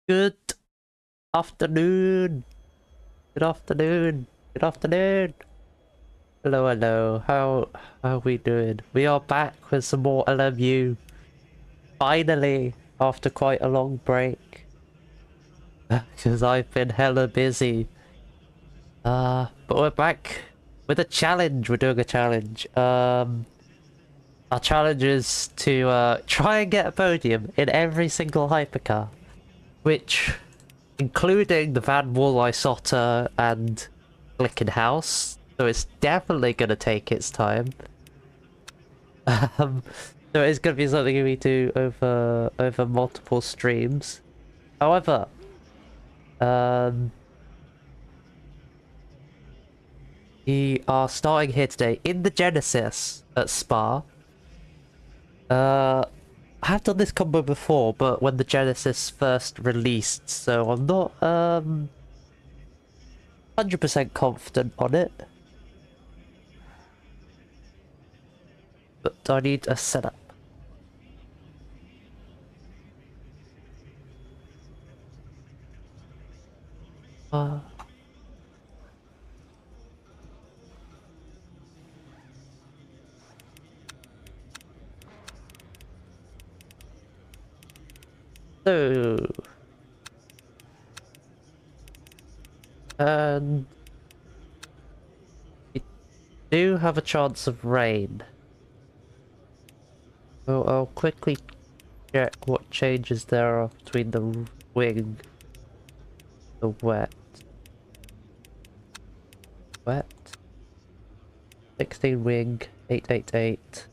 Good afternoon. Good afternoon. Good afternoon. Hello, hello. How are we doing? We are back with some more LMU. Finally, after quite a long break. Because I've been hella busy. But we're back with a challenge. We're doing a challenge. Our challenge is to try and get a podium in every single hypercar. Which, including the Van Wall Isotta and Glickenhaus, so it's definitely gonna take its time. So it's gonna be something we do over multiple streams. However, we are starting here today in the Genesis at Spa. I have done this combo before, but when the Genesis first released, so I'm not 100% confident on it. But I need a setup. So, and we do have a chance of rain. So I'll quickly check what changes there are between the wing, the wet, 16 wing, 888.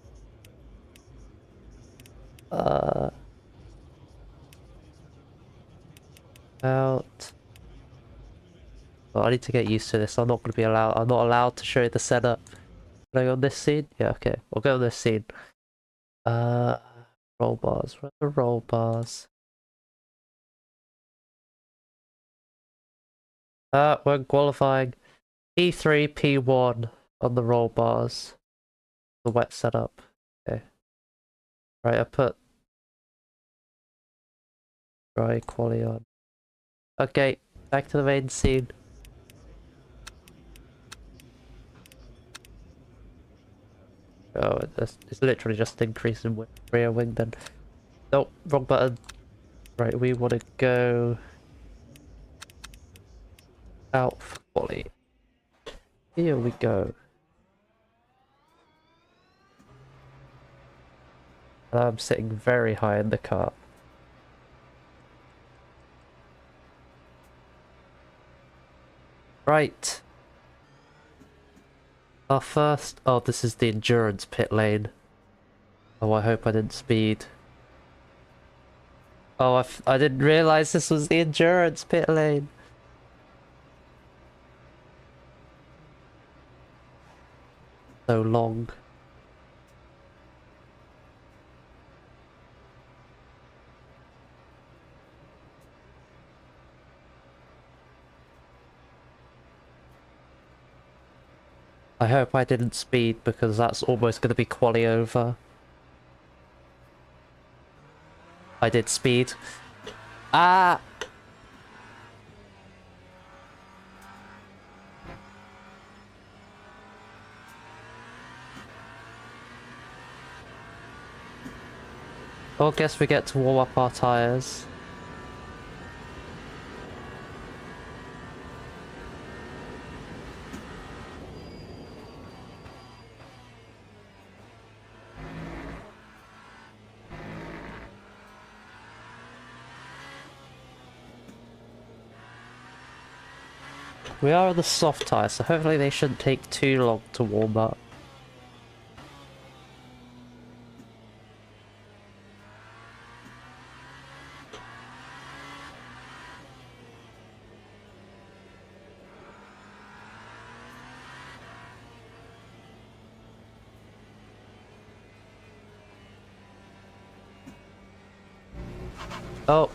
Out. Well, I need to get used to this. I'm not going to be allowed. I'm not allowed to show you the setup. Can I go on this scene? Yeah, okay. We'll go on this scene. Roll bars. Where are the roll bars? We're qualifying P3, P1 on the roll bars. The wet setup. Okay. Right, I put dry quali on. Okay, back to the main scene. Oh, it's literally just increasing rear wing then. Nope, wrong button. Right, we want to go out for quali. Here we go. And I'm sitting very high in the car. Right. Our first... Oh, this is the endurance pit lane. Oh, I hope I didn't speed. Oh, I didn't realize this was the endurance pit lane. So long. I hope I didn't speed because that's almost going to be quali over. I did speed. Ah! Well, I guess we get to warm up our tyres. We are on the soft tyre, so hopefully they shouldn't take too long to warm up. Oh!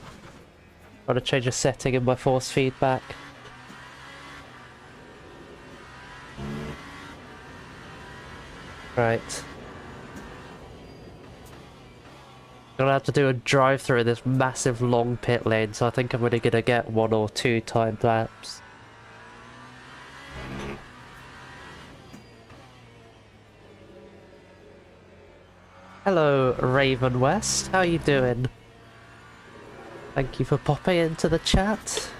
Gotta change a setting in my force feedback. Right. gonna have to do a drive through this massive long pit lane, so I think I'm only gonna get 1 or 2 timed laps. Hello, Raven West. How you doing? Thank you for popping into the chat.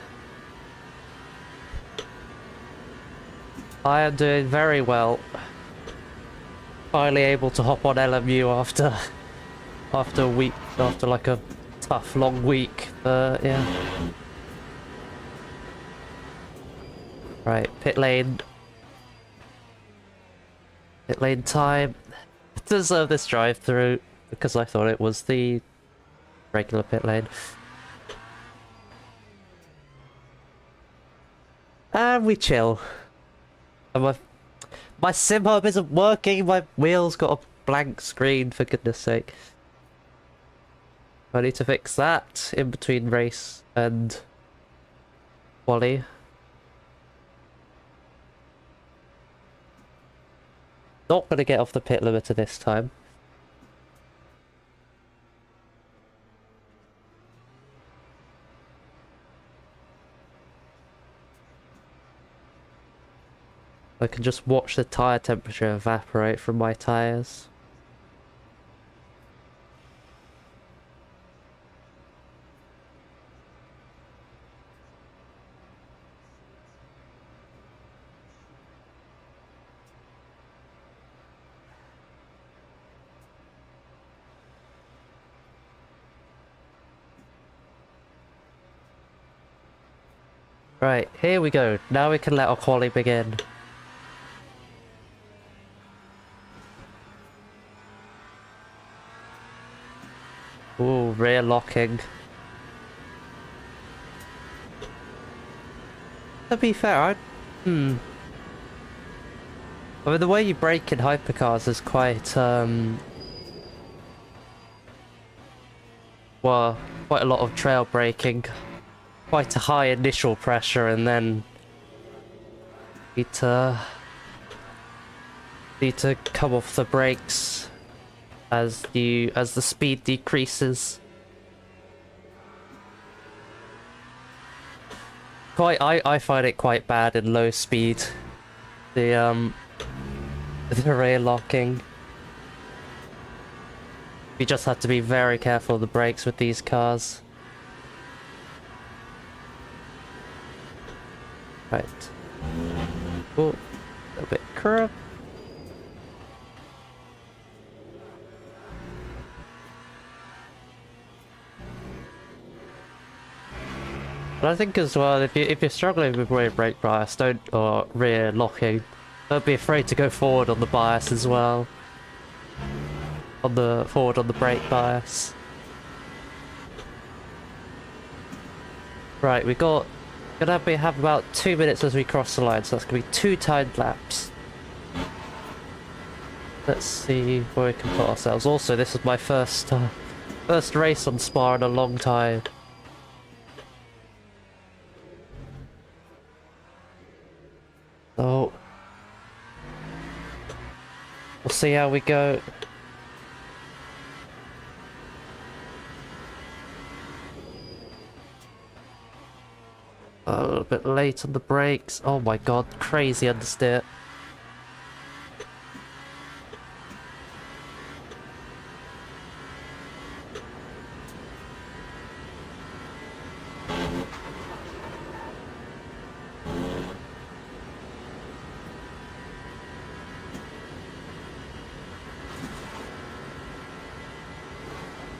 I am doing very well. Finally able to hop on LMU after a week, after like a tough long week. Yeah. Right, pit lane. Pit lane time. I deserve this drive through because I thought it was the regular pit lane. And we chill. And my sim hub isn't working, my wheel's got a blank screen, for goodness sake. I need to fix that in between race and quali. Not gonna get off the pit limiter this time. I can just watch the tyre temperature evaporate from my tyres. Right, here we go. Now we can let our quali begin. Ooh, rear locking. To be fair, I mean, the way you brake in hypercars is quite, well, quite a lot of trail braking. Quite a high initial pressure, and then need to come off the brakes as the speed decreases. I find it quite bad in low speed. The rear locking. You just have to be very careful of the brakes with these cars. Right. Oh, a bit curved. But I think as well, if you're struggling with rear brake bias, or rear locking, don't be afraid to go forward on the bias as well. Forward on the brake bias. Right, gonna have about 2 minutes as we cross the line, so that's gonna be 2 timed laps. Let's see where we can put ourselves. Also, this is my first race on Spa in a long time. So we'll see how we go. A little bit late on the brakes. Oh my god, crazy understeer.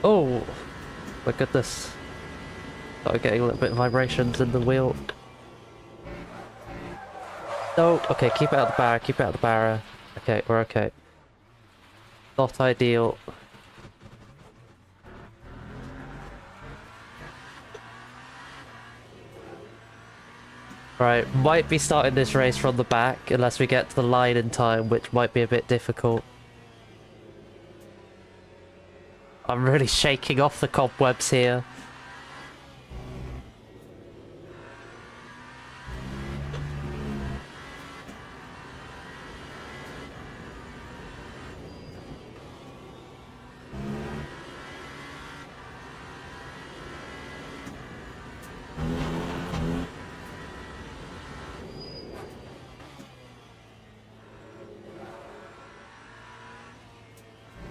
Oh, look at this. Started getting a little bit of vibrations in the wheel. No, okay, keep it out of the barrier, keep it out of the barrier. Okay, we're okay. Not ideal. Right, might be starting this race from the back unless we get to the line in time, which might be a bit difficult. I'm really shaking off the cobwebs here.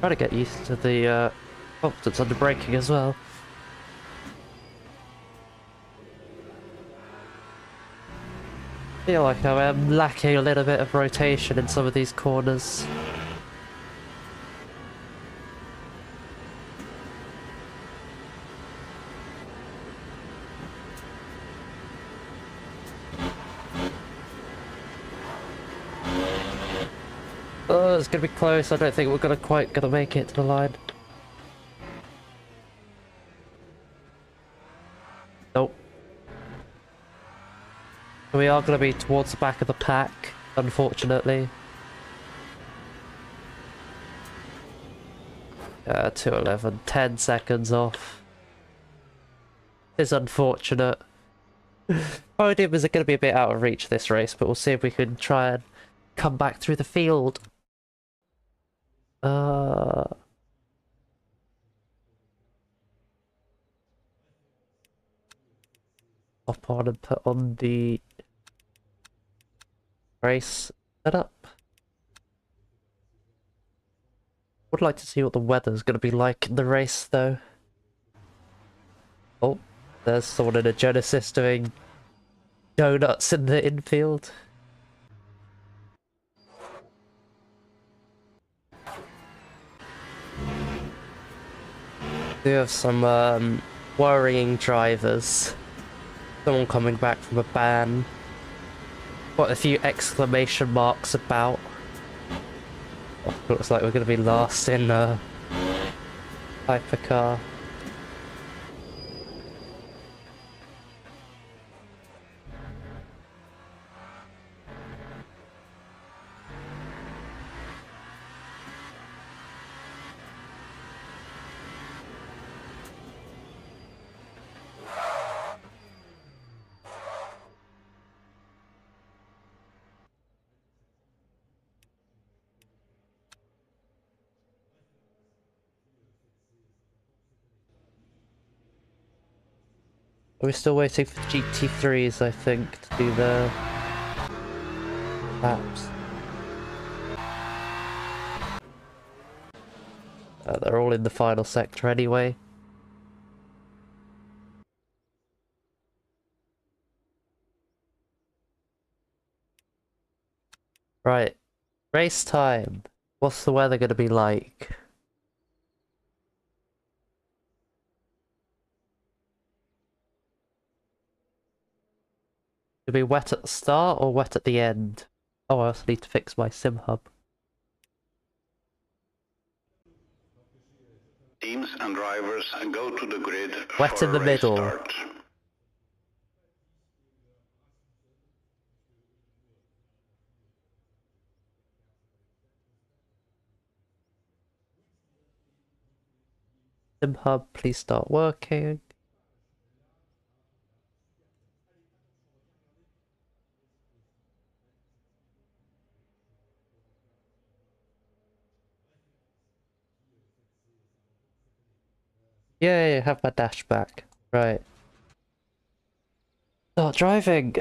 Try to get used to the confidence under braking as well. Feel like I am lacking a little bit of rotation in some of these corners. Oh, it's gonna be close. I don't think we're gonna make it to the line. Nope. We are gonna be towards the back of the pack, unfortunately. 2:11, 10 seconds off. It's unfortunate. Podium is going to be a bit out of reach this race, but we'll see if we can try and come back through the field. Hop on and put on the race setup. Would like to see what the weather's going to be like in the race, though. Oh, there's someone in a Genesis doing donuts in the infield. We have some worrying drivers. Someone coming back from a ban. Quite a few exclamation marks about. Oh, looks like we're going to be last in Hypercar. We're still waiting for GT3s, I think, to do the laps. They're all in the final sector anyway. Right, race time. What's the weather gonna be like? It'll be wet at the start or wet at the end? Oh, I also need to fix my sim hub. Teams and drivers go to the grid Wet for in the race middle. start. Sim hub, please start working. Yay, I have my dash back. Right. Start driving.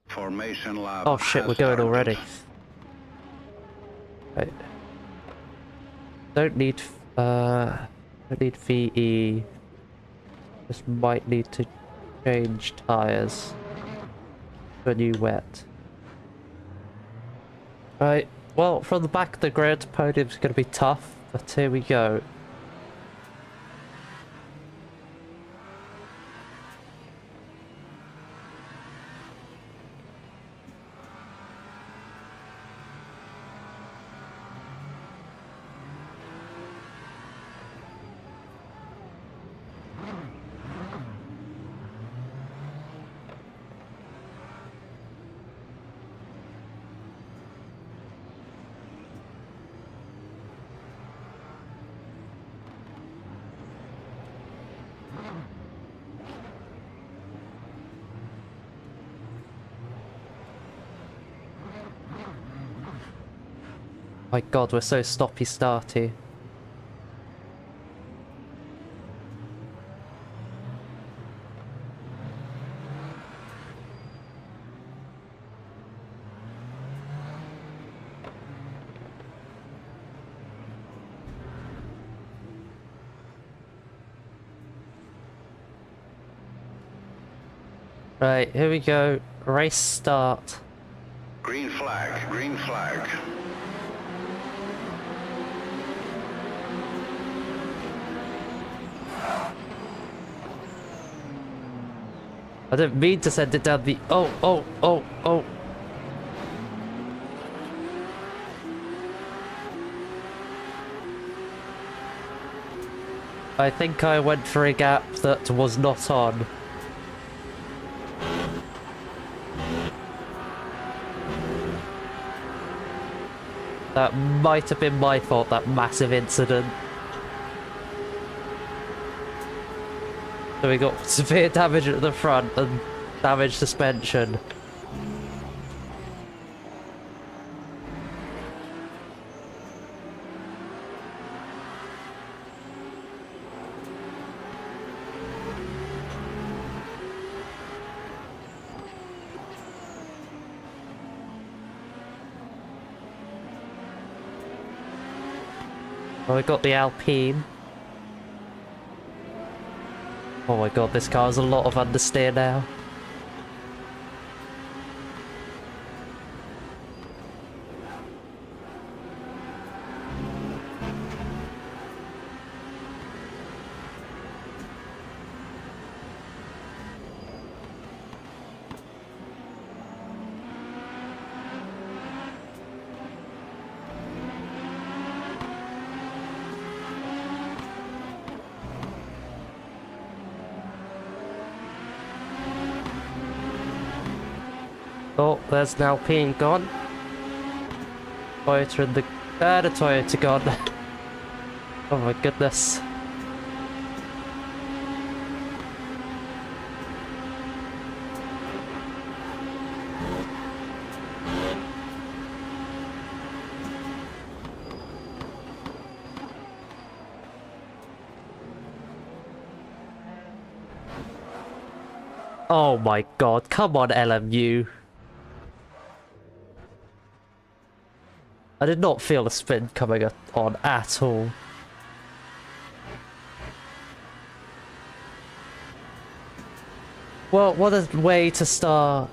Formation lab. Oh shit, we're going already. Right. Don't need VE. Just might need to change tires to a new wet. Right. Well, from the back of the grid, Podium's gonna be tough, but here we go. My god, we're so stoppy-starty. Right, here we go. Race start. Green flag, green flag. I didn't mean to send it down the... Oh. I think I went for a gap that was not on. That might have been my fault, that massive incident. So we got severe damage at the front and damaged suspension. Well, we got the Alpine. Oh my god, this car has a lot of understeer now. Oh, there's an Alpine gone. Toyota in the... the Toyota gone. Oh my goodness. Oh my god, come on LMU. I did not feel a spin coming on at all. Well, what a way to start.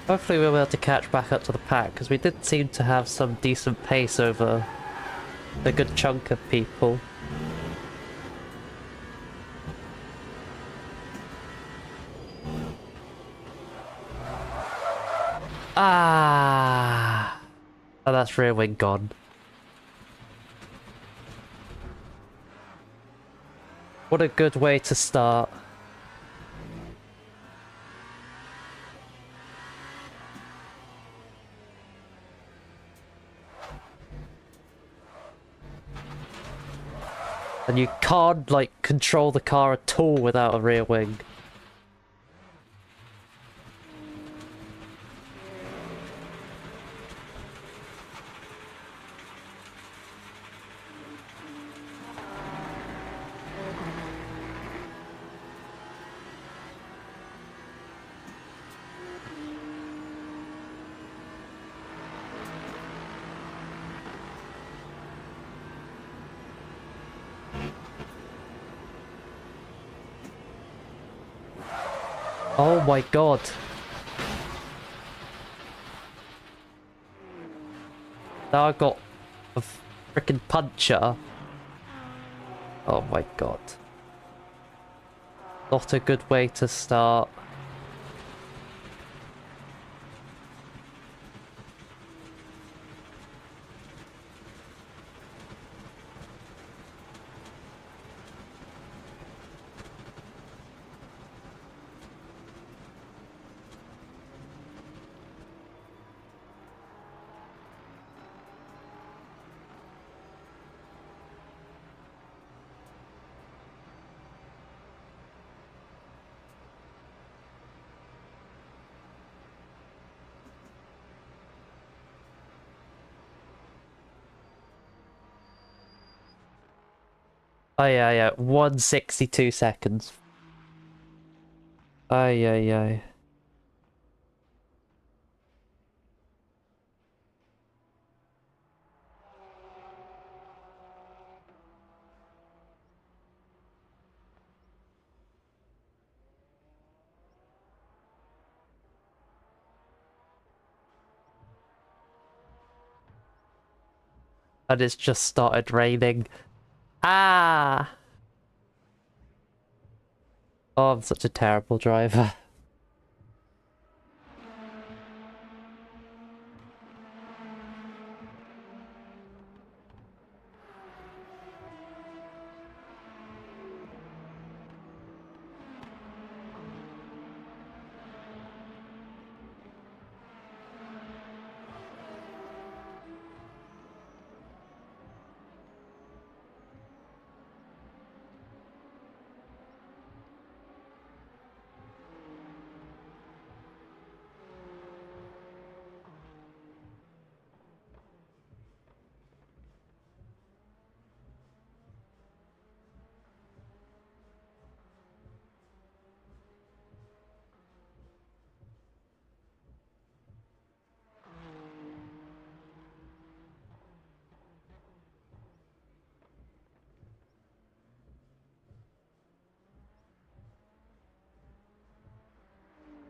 Hopefully we'll be able to catch back up to the pack, because we did seem to have some decent pace over a good chunk of people. Ah! Oh, that's rear wing gone. What a good way to start. And you can't, like, control the car at all without a rear wing. Oh my god. Now I got a freaking puncher. Oh my god. Not a good way to start. Oh yeah, 162 seconds. Ay, ay, ay. And it's just started raining. Ah! Oh, I'm such a terrible driver.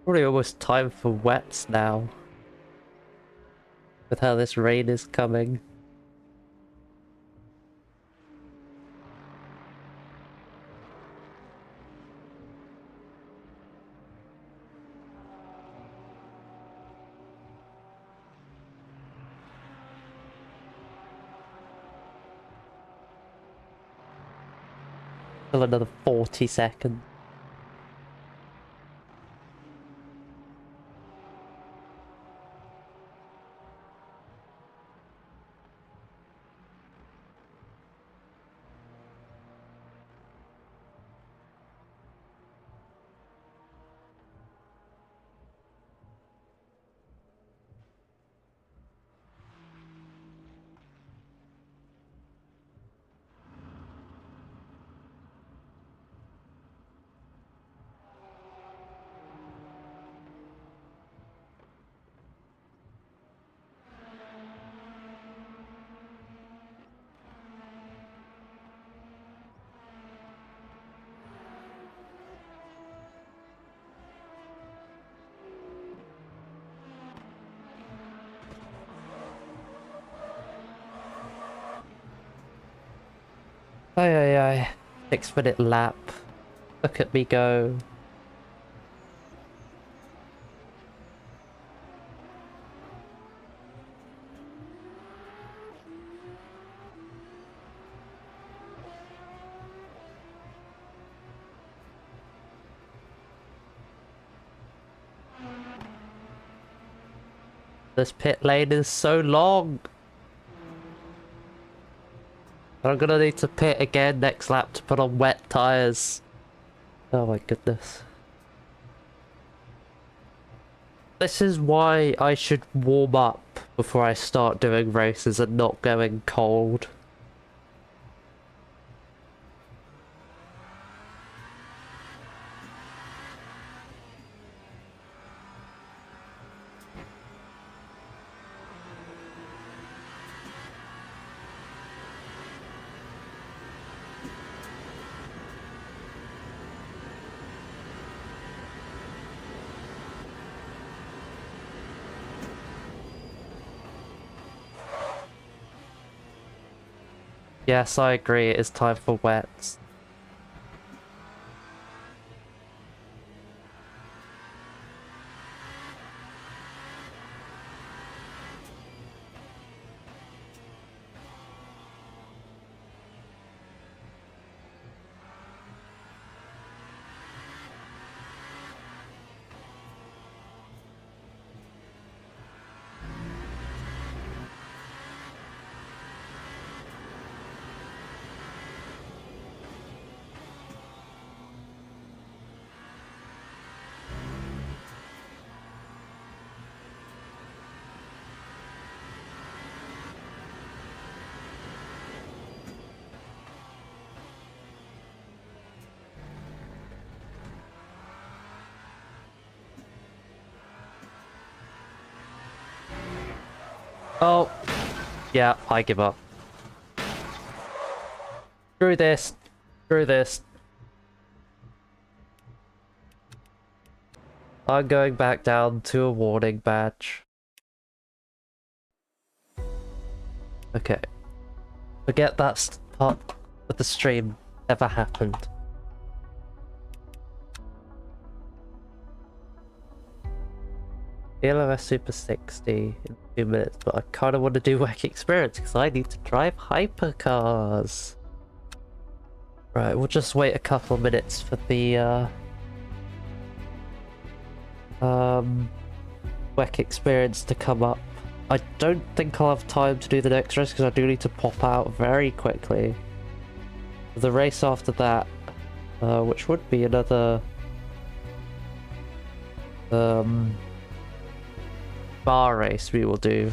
Probably almost time for wets now. With how this rain is coming. Still another 40 seconds. Ay, ay, ay. 6-minute lap. Look at me go. This pit lane is so long. I'm gonna need to pit again next lap to put on wet tires. Oh my goodness. This is why I should warm up before I start doing races and not going cold. Yes, I agree, it is time for wets. Oh, yeah, I give up. Screw this. Screw this. I'm going back down to a warning badge. Okay. Forget that part of the stream ever happened. LMS Super 60 in 2 minutes, but I kind of want to do work experience because I need to drive hypercars. Right, we'll just wait a couple of minutes for the work experience to come up. I don't think I'll have time to do the next race because I do need to pop out very quickly. The race after that, which would be another bar race we will do.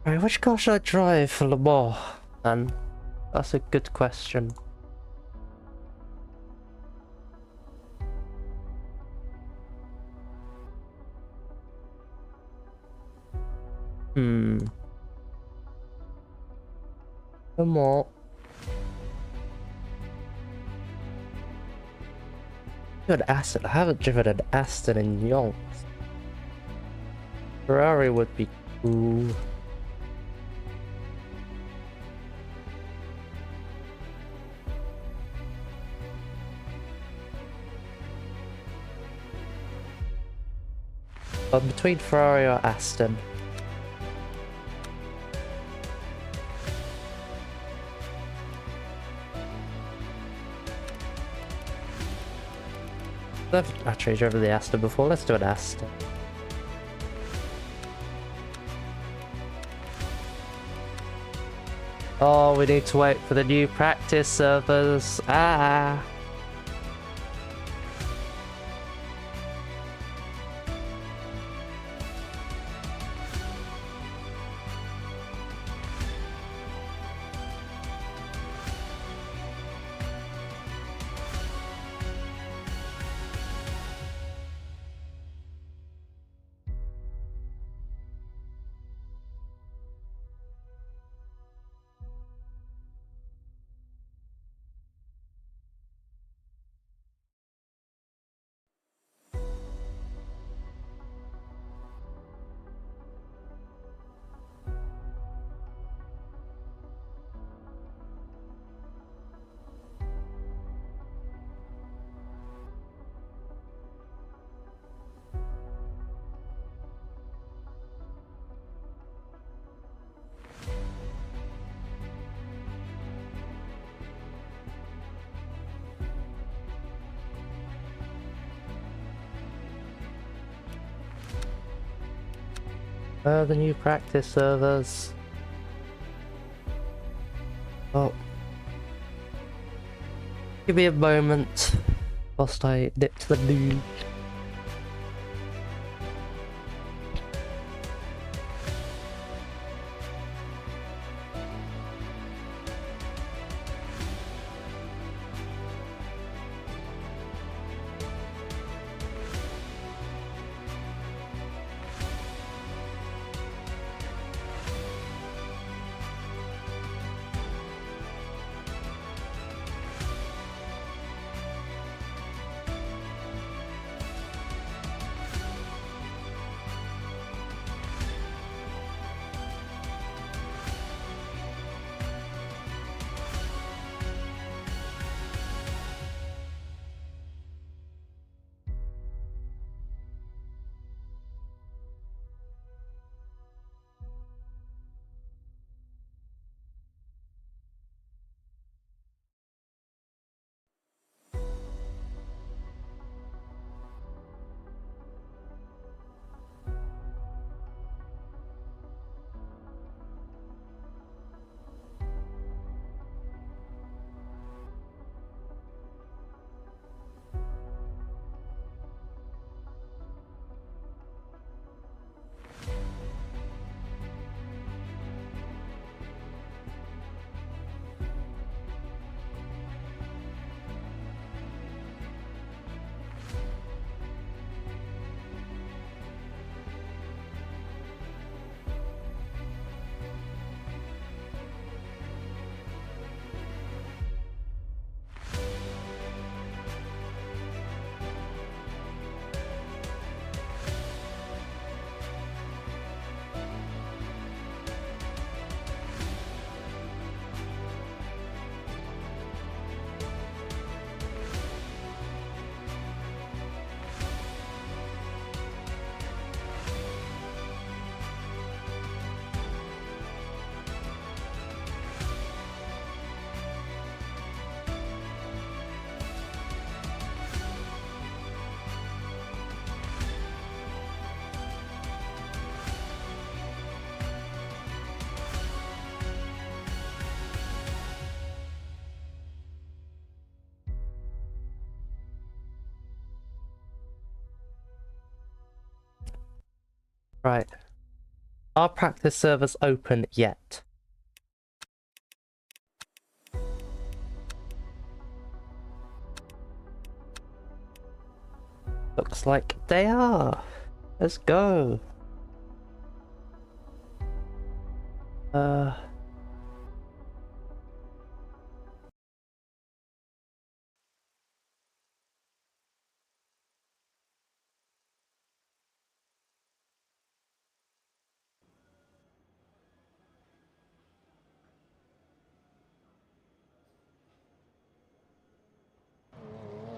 Right, which car should I drive for Le Mans? And that's a good question. Le Mans. Good Aston. I haven't driven an Aston in yonks. Ferrari would be cool. But between Ferrari or Aston. I've actually driven the Aston before, let's do an Aston. Oh, we need to wait for the new practice servers. Ah! The new practice servers. Give me a moment whilst I nip to the loo. Right. Are practice servers open yet? Looks like they are. Let's go.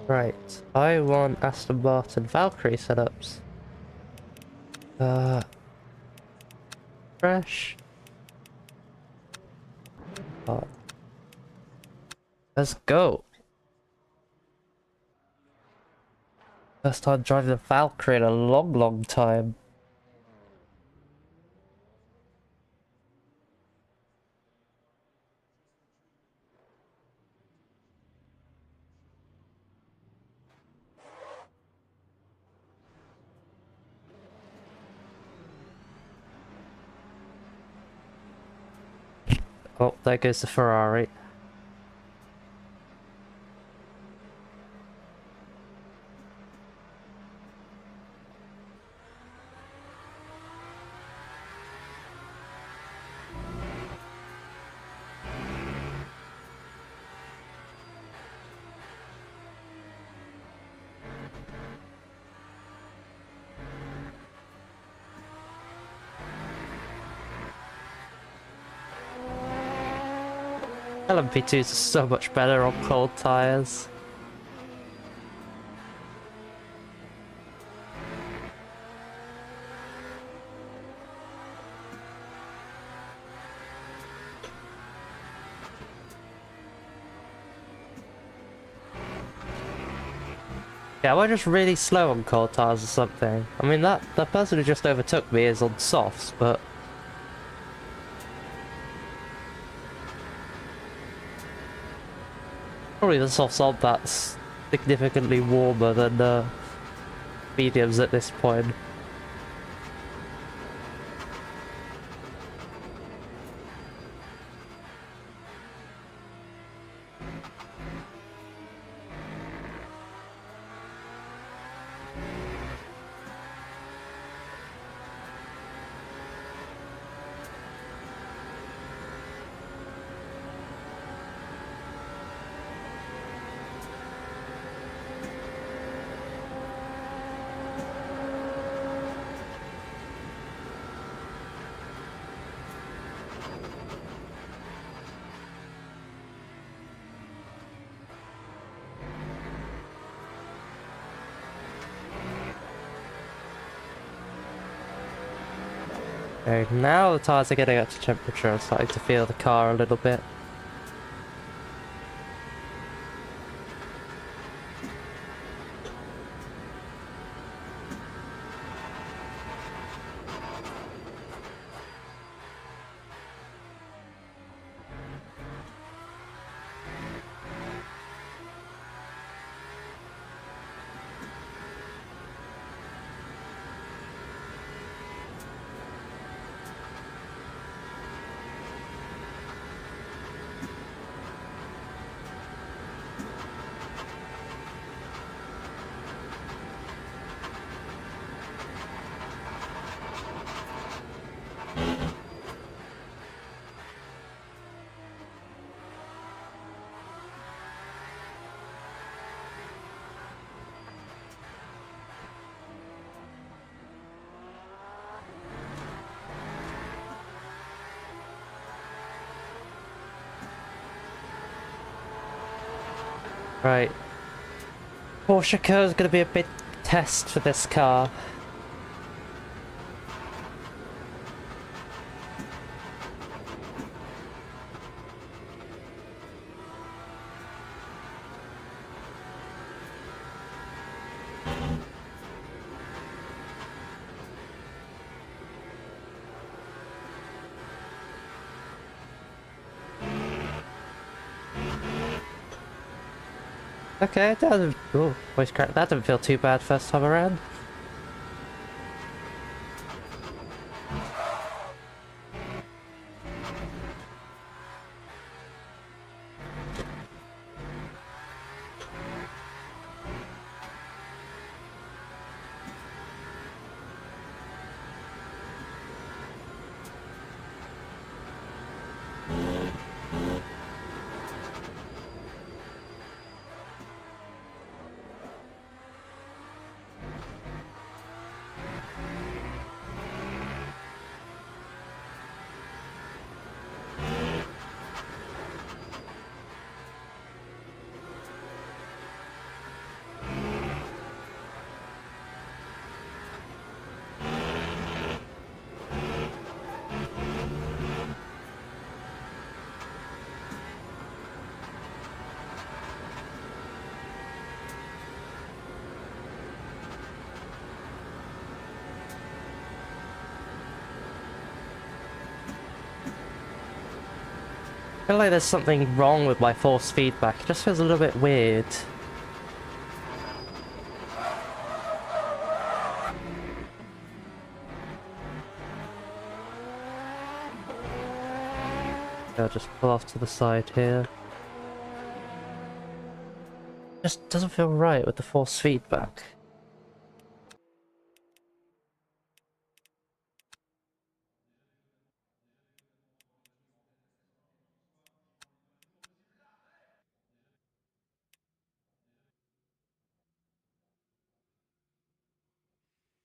Right, I want Aston Martin Valkyrie setups. Fresh. Oh. Let's go. First time driving the Valkyrie in a long time. Oh, there goes the Ferrari. LMP2s are so much better on cold tires. Yeah, we're just really slow on cold tires or something. I mean, the person who just overtook me is on softs, but Probably the soft salt that's significantly warmer than the mediums at this point. Okay, now the tires are getting up to temperature. I'm starting to feel the car a little bit. Right. Porsche Code is going to be a big test for this car. Okay, that doesn't. Oh, voice crack. That didn't feel too bad first time around. I feel like there's something wrong with my force feedback. It just feels a little bit weird. I'll just pull off to the side here. Just doesn't feel right with the force feedback.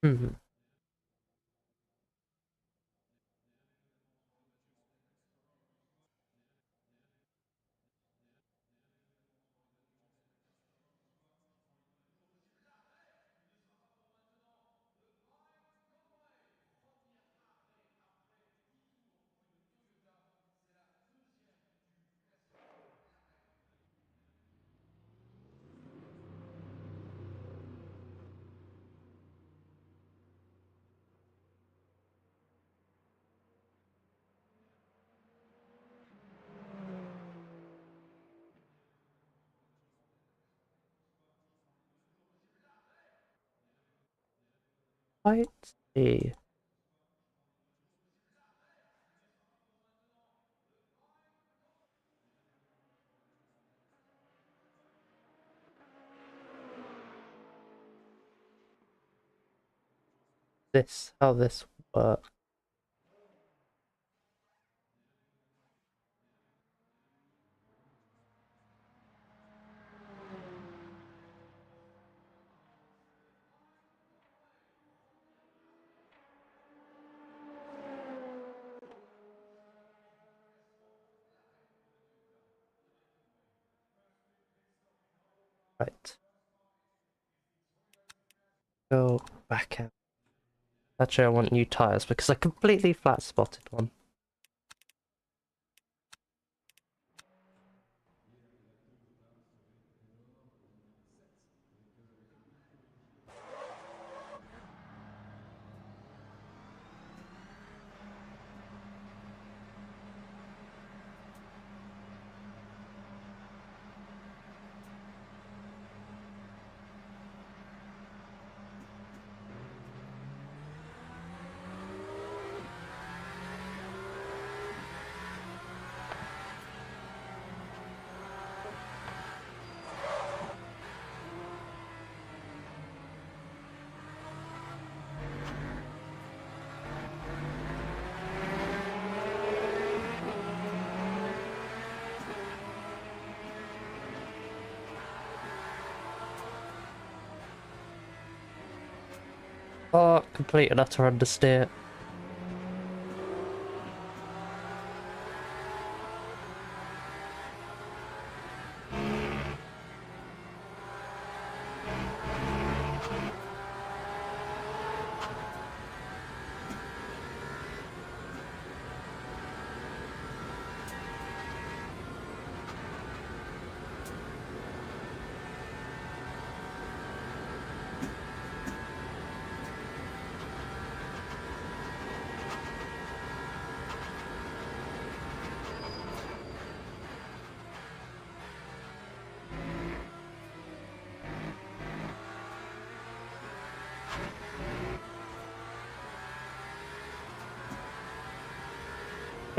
Hmm. quite see. This, how this works. Right. Go back out. Actually, I want new tires because I completely flat spotted one. Oh, complete and utter understeer.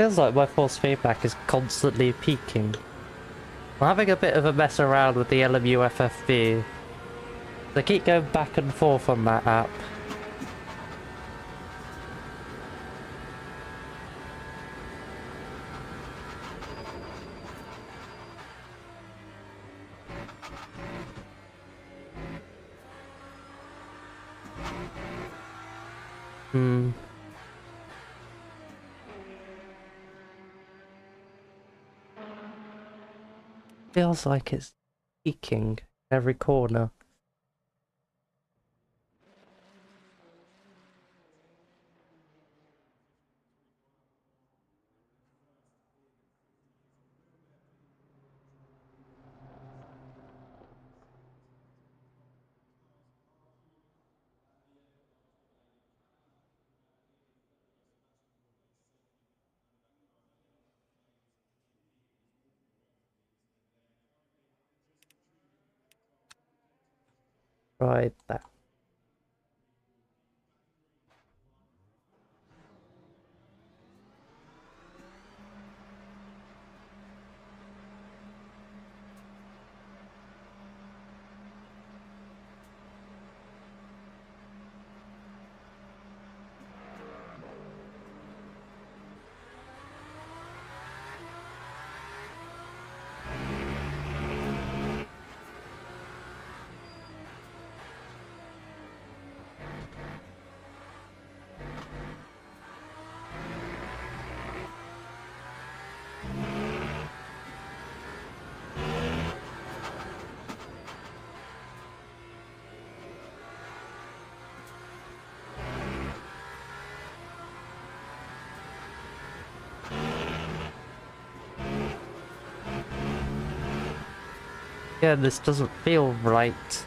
Feels like my force feedback is constantly peaking. I'm having a bit of a mess around with the LMU FFV. I keep going back and forth on that app. Feels like it's peaking every corner. Right there. Yeah, this doesn't feel right.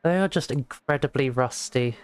They are just incredibly rusty.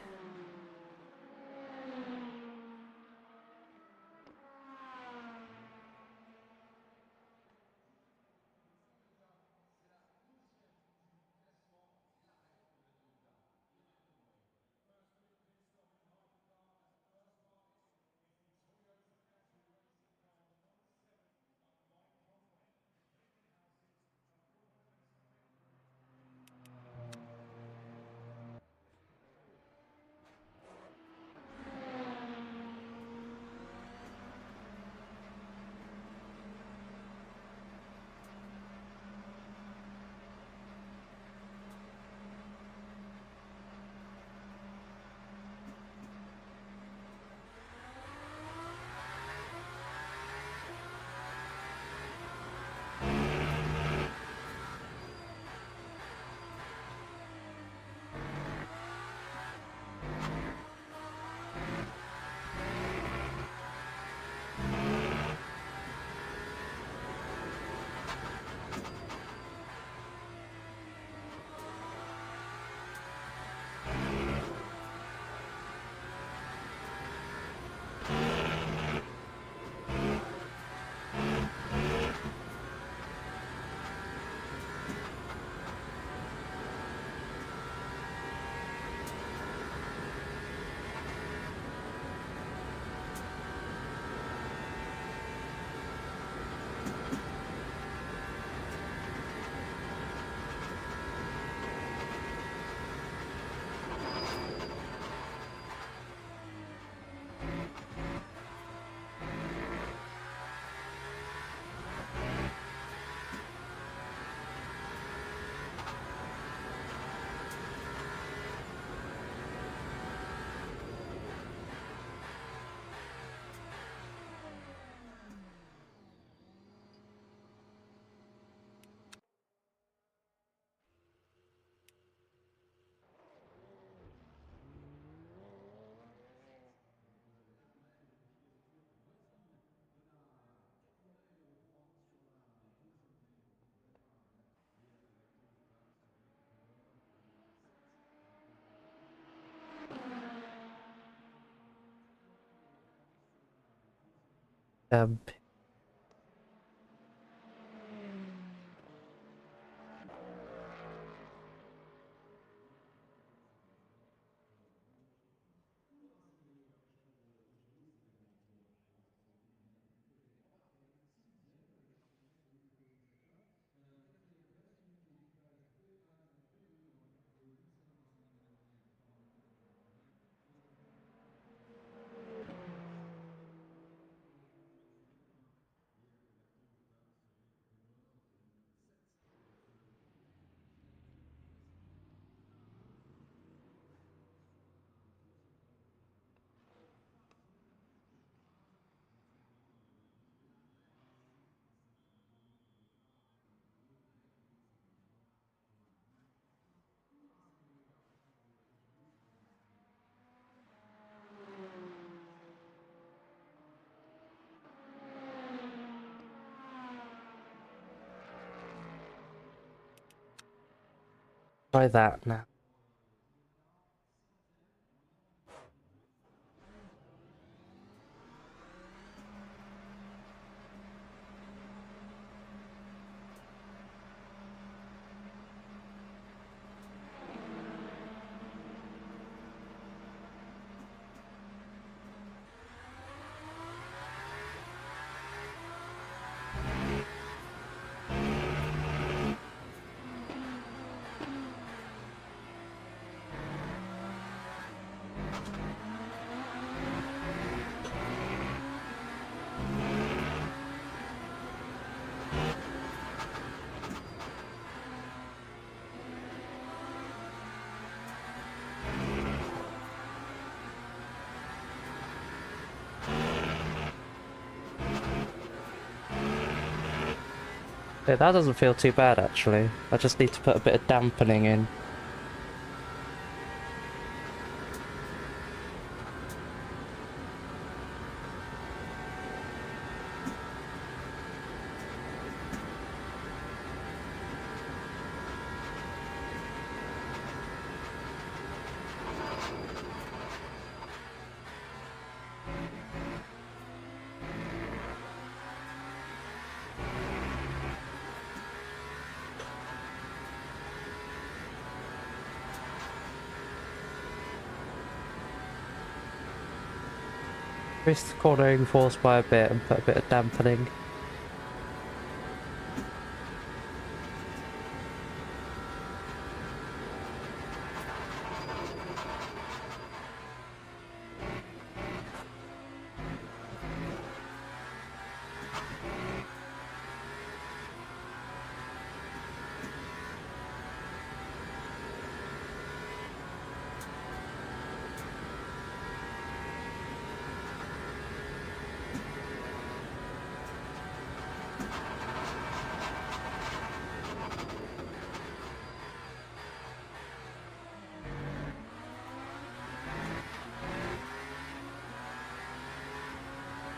Um, try that now. Yeah, that doesn't feel too bad actually. I just need to put a bit of dampening in. Increase the cornering force by a bit and put a bit of dampening.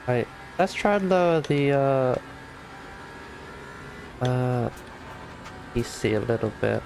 Right, let's try and lower the PC a little bit.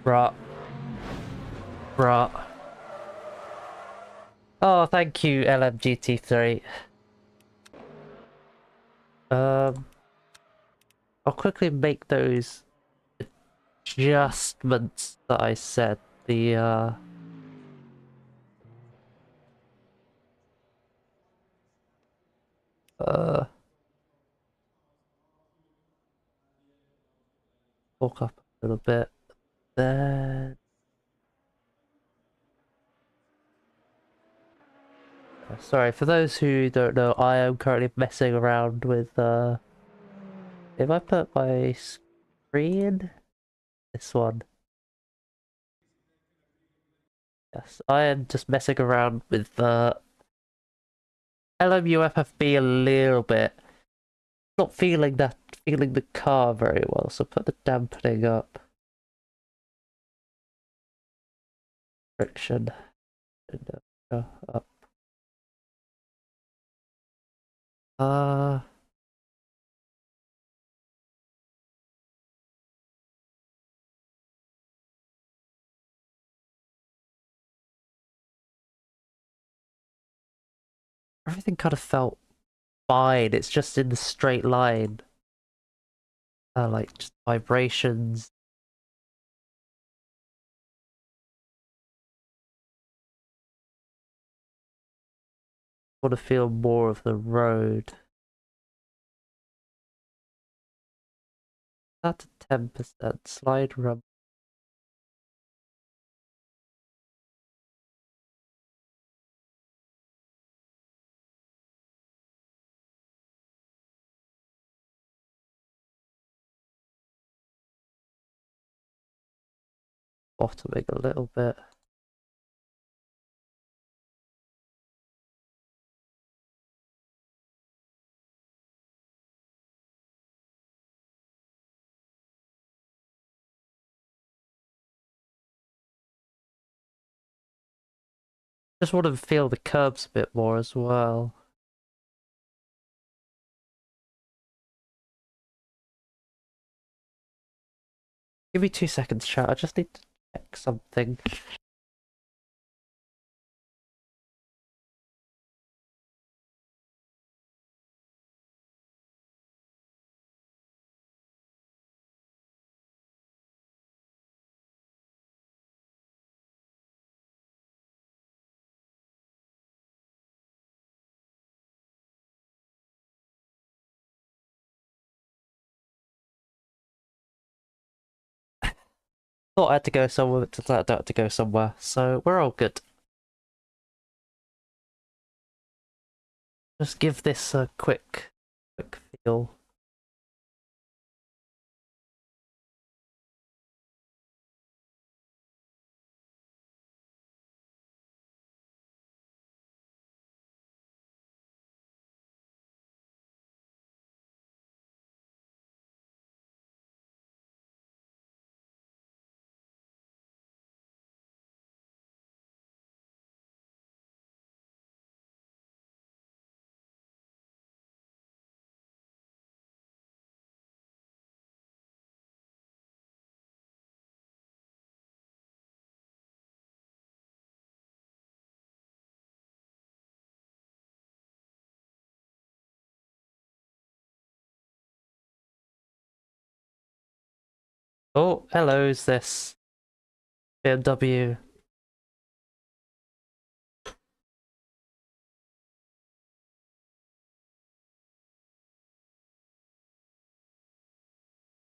Bruh. Bruh. Oh, thank you, LMGT3. I'll quickly make those adjustments that I said. The walk up a little bit. Then sorry, for those who don't know, I am currently messing around with if I put my screen, this one. Yes, I am just messing around with LMU FFB a little bit. Not feeling the car very well, so put the dampening up. Friction. And, up. Uh, Everything kind of felt fine. It's just in the straight line. Like just vibrations. Want to feel more of the road. That's 10%. Slide rumble. Bottoming a little bit. Just want to feel the curbs a bit more as well. Give me 2 seconds, chat. I just need to check something. Thought I had to go somewhere, but turns out I don't have to go somewhere, so we're all good. Just give this a quick feel. Oh, hello, is this BMW?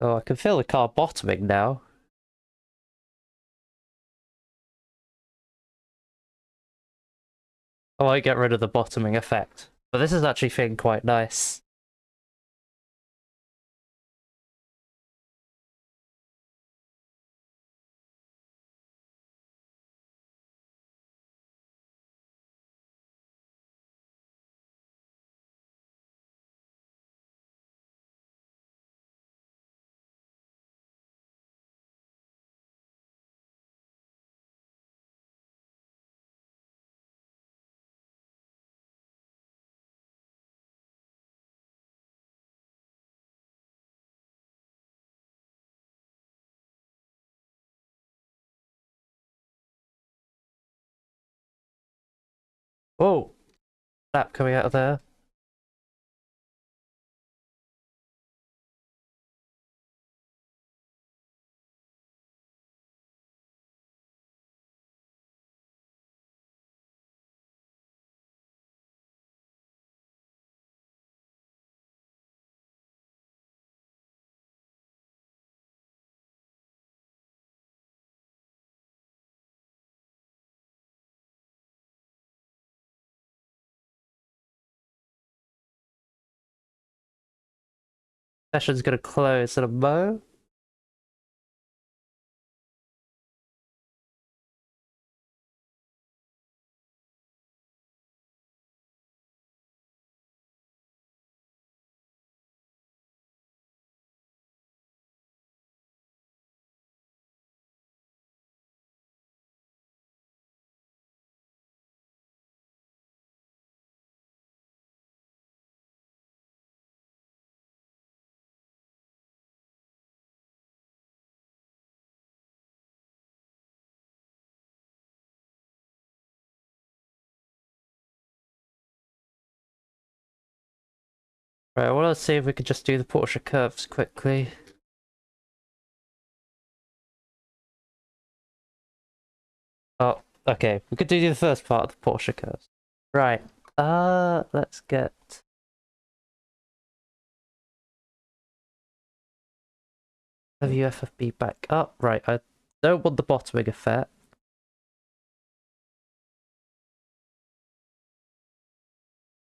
Oh, I can feel the car bottoming now. Oh, I get rid of the bottoming effect. But this is actually feeling quite nice. Oh, snap coming out of there. Session's gonna close in a mo. Right, well, let's see if we could just do the Porsche curves quickly. Oh, okay. We could do the first part of the Porsche curves. Right. Let's get WFFB back up. Right, I don't want the bottoming effect.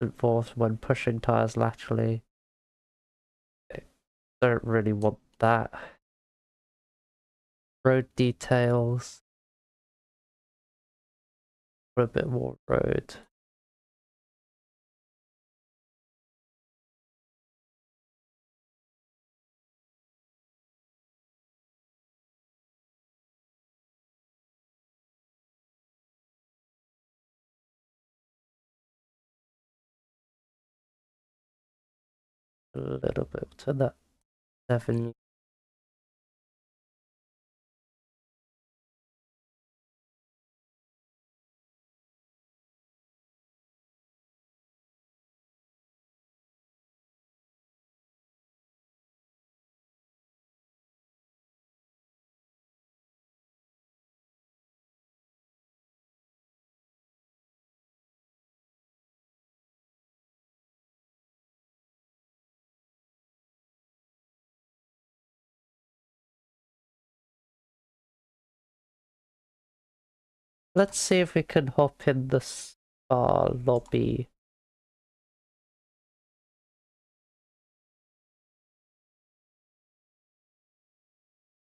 Involved when pushing tires laterally. Okay, don't really want that. Road details. For a bit more road. A little bit to that 7. Let's see if we can hop in the spa lobby.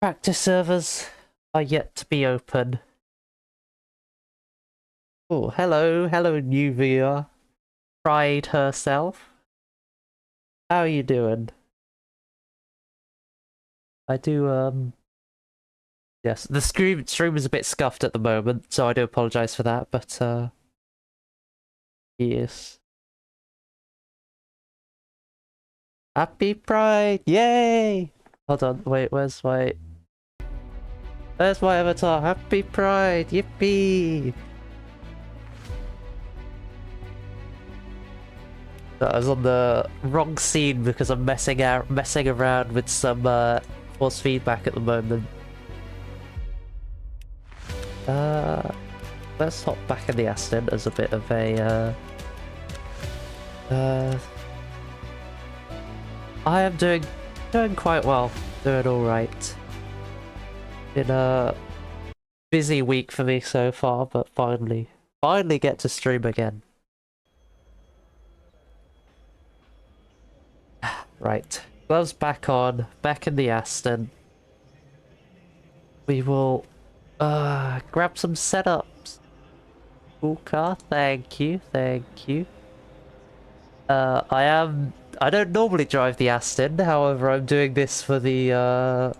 Practice servers are yet to be open. Oh, hello, Nuvia. Pride herself. How are you doing? I do, yes, the stream is a bit scuffed at the moment, so I do apologize for that, but, yes. Happy Pride! Yay! Hold on, wait, where's my avatar? Happy Pride! Yippee! I was on the wrong scene because I'm messing around with some force feedback at the moment. Let's hop back in the Aston as a bit of a I am doing quite well. Doing alright. Been a busy week for me so far, but finally get to stream again. Right. Gloves back on, back in the Aston. We will grab some setups. Cool car, thank you. I don't normally drive the Aston, however I'm doing this for the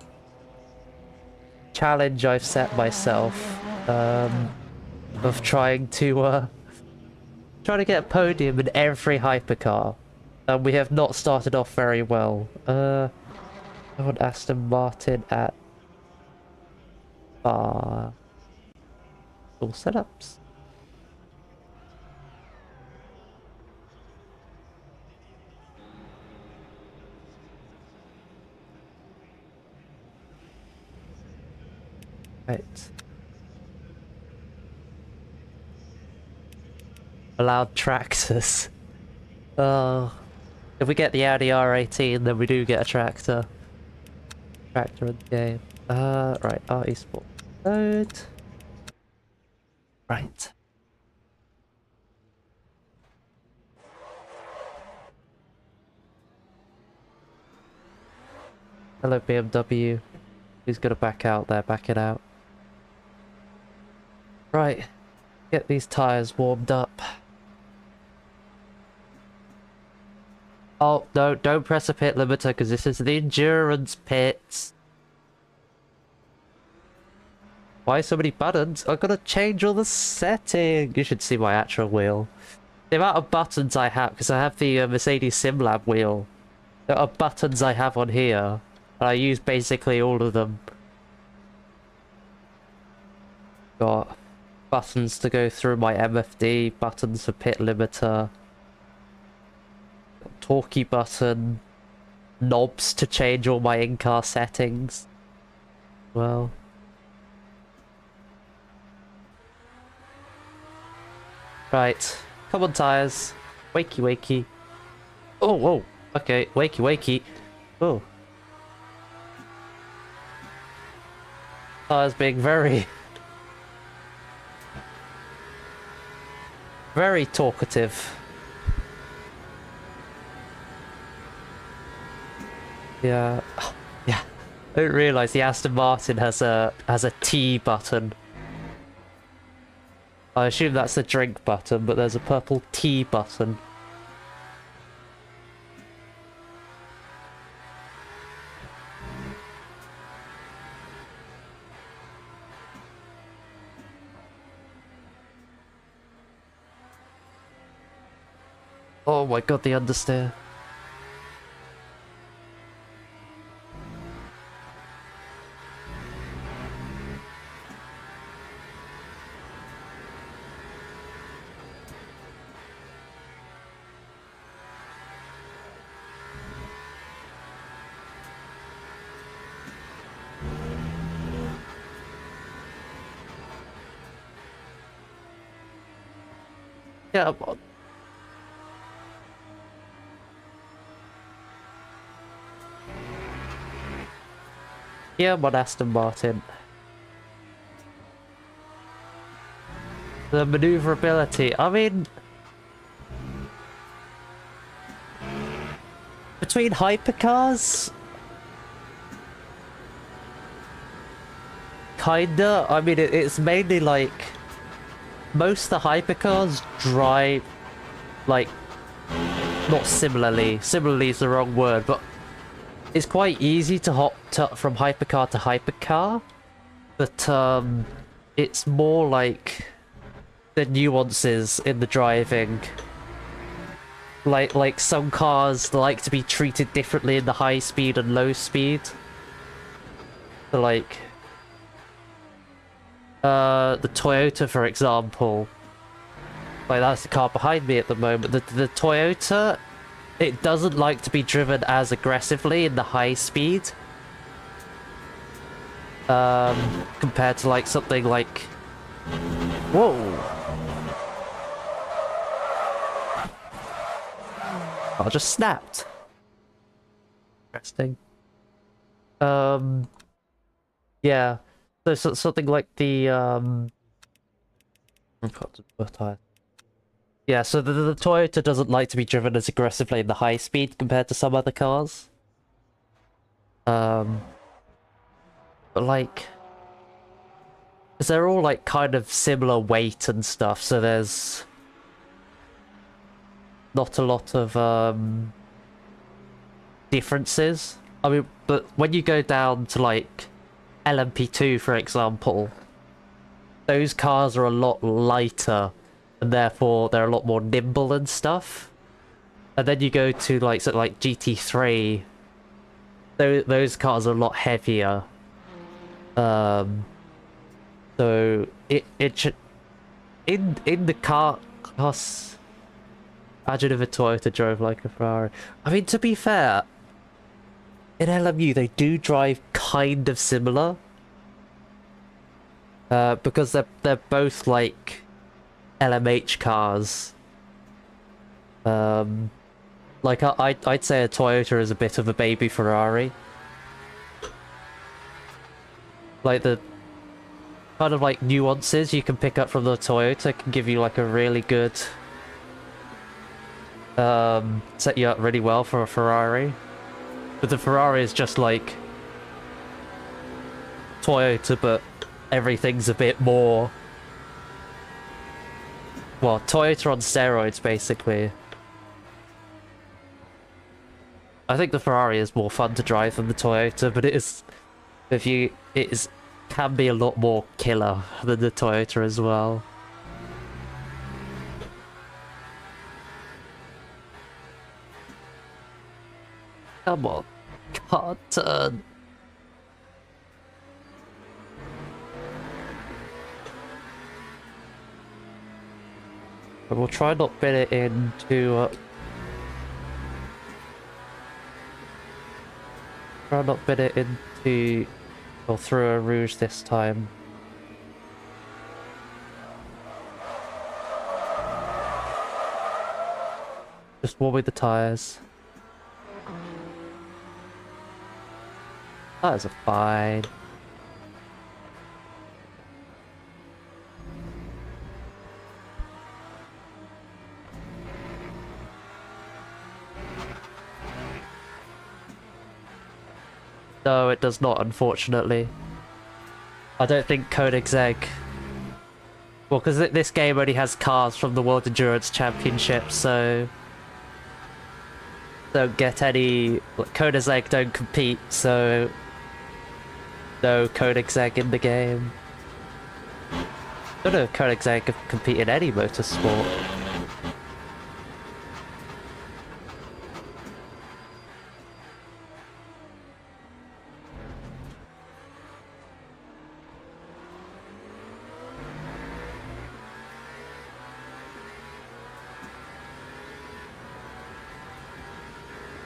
challenge I've set myself of trying to get Podium in every hypercar. And we have not started off very well. I want Aston Martin at all setups. Right. Allowed tractors. If we get the Audi R18, then we do get a tractor. Tractor in the game. Right, RE Sport Mode. Right. Hello, BMW. Who's gonna back out there? Back it out. Right. Get these tires warmed up. Oh, no, don't press a pit limiter because this is the endurance pits. Why so many buttons? I've got to change all the settings. You should see my actual wheel. The amount of buttons I have, because I have the Mercedes SimLab wheel. There are buttons I have on here, and I use basically all of them. Got buttons to go through my MFD, buttons for pit limiter. Talkie button, knobs to change all my in-car settings. Well, right, come on tires, wakey. Oh, whoa, okay, wakey. Oh, tires being very talkative. Yeah, yeah. I didn't realise the Aston Martin has a T button. I assume that's the drink button, but there's a purple T button. Oh my god, the understeer. Yeah, yeah, I'm on Aston Martin. The maneuverability, I mean... Between hypercars... Kinda, I mean it's mainly like... Most of the hypercars drive... Like... Not similarly, similarly is the wrong word, but... It's quite easy to hop from hypercar to hypercar. But it's more like... The nuances in the driving. Like some cars like to be treated differently in the high speed and low speed. So like the Toyota, for example. Like that's the car behind me at the moment. The Toyota, it doesn't like to be driven as aggressively in the high speed. Compared to like something like... Whoa! I just snapped. Interesting. Yeah. So something like the yeah, so the Toyota doesn't like to be driven as aggressively in the high speed compared to some other cars. But like, 'cause they're all like kind of similar weight and stuff, so there's not a lot of differences. I mean, but when you go down to like LMP2, for example, those cars are a lot lighter and therefore they're a lot more nimble and stuff. And then you go to like something like GT3, those cars are a lot heavier. So it should in the car costs. Imagine if a Toyota drove like a Ferrari. I mean, to be fair, in LMU they do drive kind of similar. Because they're both like LMH cars. Like I'd say a Toyota is a bit of a baby Ferrari. Like the kind of like nuances you can pick up from the Toyota can give you like a really good set you up really well for a Ferrari. But the Ferrari is just like Toyota, but everything's a bit more... Well, Toyota on steroids, basically. I think the Ferrari is more fun to drive than the Toyota, but it is... can be a lot more killer than the Toyota as well. Come on, can't turn. But we'll try not bid it into... try not bid it into... or through a rouge this time. Just warming the tyres. Tyres are fine. No, it does not, unfortunately. I don't think Koenigsegg... Well, because this game only has cars from the World Endurance Championship, so... Don't get any... Koenigsegg don't compete, so... No Koenigsegg in the game. I don't know if Koenigsegg can compete in any motorsport.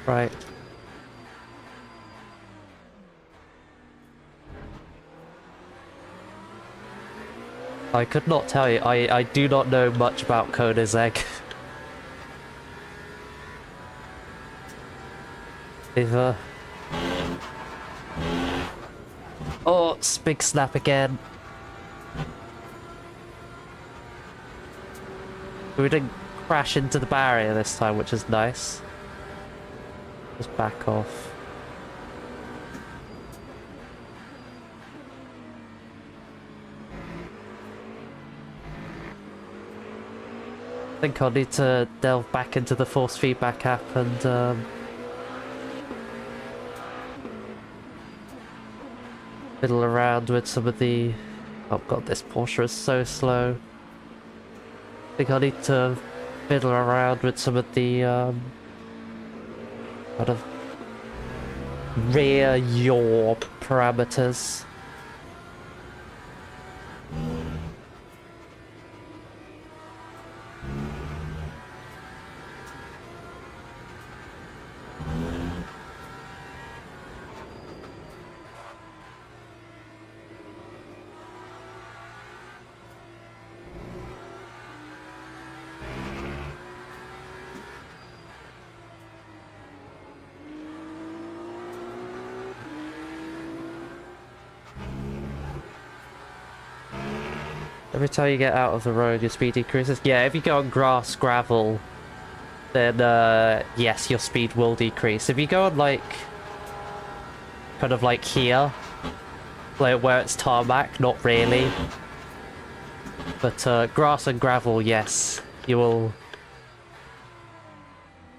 Right. I could not tell you. I do not know much about Koenigsegg. Either. Oh, it's big snap again. We didn't crash into the barrier this time, which is nice. Just back off. I think I'll need to delve back into the force feedback app and fiddle around with some of the... Oh god, this Porsche is so slow. I think I need to fiddle around with some of the kind of rear yaw parameters. Every time you get out of the road, your speed decreases. Yeah, if you go on grass, gravel, then yes, your speed will decrease. If you go on like, kind of like here, like where it's tarmac, not really. But grass and gravel, yes, you will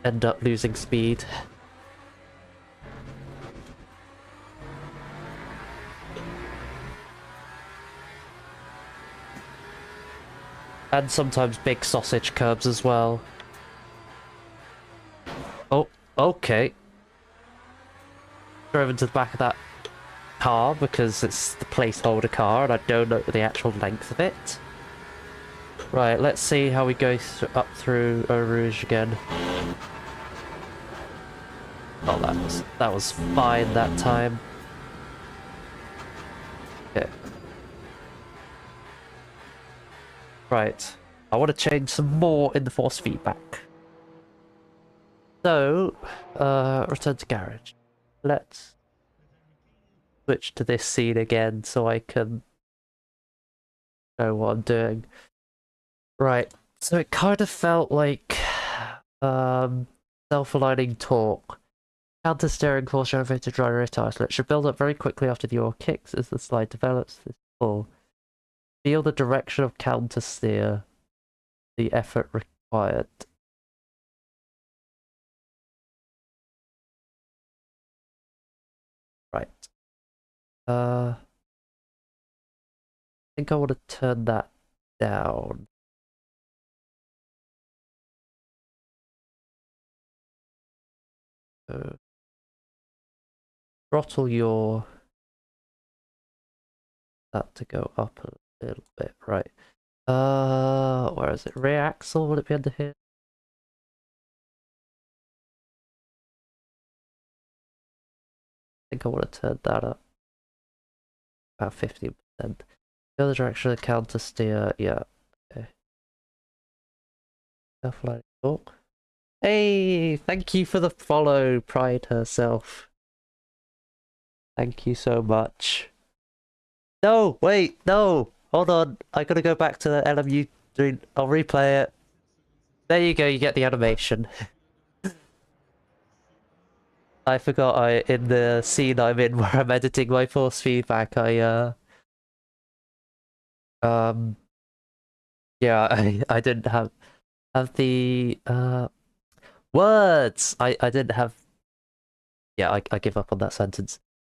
end up losing speed. And sometimes big sausage curbs as well. Oh, okay. Drove into the back of that car because it's the placeholder car and I don't know the actual length of it. Right, let's see how we go up through Eau Rouge again. Oh, that was fine that time. Okay. Right, I want to change some more in the force feedback. So, return to garage. Let's switch to this scene again so I can know what I'm doing. Right, so it kind of felt like self-aligning torque. Counter-steering force elevated dry rear tires. It should build up very quickly after the yaw kicks as the slide develops. This pull. Feel the direction of counter-steer. The effort required. Right. I think I want to turn that down. Throttle your... that to go up a little bit, right. Where is it? Rear axle, would it be under here? I think I want to turn that up. About 15%. The other direction of counter steer, yeah. Okay. Self-lighting torque. Hey, thank you for the follow, Pride herself. Thank you so much. No, wait, no! Hold on, I gotta go back to the LMU. I'll replay it. There you go, you get the animation. I forgot in the scene I'm in where I'm editing my force feedback, yeah, I didn't have the words. I didn't have. Yeah, I give up on that sentence.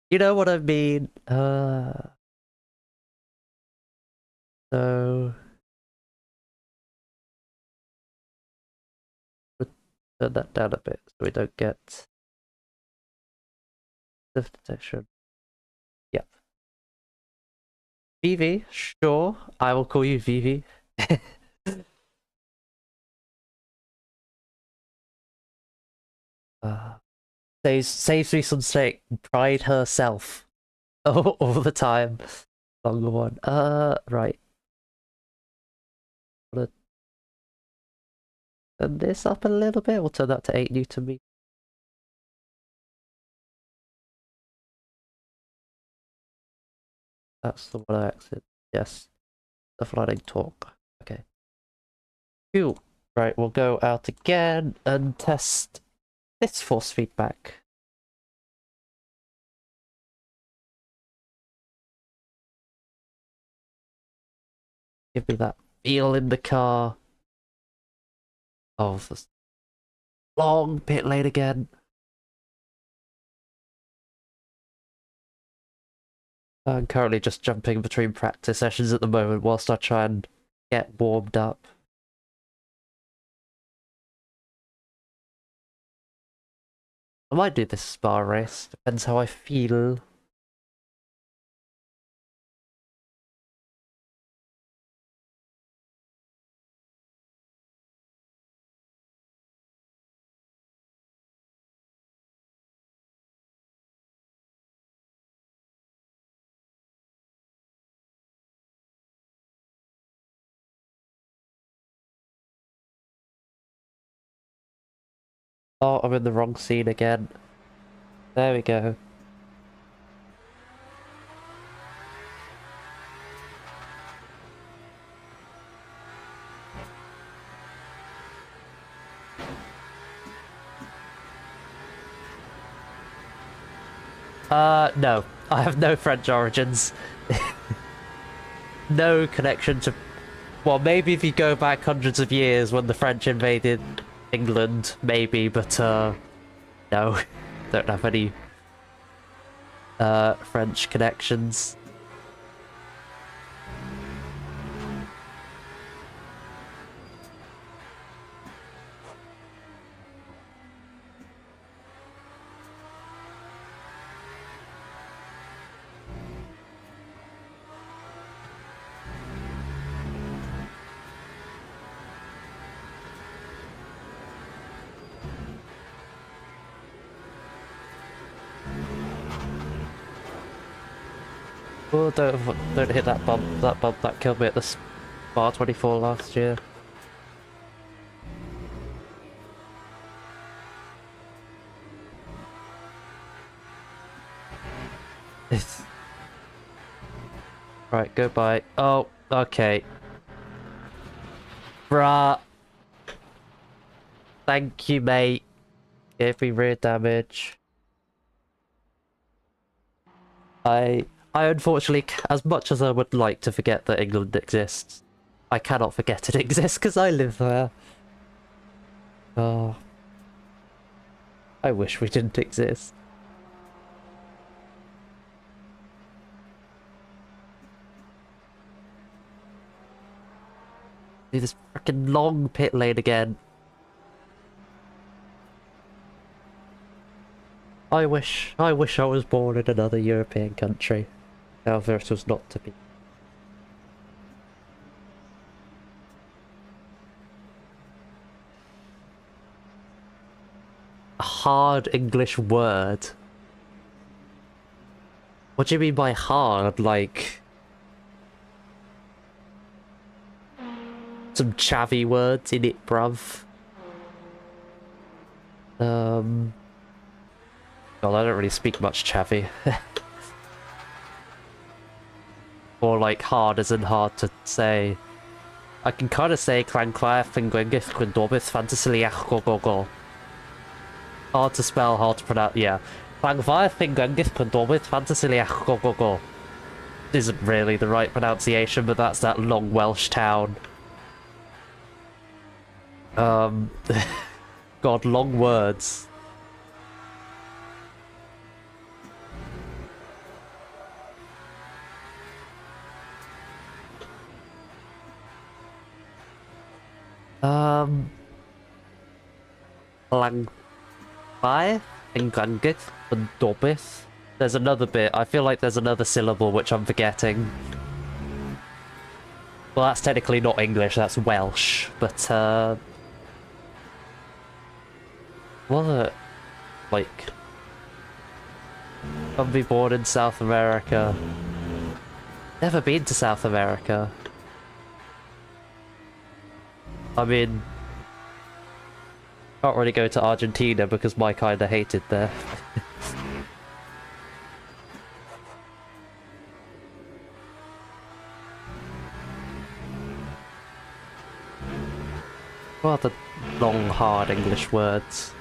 You know what I mean? So turn that down a bit so we don't get the detection. Yep. Vivi, sure. I will call you Vivi. Saves me some steak. Pride herself. All the time. Longer one. Right. Turn this up a little bit. We'll turn that to 8 Newton meters. That's the one I accident. Yes. Self-aligning torque. Okay. Phew. Right, we'll go out again and test this force feedback. Give me that feel in the car. Oh, this long pit lane again. I'm currently just jumping between practice sessions at the moment whilst I try and get warmed up. I might do this spa race, depends how I feel. Oh, I'm in the wrong scene again. There we go. No. I have no French origins. No connection to... Well, maybe if you go back hundreds of years when the French invaded England, maybe, but, no. Don't have any, French connections. Oh, don't hit that bump. That bump that killed me at the Spa 24 last year. Right, goodbye. Oh, okay. Bruh. Thank you, mate. Gave me rear damage. I unfortunately, as much as I would like to forget that England exists, I cannot forget it exists because I live there. Oh. I wish we didn't exist. Do this freaking long pit lane again. I wish I was born in another European country. However, it was not to be. A hard English word. What do you mean by hard? Like some chavvy words in it, bruv. Well, I don't really speak much chavvy. Or like hard as in hard to say. I can kind of say clanclair fingwingith quindobith fantasiliach go go go. Hard to spell, hard to pronounce, yeah. Clangvair fingwingith quindobith fantasiliach go go go. Isn't really the right pronunciation, but that's that long Welsh town. God, long words. Langfire and Gangit and Dobith. There's another bit. I feel like there's another syllable which I'm forgetting. Well, that's technically not English, that's Welsh, but what, like, I'll be born in South America. Never been to South America. I mean, can't really go to Argentina because my kinda hated there. What are the long, hard English words?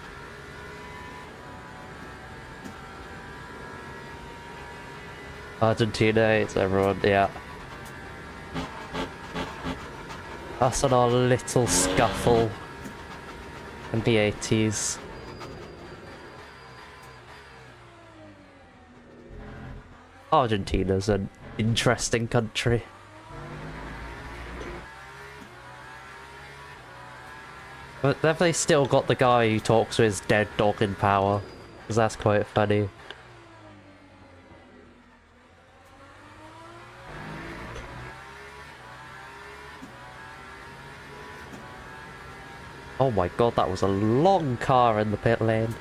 Argentina, it's everyone, yeah. Us and our little scuffle in the 80s. Argentina's an interesting country. But definitely still got the guy who talks to his dead dog in power, because that's quite funny. Oh my god, that was a long car in the pit lane.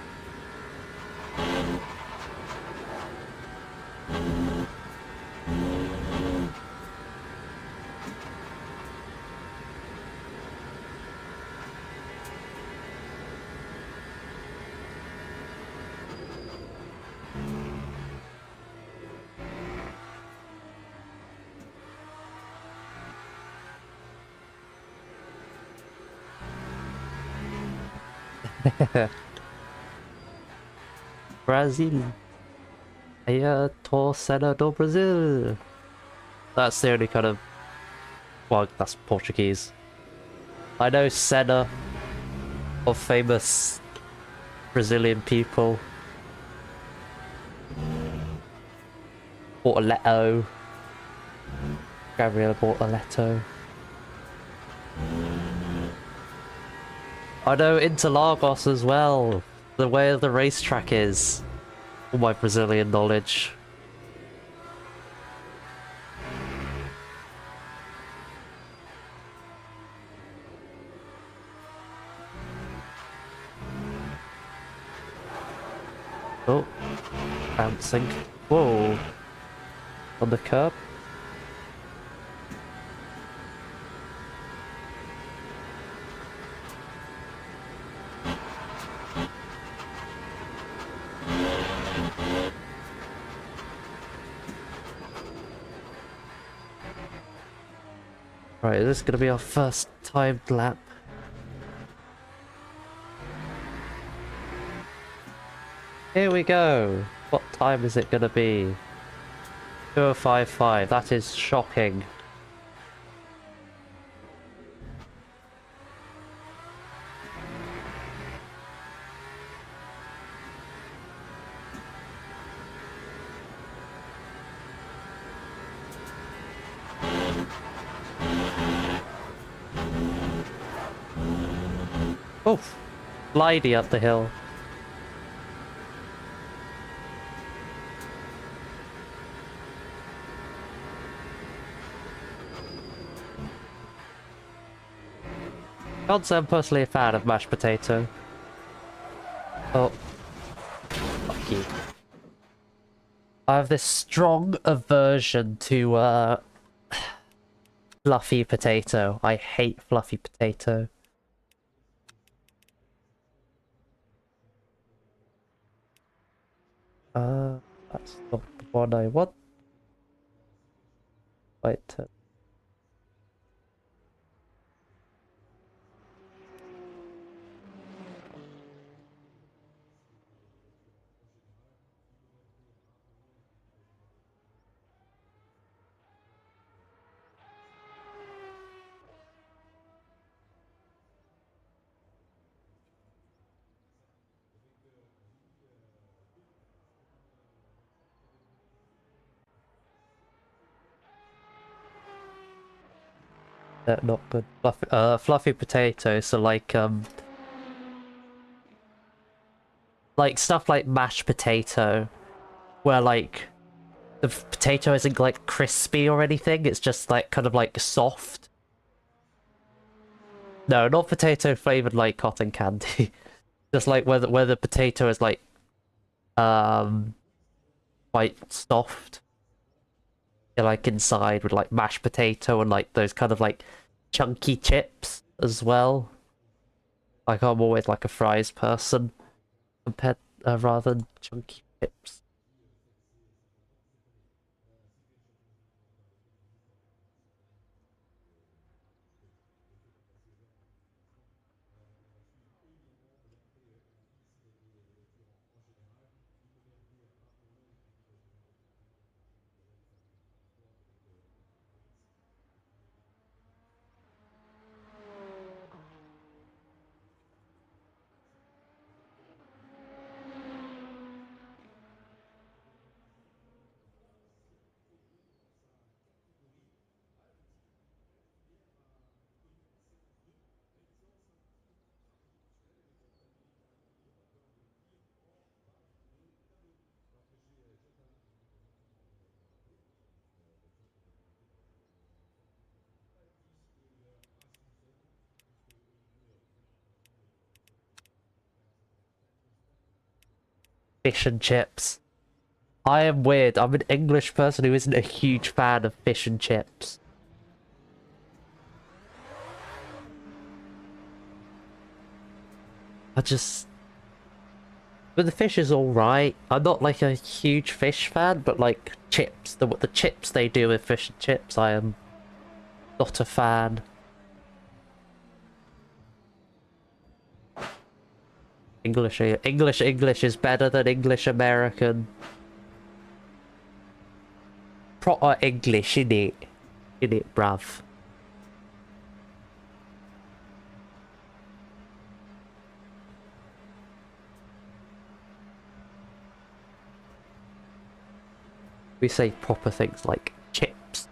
Brazil. Aí torcida do Brazil. That's the only kind of... well, that's Portuguese. I know Senna of famous Brazilian people. Bortoleto. Gabriele Bortoleto. I know Interlagos as well. The way the racetrack is. All my Brazilian knowledge. Oh, bouncing. Whoa. On the curb. Right, is this gonna be our first timed lap? Here we go! What time is it gonna be? 2055, that is shocking. Oh! Glidey up the hill. Can't say I'm personally a fan of mashed potato. Oh. Fuck you. I have this strong aversion to, fluffy potato. I hate fluffy potato. That's not the one I want. Wait. Not good. Fluffy potato, so like stuff like mashed potato, where like the potato isn't like crispy or anything, it's just like kind of like soft. No, not potato flavored like cotton candy. Just like where the potato is like quite soft. Yeah, like inside with like mashed potato and like those kind of like chunky chips as well. Like I'm always like a fries person compared rather than chunky chips. fish and chips. I am weird. I'm an English person who isn't a huge fan of fish and chips. But the fish is alright. I'm not like a huge fish fan, but like chips, the chips they do with fish and chips, I am not a fan. English is better than English American. Proper English, innit? Innit, bruv? We say proper things like chips,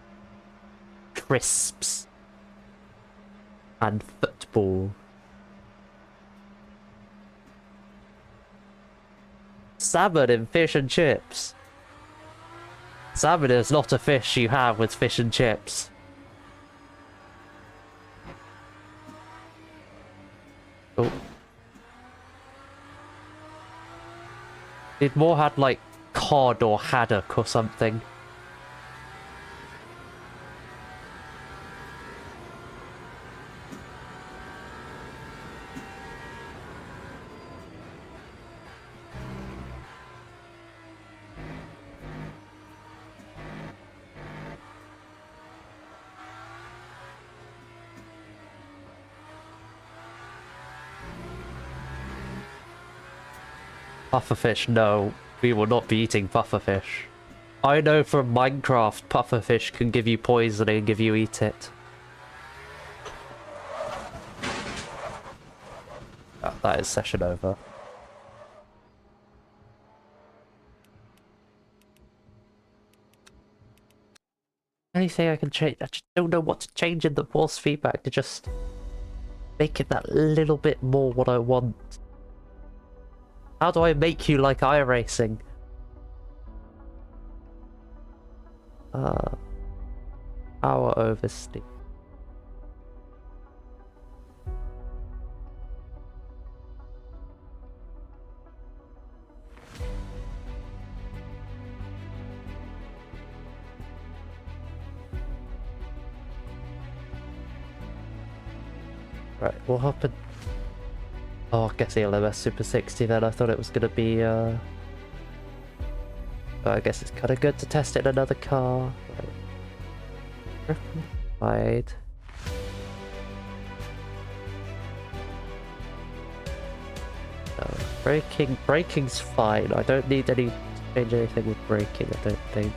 crisps, and football. Salmon in fish and chips. Salmon is not a fish you have with fish and chips. Oh. It more had like cod or haddock or something. Pufferfish, no. We will not be eating pufferfish. I know from Minecraft, pufferfish can give you poisoning if you eat it. That is session over. Anything I can change? I just don't know what to change in the force feedback to just make it that little bit more what I want. How do I make you like iRacing? Power oversteer. Right, we'll hop in. Oh, I guess the LMS Super 60 then. I thought it was gonna be, but I guess it's kind of good to test it in another car. Right. Braking's fine. I don't need to change anything with braking, I don't think.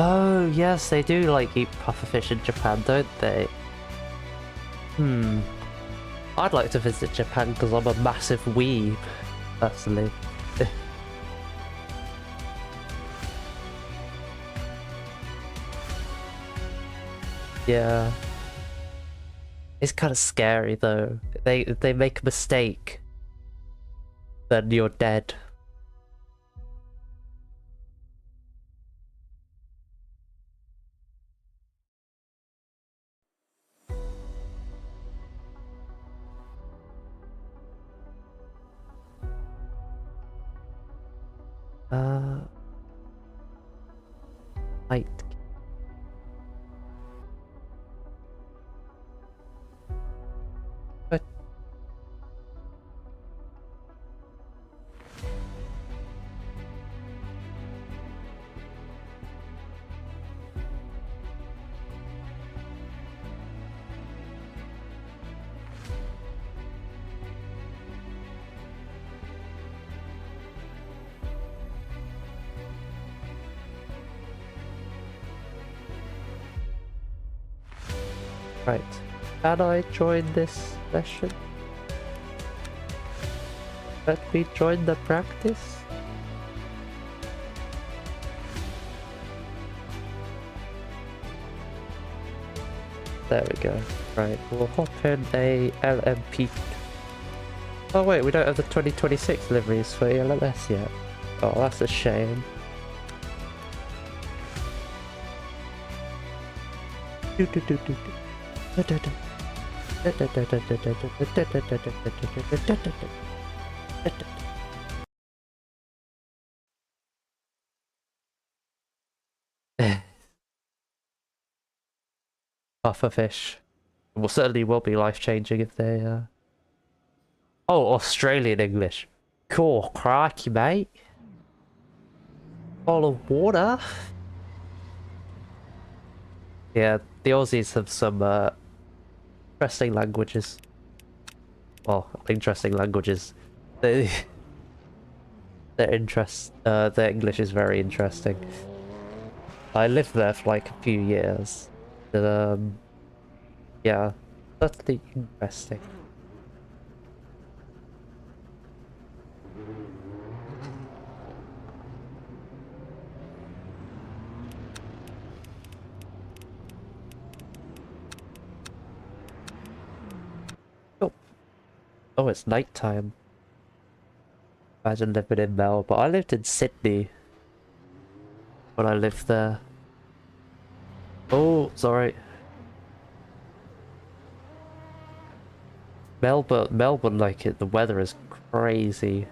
Oh, yes, they do like eat pufferfish in Japan, don't they? I'd like to visit Japan because I'm a massive weeb, personally. Yeah. It's kind of scary though. If they make a mistake, then you're dead. Lite. But right, can I join this session? Let me join the practice. There we go. Right, we'll hop in a LMP. Oh wait, we don't have the 2026 liveries for ELMS yet. Oh, that's a shame. Pufferfish. Well, certainly will be life-changing if they, Oh, Australian English. Cool, crikey, mate. Bottle of water. Yeah, the Aussies have some, interesting languages. Well, interesting languages. They, their English is very interesting. I lived there for like a few years. And, yeah, certainly interesting. Oh, oh, it's nighttime. Imagine living in Melbourne. I lived in Sydney when I lived there. Oh, sorry. Melbourne, like it, the weather is crazy.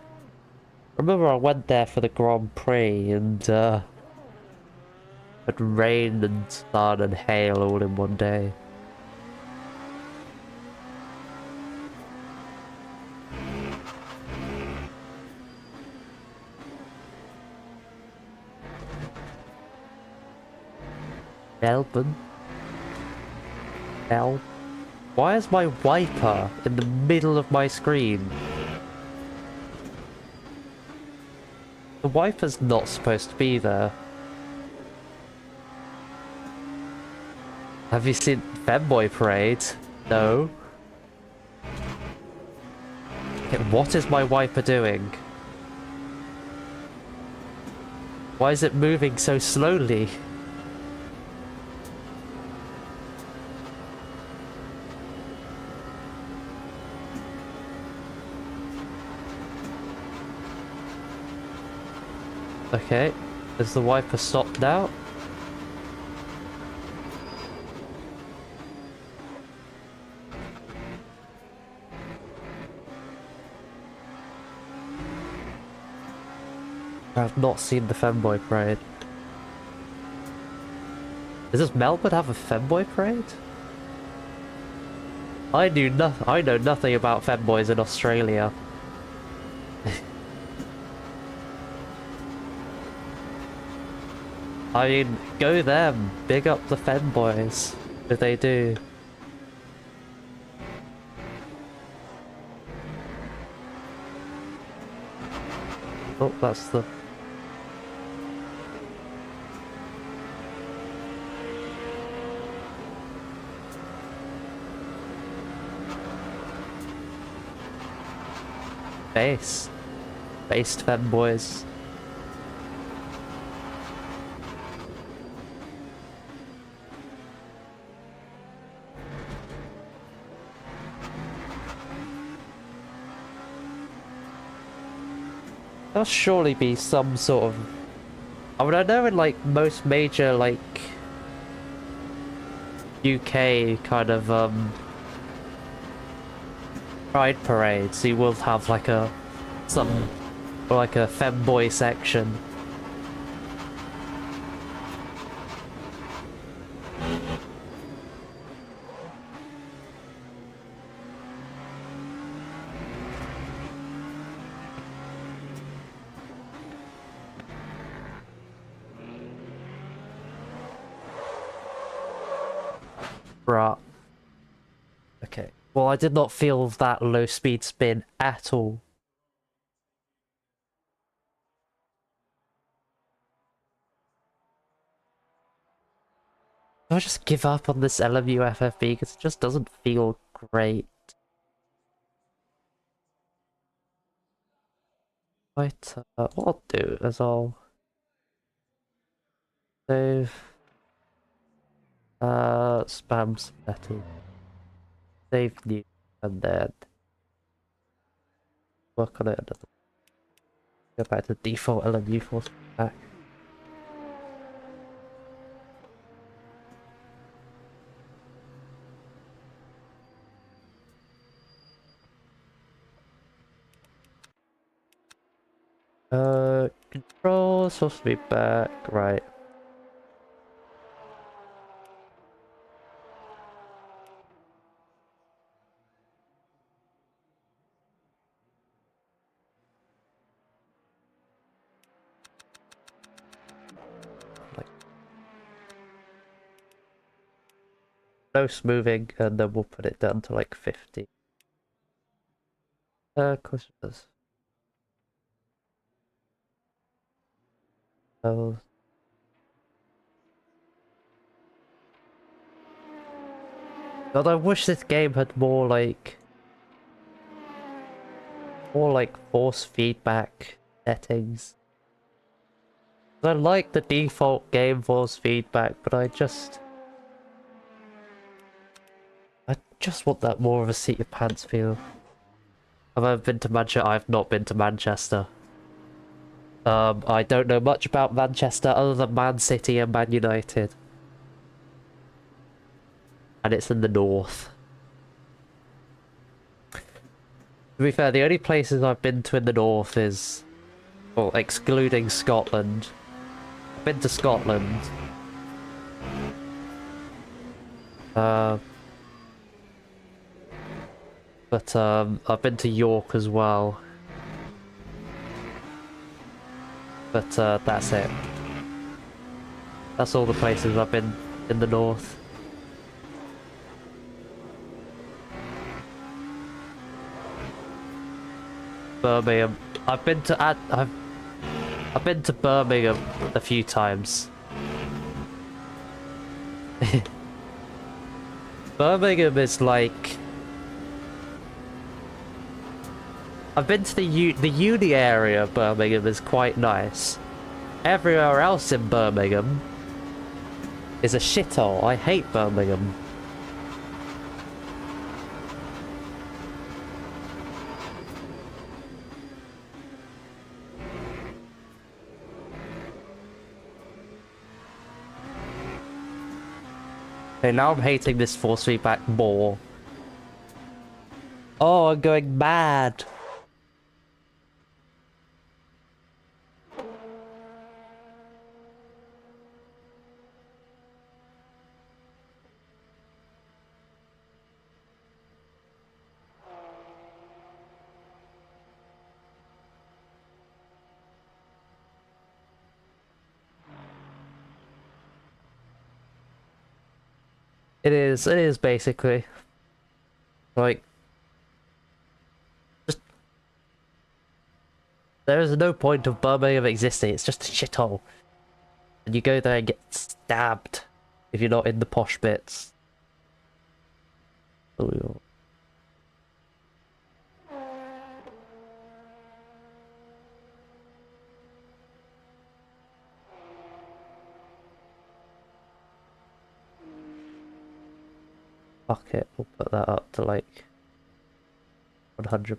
Remember I went there for the Grand Prix and it rained and sun and hail all in one day. Melbourne. Why is my wiper in the middle of my screen? The wiper's not supposed to be there. Have you seen Femboy Parade? No. Okay, what is my wiper doing? Why is it moving so slowly? Okay, is the wiper stopped now? I've not seen the Femboy Parade. Does Melbourne have a Femboy Parade? I know nothing about femboys in Australia. I mean, go them. Big up the femboys if they do. Oh, that's the... Based femboys. There'll surely be some sort of... I mean, I know in like most major like UK kind of pride parades, you will have like a femboy section. Right. Okay. Well, I did not feel that low speed spin at all. I just give up on this LMU FFB because it just doesn't feel great. Right, what I'll do is I'll save spam setting, save new, and then work on it. Go back to default LMU force back. Control supposed to be back, right. Like, no smoothing, and then we'll put it down to like 50. Of course it does. Oh. God, I wish this game had more like force feedback settings. I like the default game force feedback, but I just want that more of a seat your pants feel. Have I been to Manchester? I've not been to Manchester. I don't know much about Manchester other than Man City and Man United. And it's in the north. To be fair, the only places I've been to in the north is... well, excluding Scotland. I've been to Scotland. But I've been to York as well. But that's it. That's all the places I've been in the north. Birmingham. I've been to Birmingham a few times. Birmingham is like... I've been to the uni area of Birmingham is quite nice. Everywhere else in Birmingham is a shithole. I hate Birmingham. Okay, now I'm hating this force feedback more. Oh, I'm going mad. It is basically. Like, just... there is no point of Birmingham existing, it's just a shithole. And you go there and get stabbed if you're not in the posh bits. Oh, fuck it, we'll put that up to like 100%.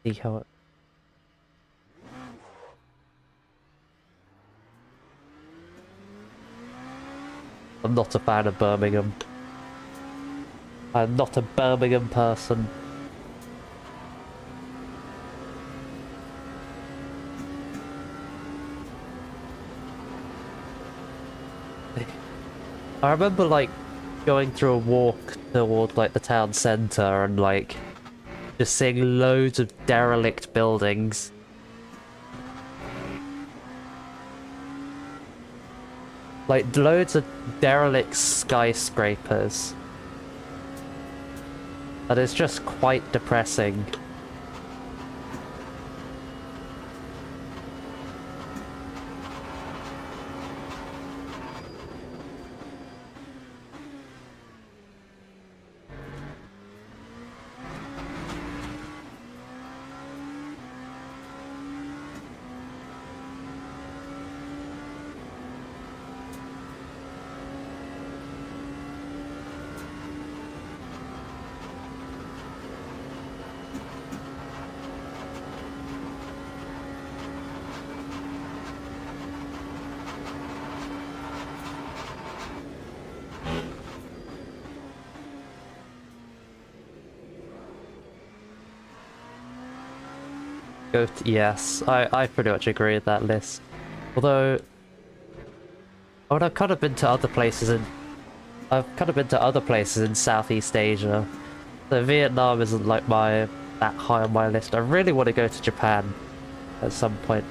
See how it... I'm not a fan of Birmingham. I'm not a Birmingham person. I remember like going through a walk toward like the town centre and like just seeing loads of derelict buildings. Like loads of derelict skyscrapers. And it's just quite depressing. Yes, I pretty much agree with that list. Although, I've kind of been to other places in Southeast Asia. So Vietnam isn't like that high on my list. I really want to go to Japan at some point.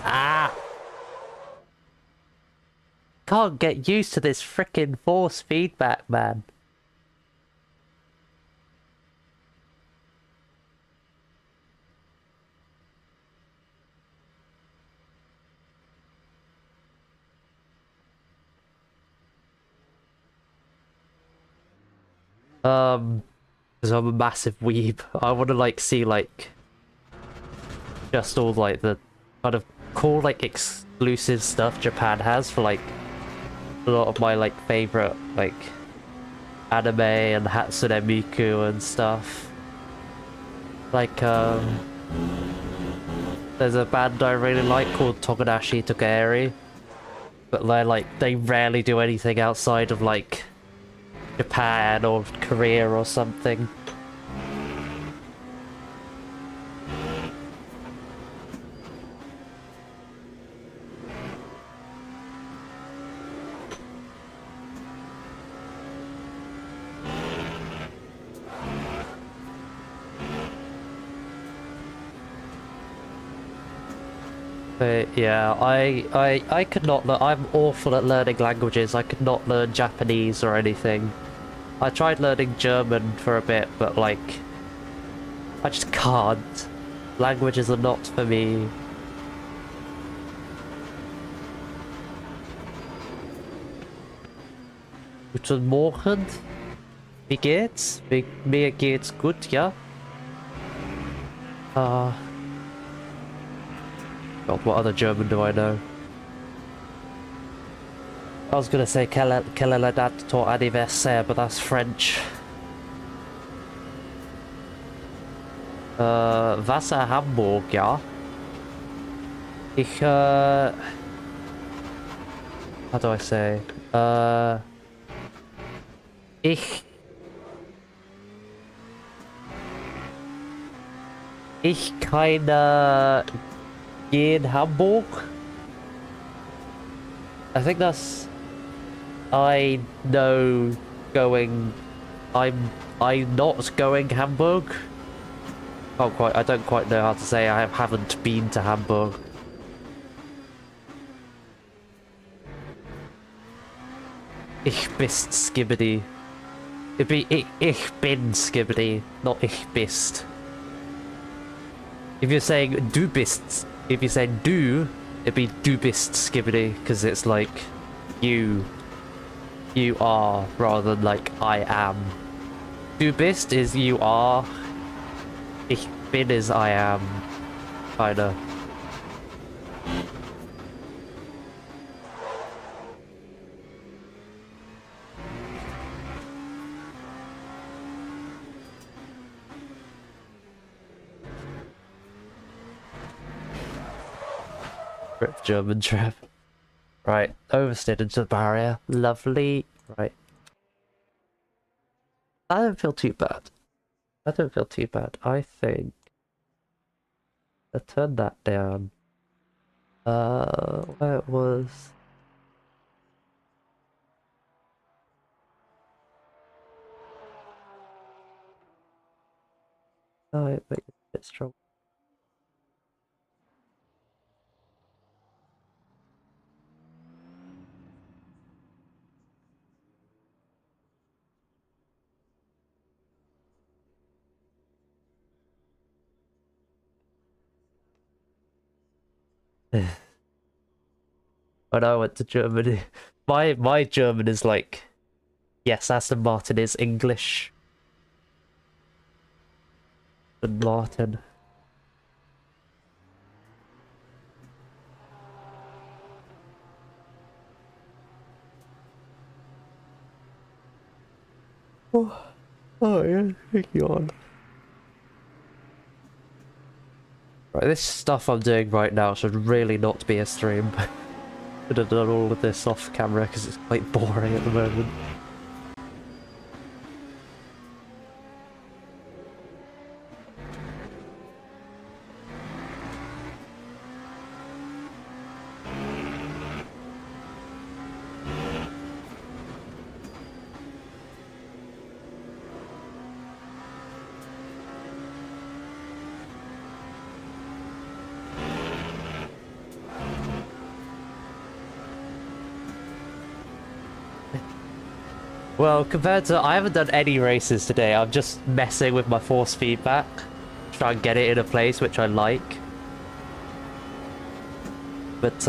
Ah! Can't get used to this frickin' force feedback, man. Because I'm a massive weeb. I want to like see like just all like the kind of cool like exclusive stuff Japan has for like a lot of my like favorite like anime and Hatsune Miku and stuff. Like there's a band I really like called Togodashi Togeri, but they rarely do anything outside of like Japan or Korea or something. But yeah, I could not learn. I'm awful at learning languages. I could not learn Japanese or anything. I tried learning German for a bit, but like, I just can't. Languages are not for me. Guten Morgen. Wie geht's? Mir geht's gut, ja? God, what other German do I know? I was gonna say quelle la date de ton anniversaire, but that's French. Wasser Hamburg, ja. How do I say? Ich keine in Hamburg. I think that's I know going I'm not going Hamburg. I don't quite know how to say I haven't been to Hamburg. Ich bist Skibbity. It'd be ich bin Skibbity, not ich bist. If you're saying du bist, if you say du, it'd be du bist Skibbity, because it's like you are, rather than like I am. Du bist is you are. Ich bin is I am. Kinda. Rip German trap. Right, oversteered into the barrier. Lovely. Right. I don't feel too bad. I don't feel too bad. I think I turned that down. Where it was. Oh, wait, it's a bit strong. When I went to Germany. My German is like, yes, Aston Martin is English. Aston Martin. Oh yeah, yawn. Right, this stuff I'm doing right now should really not be a stream. Should have done all of this off camera because it's quite boring at the moment. Well, compared to... I haven't done any races today. I'm just messing with my force feedback. Try and get it in a place which I like. But,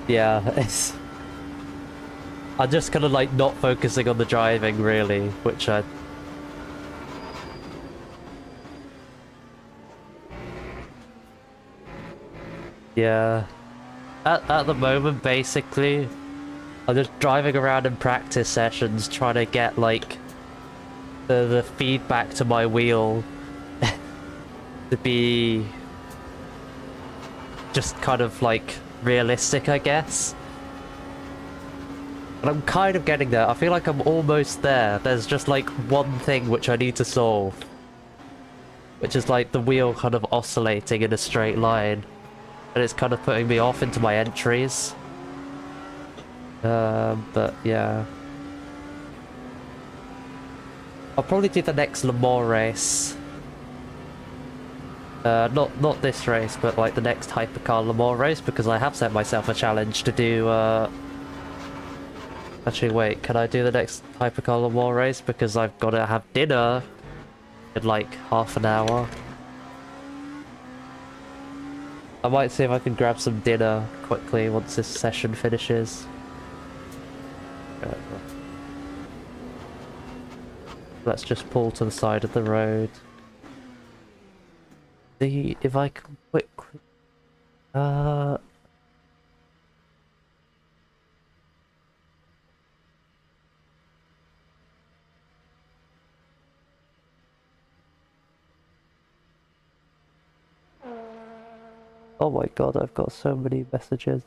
yeah, it's... I'm just kind of, like, not focusing on the driving, really, which I... Yeah. At the moment, basically... I'm just driving around in practice sessions trying to get, like, the feedback to my wheel to be just kind of, like, realistic, I guess. And I'm kind of getting there. I feel like I'm almost there. There's just, like, one thing which I need to solve. Which is, like, the wheel kind of oscillating in a straight line. And it's kind of putting me off into my entries. But yeah. I'll probably do the next Le Mans race. Not this race, but like the next Hypercar Le Mans race, because I have set myself a challenge to do, Actually, wait, can I do the next Hypercar Le Mans race? Because I've got to have dinner in like half an hour. I might see if I can grab some dinner quickly once this session finishes. Let's just pull to the side of the road. See if I can quickly... Oh my god, I've got so many messages.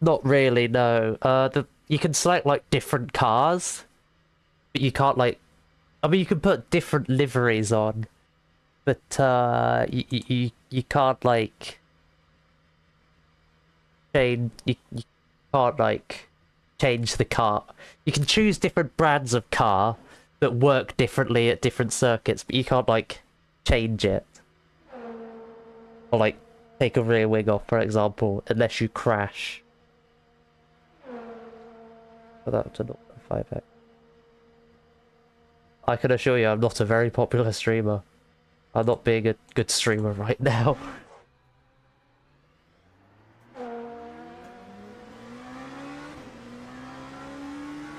Not really, no. You can select like different cars, but you can't like... I mean, you can put different liveries on, but you can't like you can't like change the car. You can choose different brands of car that work differently at different circuits, but you can't like change it. Or like take a rear wing off, for example, unless you crash. Put that to 0.5x. I can assure you I'm not a very popular streamer. I'm not being a good streamer right now.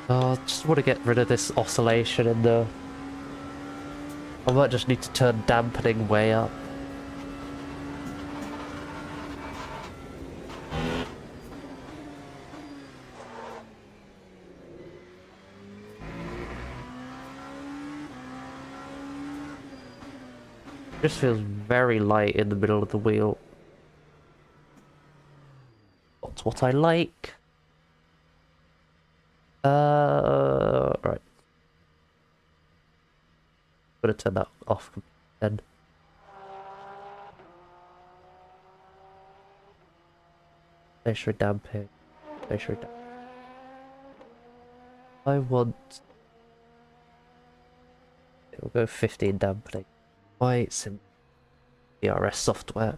I just want to get rid of this oscillation in the... I might just need to turn dampening way up. Just feels very light in the middle of the wheel. That's what I like. Right. Gonna turn that off then. Stationary damping. Stationary damping. I want... It'll go 15 dampening. Quite simple. DRS software.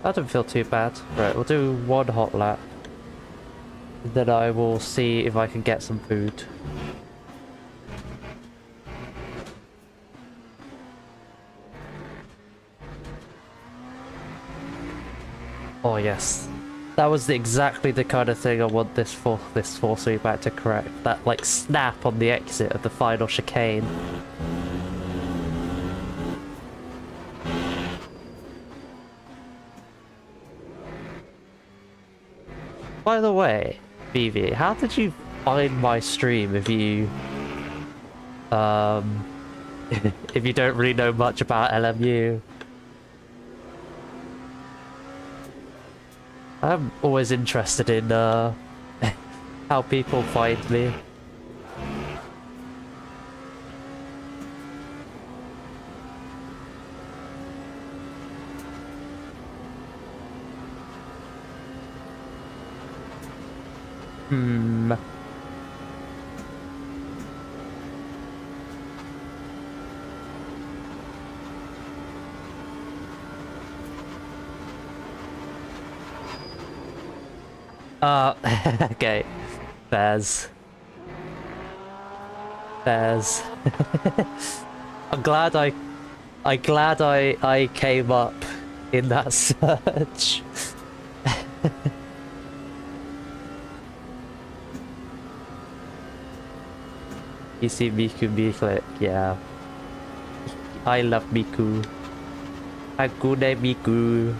That doesn't feel too bad. Right, we'll do one hot lap. Then I will see if I can get some food. Oh yes. That was exactly the kind of thing I want this force feedback to correct. That like snap on the exit of the final chicane. By the way, Vivi, how did you find my stream if you if you don't really know much about LMU? I'm always interested in how people find me. Hmm. Okay. Bears. Bears. I'm glad I came up in that search. You see Miku Miklik, yeah. I love Miku. Hakune Miku.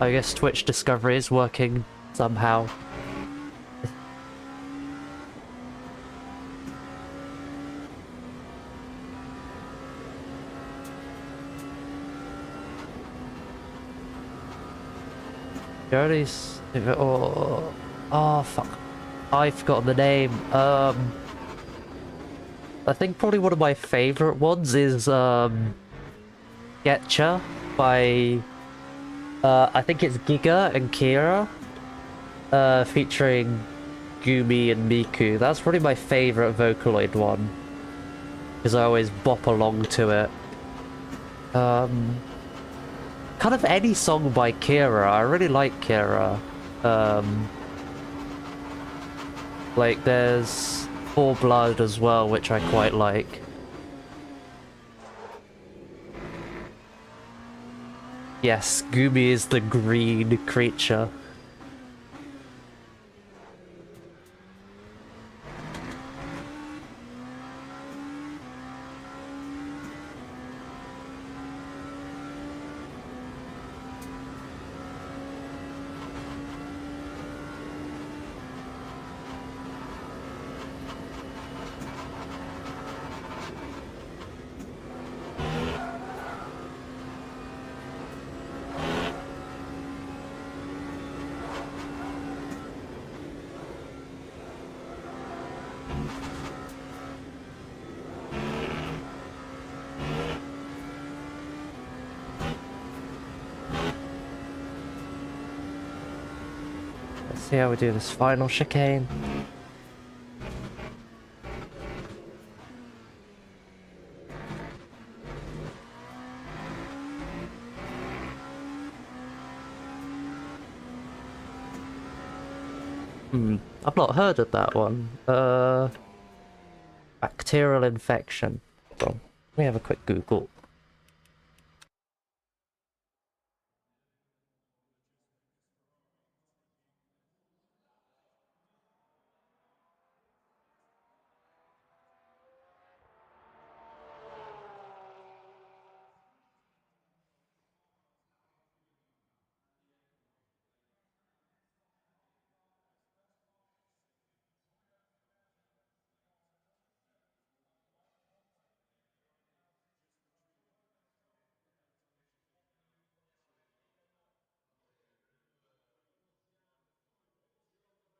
I guess Twitch Discovery is working somehow. Journeys. Oh fuck. I've forgotten the name. I think probably one of my favorite ones is Getcha by I think it's Giga and Kira. Featuring Gumi and Miku. That's probably my favorite Vocaloid one. Because I always bop along to it. Kind of any song by Kira. I really like Kira. Like there's Full Blood as well, which I quite like. Yes, Gumi is the green creature. See how we do this final chicane. I've not heard of that one. Bacterial infection. Hold on. Let me have a quick Google.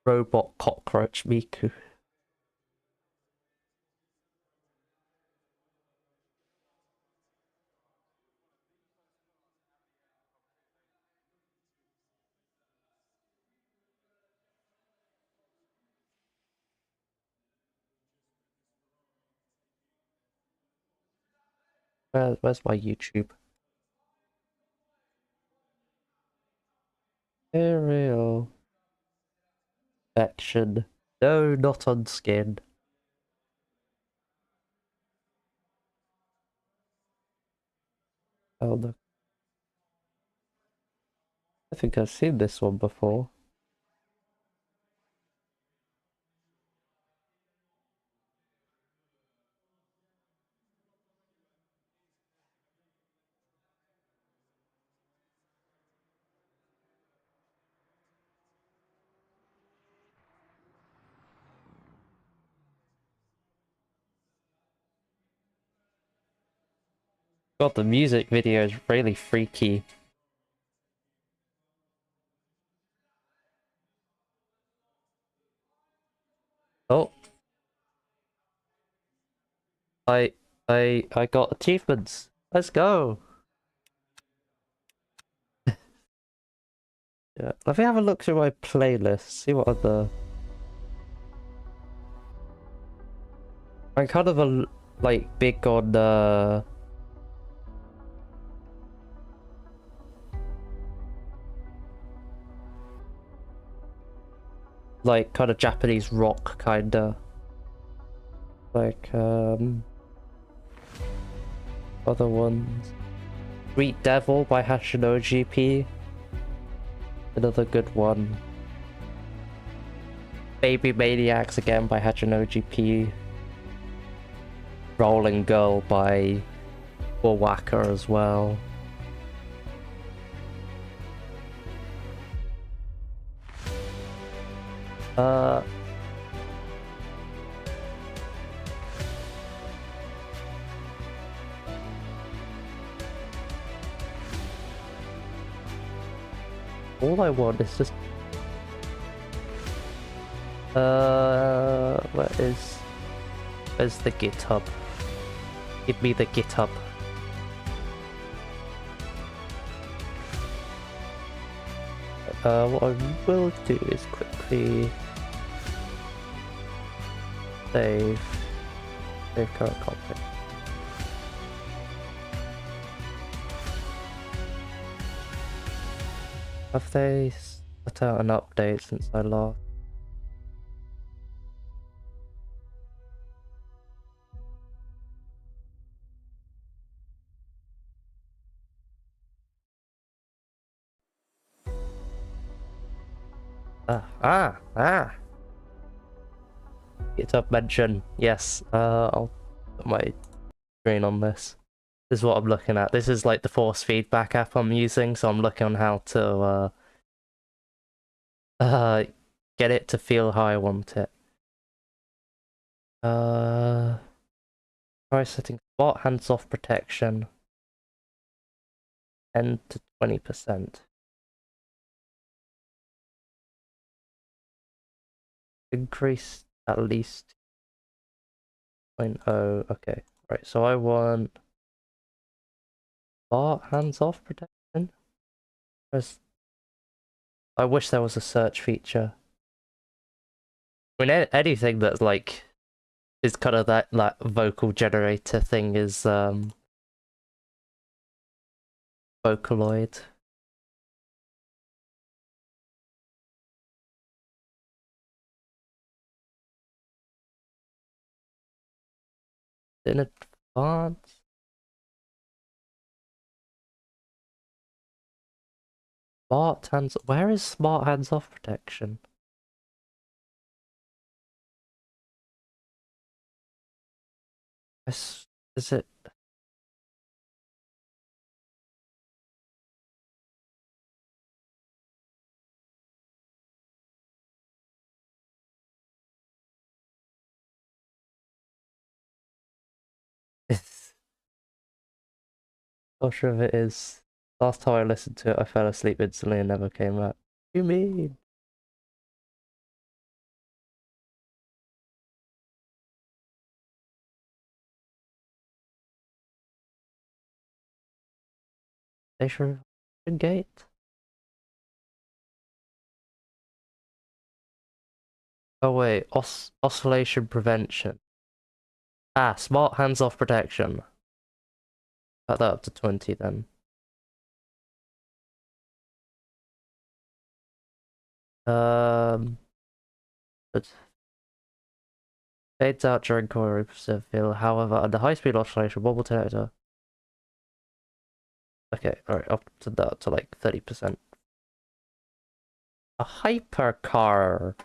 Robot cockroach Miku. Where's my YouTube? Aerial action. No, not on skin. Oh no. I think I've seen this one before. God, the music video is really freaky. Oh, I I got achievements. Let's go. Yeah, let me have a look through my playlist. See what other. I'm kind of a like big on like kind of Japanese rock kinda. Like other ones. Sweet Devil by Hashino GP. Another good one. Baby Maniacs again by Hashino GP. Rolling Girl by Waka as well. All I want is just where's the GitHub? Give me the GitHub. What I will do is quickly save current config. Have they put out an update since I last? GitHub mention. Yes. I'll put my screen on this. This is what I'm looking at. This is like the force feedback app I'm using, so I'm looking on how to get it to feel how I want it. Try setting spot hands-off protection 10 to 20%. Increase at least 0.0. Okay, right. So I want spot hands-off protection. I wish there was a search feature. I mean, anything that's like is kind of that vocal generator thing is Vocaloid. In advance. Smart hands. Where is smart hands off protection? Is it? Not sure if it is. Last time I listened to it, I fell asleep instantly and never came back. What do you mean? Station gate? Oh wait, oscillation prevention. Ah, smart hands-off protection. Put that up to 20 then. But fades out during core feel. However, under high-speed oscillation, mobile detector. Okay, alright, up to that to like 30%. A hypercar.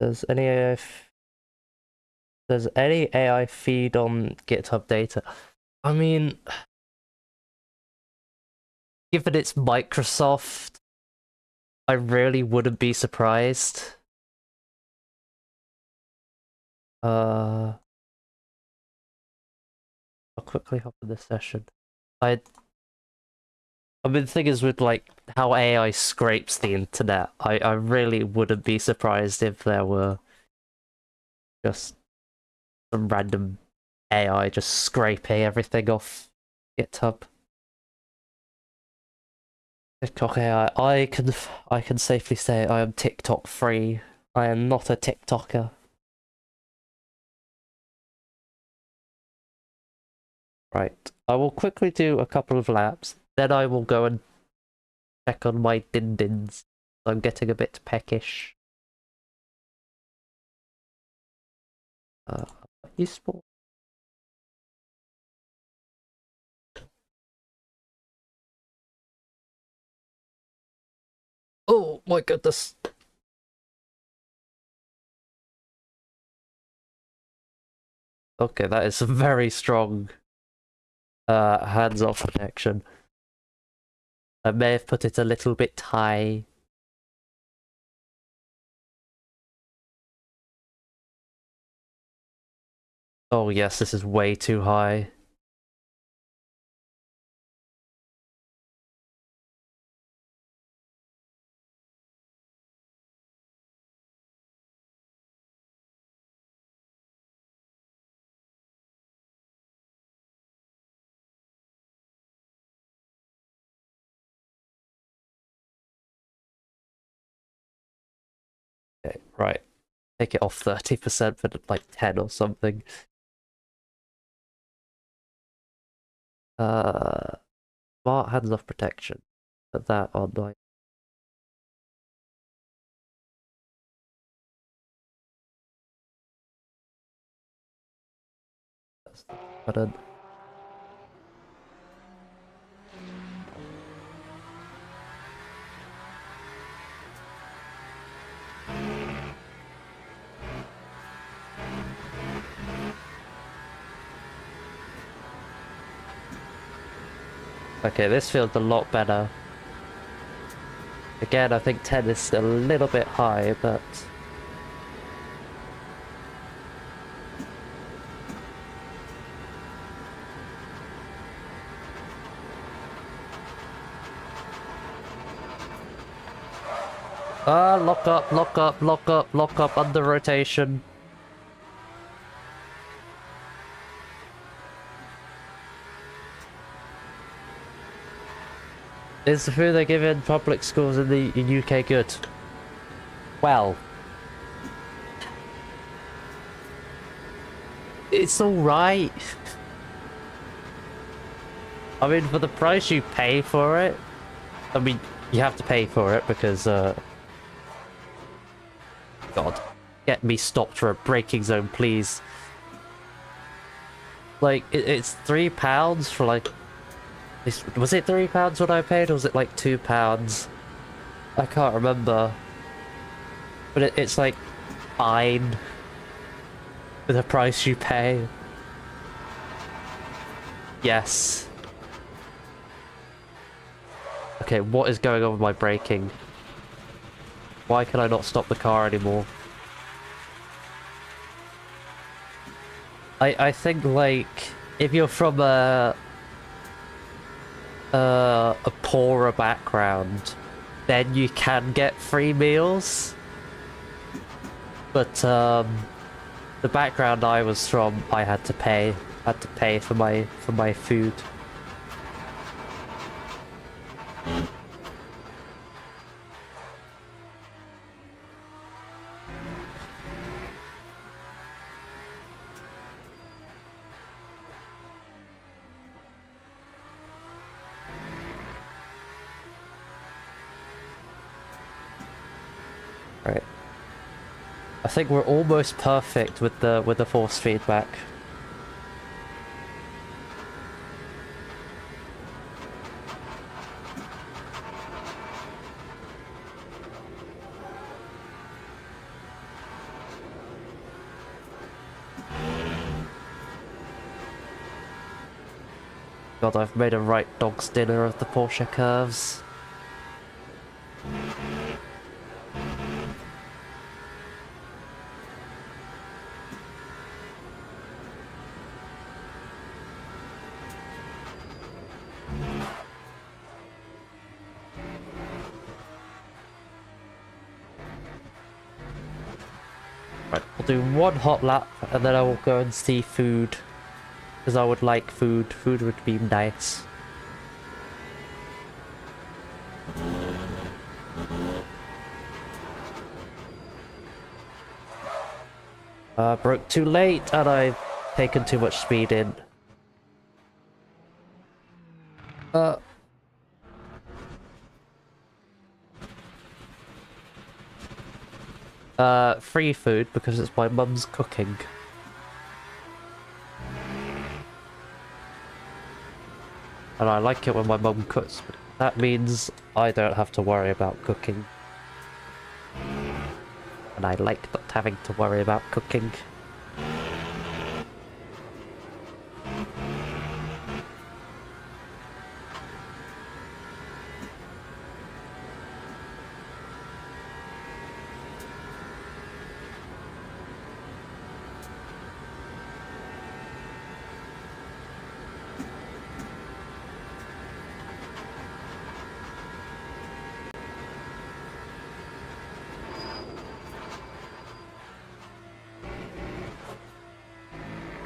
Does any AI feed on GitHub data? I mean, given it's Microsoft, I really wouldn't be surprised. I'll quickly hop in this session. I mean, the thing is with like how AI scrapes the internet, I really wouldn't be surprised if there were just some random AI just scraping everything off GitHub. TikTok AI, I can safely say I am TikTok free. I am not a TikToker. Right, I will quickly do a couple of laps, then I will go and check on my din-dins. I'm getting a bit peckish. Useful. Oh my goodness. Okay, that is some very strong hands-off protection. I may have put it a little bit high. Oh yes, this is way too high. Okay, right. Take it off 30% for like 10 or something. Smart hands-off protection. Put that on like button. Okay, this feels a lot better. Again, I think 10 is a little bit high, but... lock up, lock up, lock up, lock up, under rotation. Is the food they give in public schools in the UK good? Well, it's alright. I mean, for the price you pay for it, I mean, you have to pay for it because, God, get me stopped for a braking zone, please. Like, it's £3 for like... Was it £3 what I paid, or was it like £2? I can't remember. But it's like fine for the price you pay. Yes. Okay, what is going on with my braking? Why can I not stop the car anymore? I think like if you're from a poorer background, then you can get free meals. But the background I was from, I had to pay for my food. Right. I think we're almost perfect with the force feedback. God, I've made a right dog's dinner of the Porsche curves. Right, we'll do one hot lap and then I will go and see food. Because I would like food. Food would be nice. Broke too late and I've taken too much speed in. Free food because it's my mum's cooking. And I like it when my mum cooks, but that means I don't have to worry about cooking. And I like not having to worry about cooking.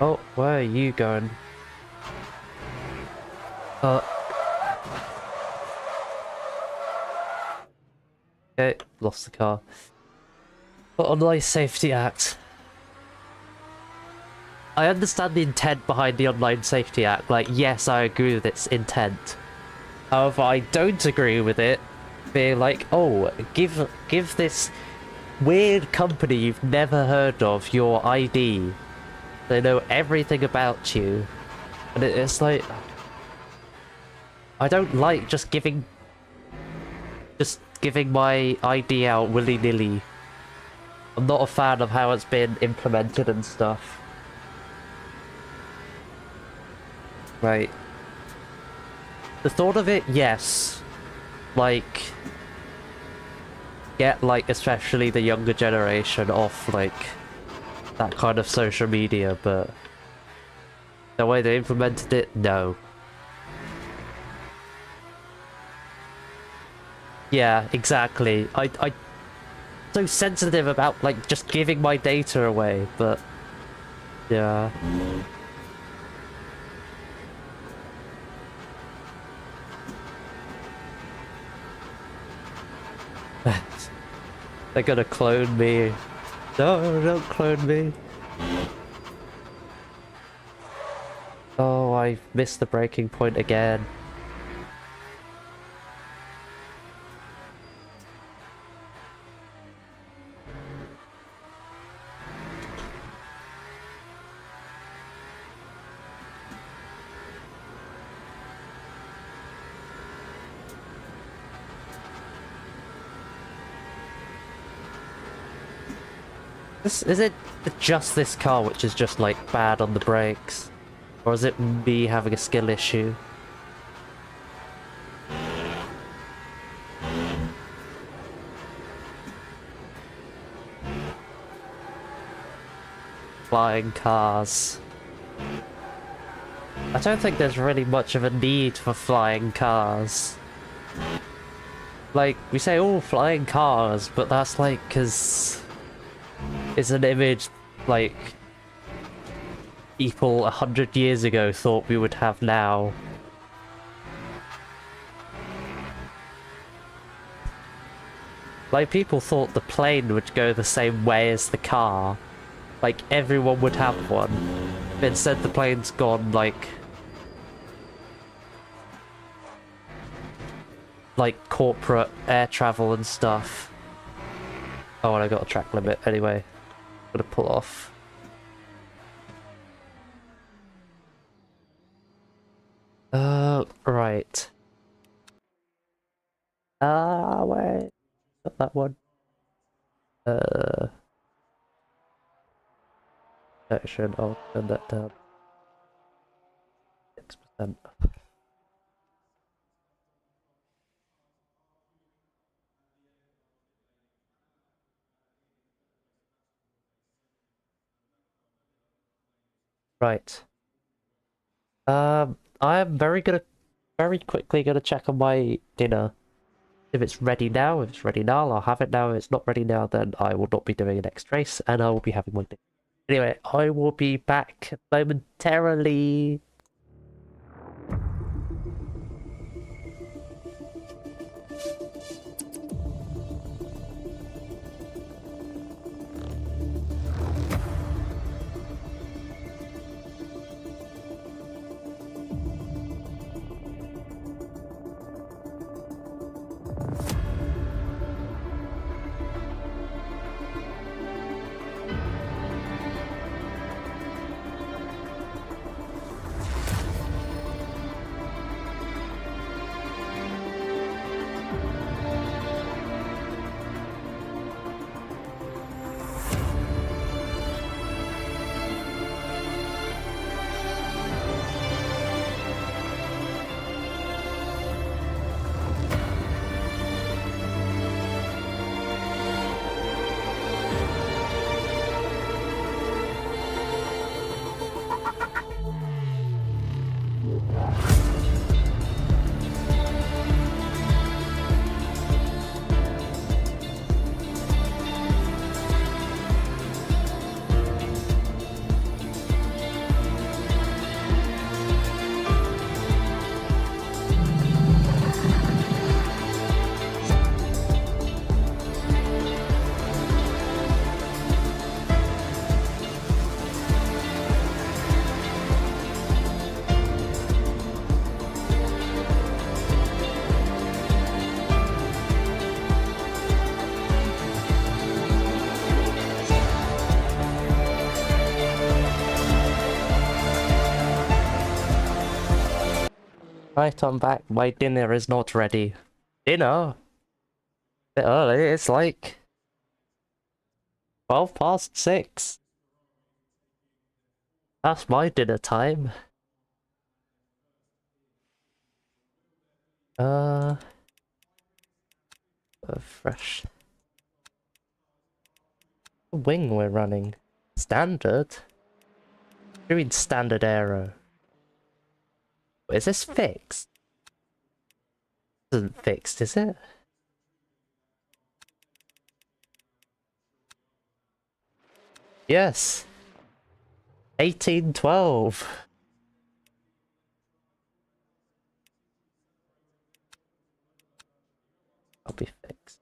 Oh, where are you going? Okay, lost the car. But Online Safety Act. I understand the intent behind the Online Safety Act. Like, yes, I agree with its intent. However, I don't agree with it being like, oh, give this weird company you've never heard of your ID. They know everything about you. And it's like... I don't like just giving my ID out willy-nilly. I'm not a fan of how it's been implemented and stuff. Right. The thought of it, yes. Like... Get, like, especially the younger generation off, like... that kind of social media, but... the way they implemented it, no. Yeah, exactly. I'm so sensitive about, like, just giving my data away, but... yeah. They're gonna clone me. No, don't clone me. Oh, I missed the breaking point again. Is it just this car which is just like bad on the brakes? Or is it me having a skill issue? Flying cars. I don't think there's really much of a need for flying cars. Like, we say, oh, flying cars, but that's like, because it's an image, like, people 100 years ago thought we would have now. Like, people thought the plane would go the same way as the car. Like, everyone would have one. But instead the plane's gone, like corporate air travel and stuff. Oh, and I got a track limit anyway. Gotta pull off. Right. Wait. Got that one. Section, I'll turn that down. 6%. Right. I am very quickly gonna check on my dinner. If it's ready now, I'll have it now. If it's not ready now, then I will not be doing a next race, and I will be having my dinner. Anyway, I will be back momentarily. Right, I'm back. My dinner is not ready. Dinner? Bit early. It's like 6:12. That's my dinner time. Fresh. The wing we're running. Standard? What do you mean standard aero? Is this fixed? This isn't fixed, is it? Yes. 1812. I'll be fixed.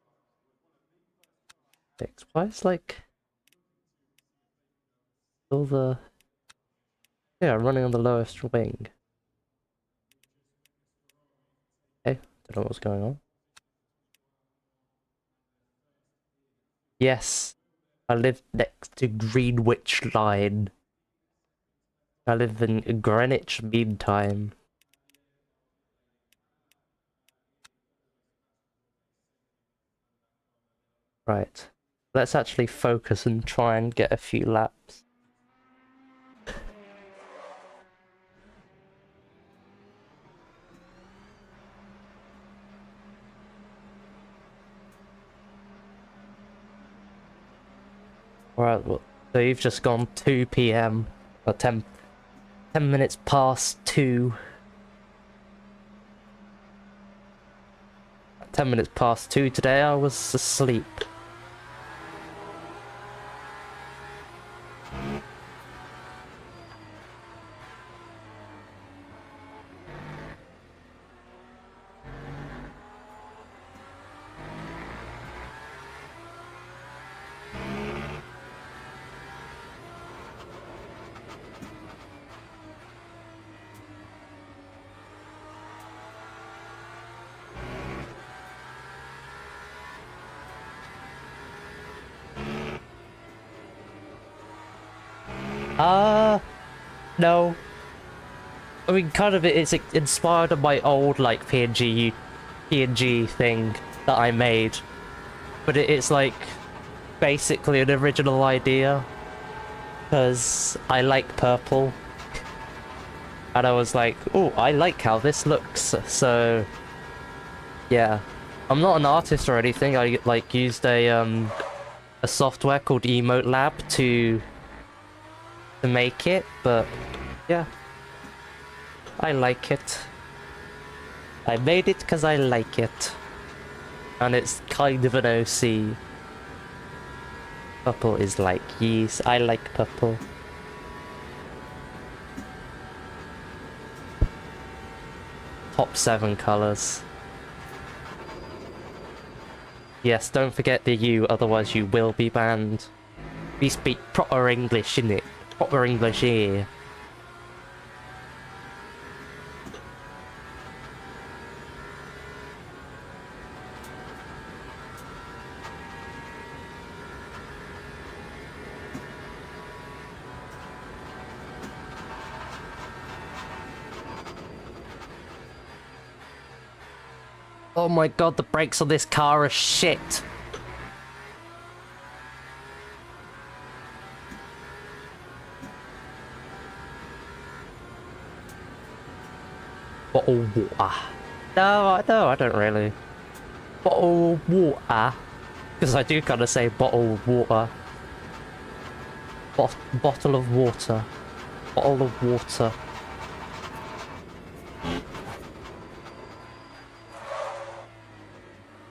Fixed. Why is like all the... Yeah, I'm running on the lowest wing. Okay, don't know what's going on. Yes. I live next to Greenwich Line. I live in Greenwich Mean Time. Right. Let's actually focus and try and get a few laps. Alright, well, so you've just gone 2 PM. Or 10 minutes past 2. 10 minutes past 2 today, I was asleep. No. I mean, kind of it's inspired of my old, like, PNG thing that I made. But it's, like, basically an original idea. Because I like purple. And I was like, oh, I like how this looks. So, yeah. I'm not an artist or anything. I, like, used a software called Emote Lab to make it, but yeah. I like it. I made it because I like it. And it's kind of an OC. Purple is like, yes, I like purple. Top 7 colours. Yes, don't forget the U, otherwise you will be banned. We speak proper English, innit? Proper English here. Oh my god, the brakes on this car are shit. Bottle water. No, I don't really. Bottle water. Because I do kind of say bottle water. Bottle of water. Bottle of water.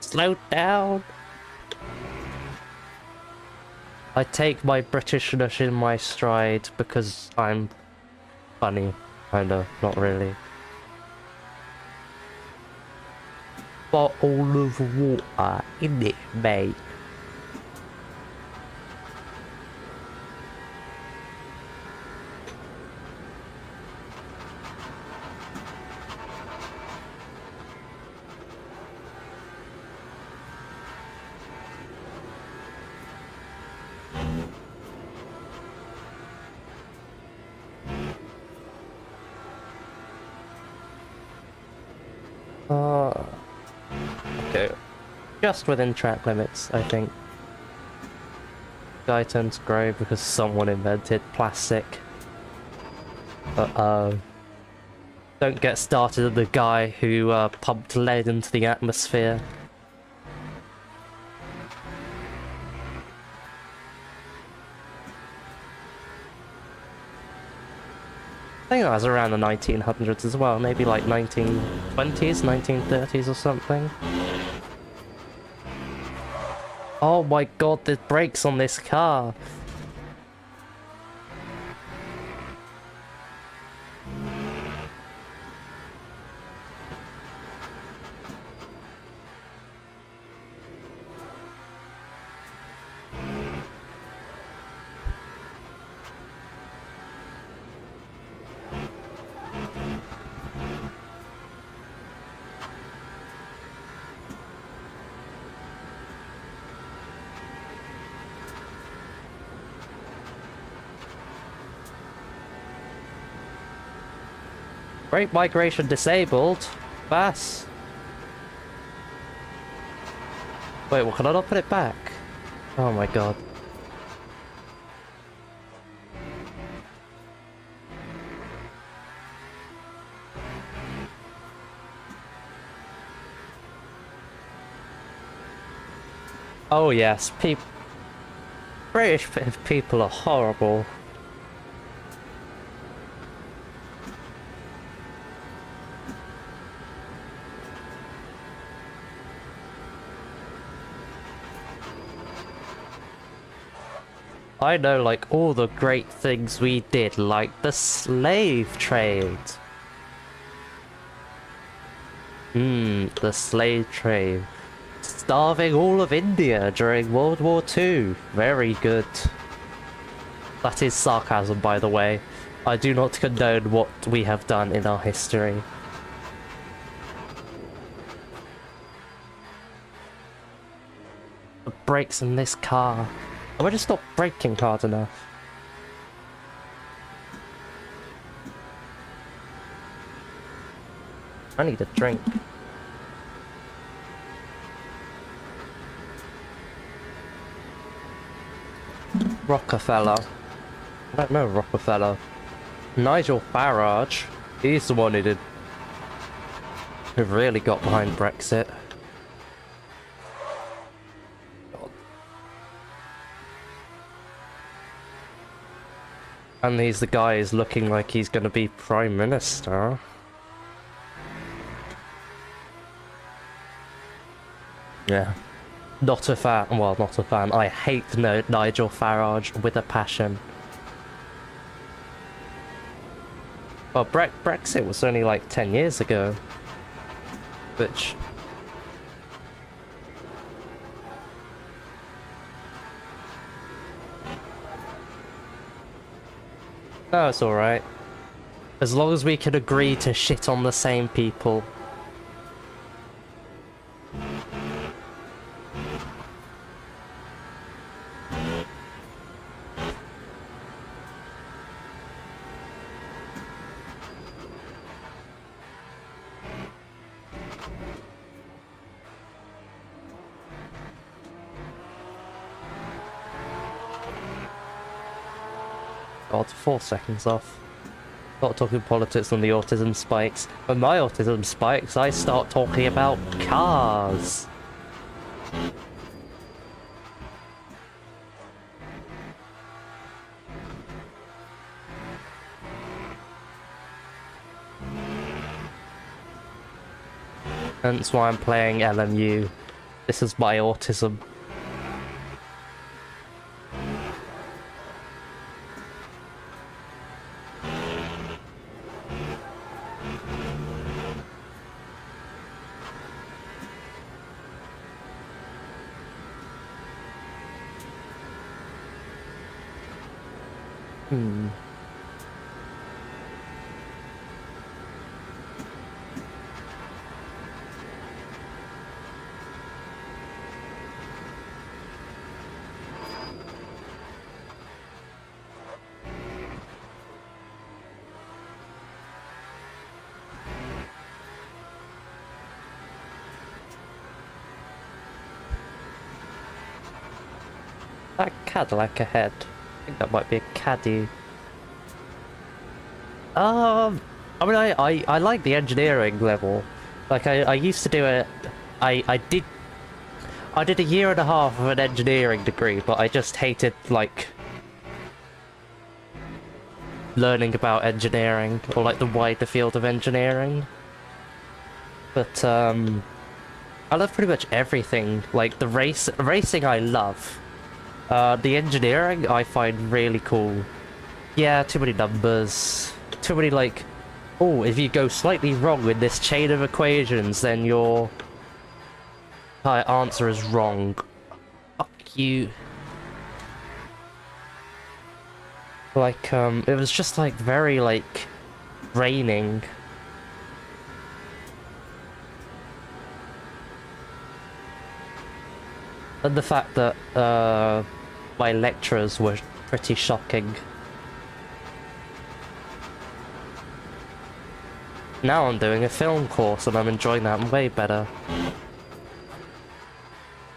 Slow down. I take my Britishness in my stride because I'm funny. Kinda, not really. Bottle of water, innit, mate? Okay. Just within track limits, I think. Guy turns grey because someone invented plastic. Don't get started on the guy who pumped lead into the atmosphere. I think that was around the 1900s as well, maybe like 1920s, 1930s or something. Oh my god, the brakes on this car! Brake migration disabled. Bass. Wait, well, can I not put it back? Oh my god. Oh yes, British people are horrible. I know, like, all the great things we did, like the slave trade. The slave trade. Starving all of India during World War II. Very good. That is sarcasm, by the way. I do not condone what we have done in our history. The brakes in this car. Am I just not braking hard enough? I need a drink. Rockefeller. I don't know Rockefeller. Nigel Farage. He's the one who really got behind Brexit. God. And he's the guy who's looking like he's gonna be Prime Minister. Yeah. Not a fan. Well, not a fan. I hate Nigel Farage with a passion. Well, Brexit was only like 10 years ago. Which... No, it's alright. As long as we can agree to shit on the same people. God, 4 seconds off. Start talking politics when the autism spikes. When my autism spikes, I start talking about cars. That's why I'm playing LMU. This is my autism. That Cadillac ahead. I think that might be a Caddy. I mean, I like the engineering level. Like, I used to do it. I did a year and a half of an engineering degree, but I just hated, like, learning about engineering, or, like, the wider field of engineering. But, I love pretty much everything. Like, the racing I love. The engineering I find really cool. Yeah, too many numbers. Too many, like, oh, if you go slightly wrong in this chain of equations, then your answer is wrong. Fuck you. Like, it was just, like, very, like, draining. And the fact that, my lecturers were pretty shocking. Now I'm doing a film course and I'm enjoying that way better.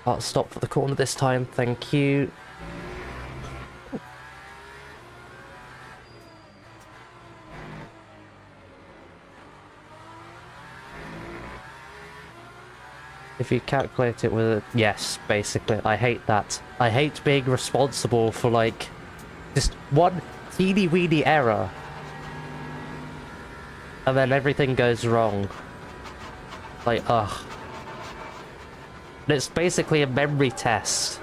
I'll stop for the corner this time, thank you. If you calculate it with a... Yes, basically. I hate that. I hate being responsible for, like, just one teeny-weeny error. And then everything goes wrong. Like, ugh. And it's basically a memory test.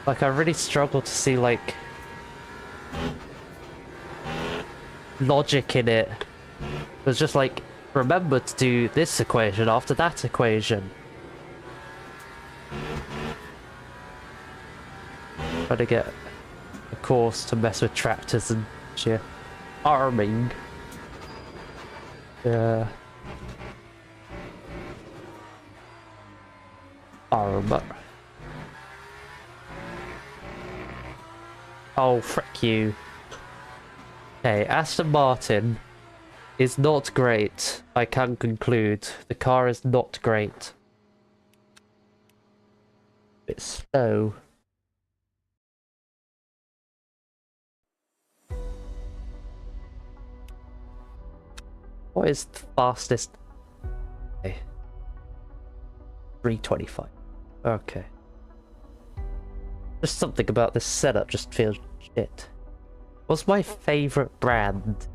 Like, I really struggle to see, like, logic in it. It's just like, remember to do this equation after that equation. Try to get a course to mess with tractors and shit. Farming. Yeah. Armor. Oh, frick you. Okay, Aston Martin is not great. I can conclude. The car is not great. It's slow. What is the fastest? Okay. 325. Okay. Just something about this setup just feels shit. What's my favorite brand?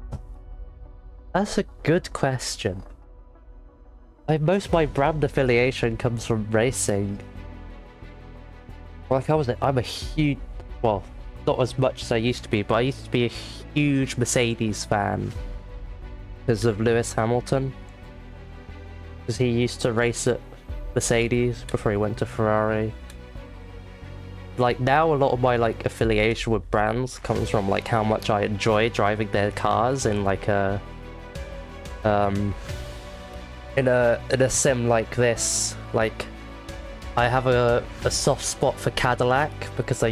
That's a good question. Most of my brand affiliation comes from racing. Like, I'm a huge, well, not as much as I used to be, but I used to be a huge Mercedes fan because of Lewis Hamilton. Because he used to race at Mercedes before he went to Ferrari. Like, now a lot of my, like, affiliation with brands comes from, like, how much I enjoy driving their cars in, like, a in a sim like this. Like, I have a soft spot for Cadillac because I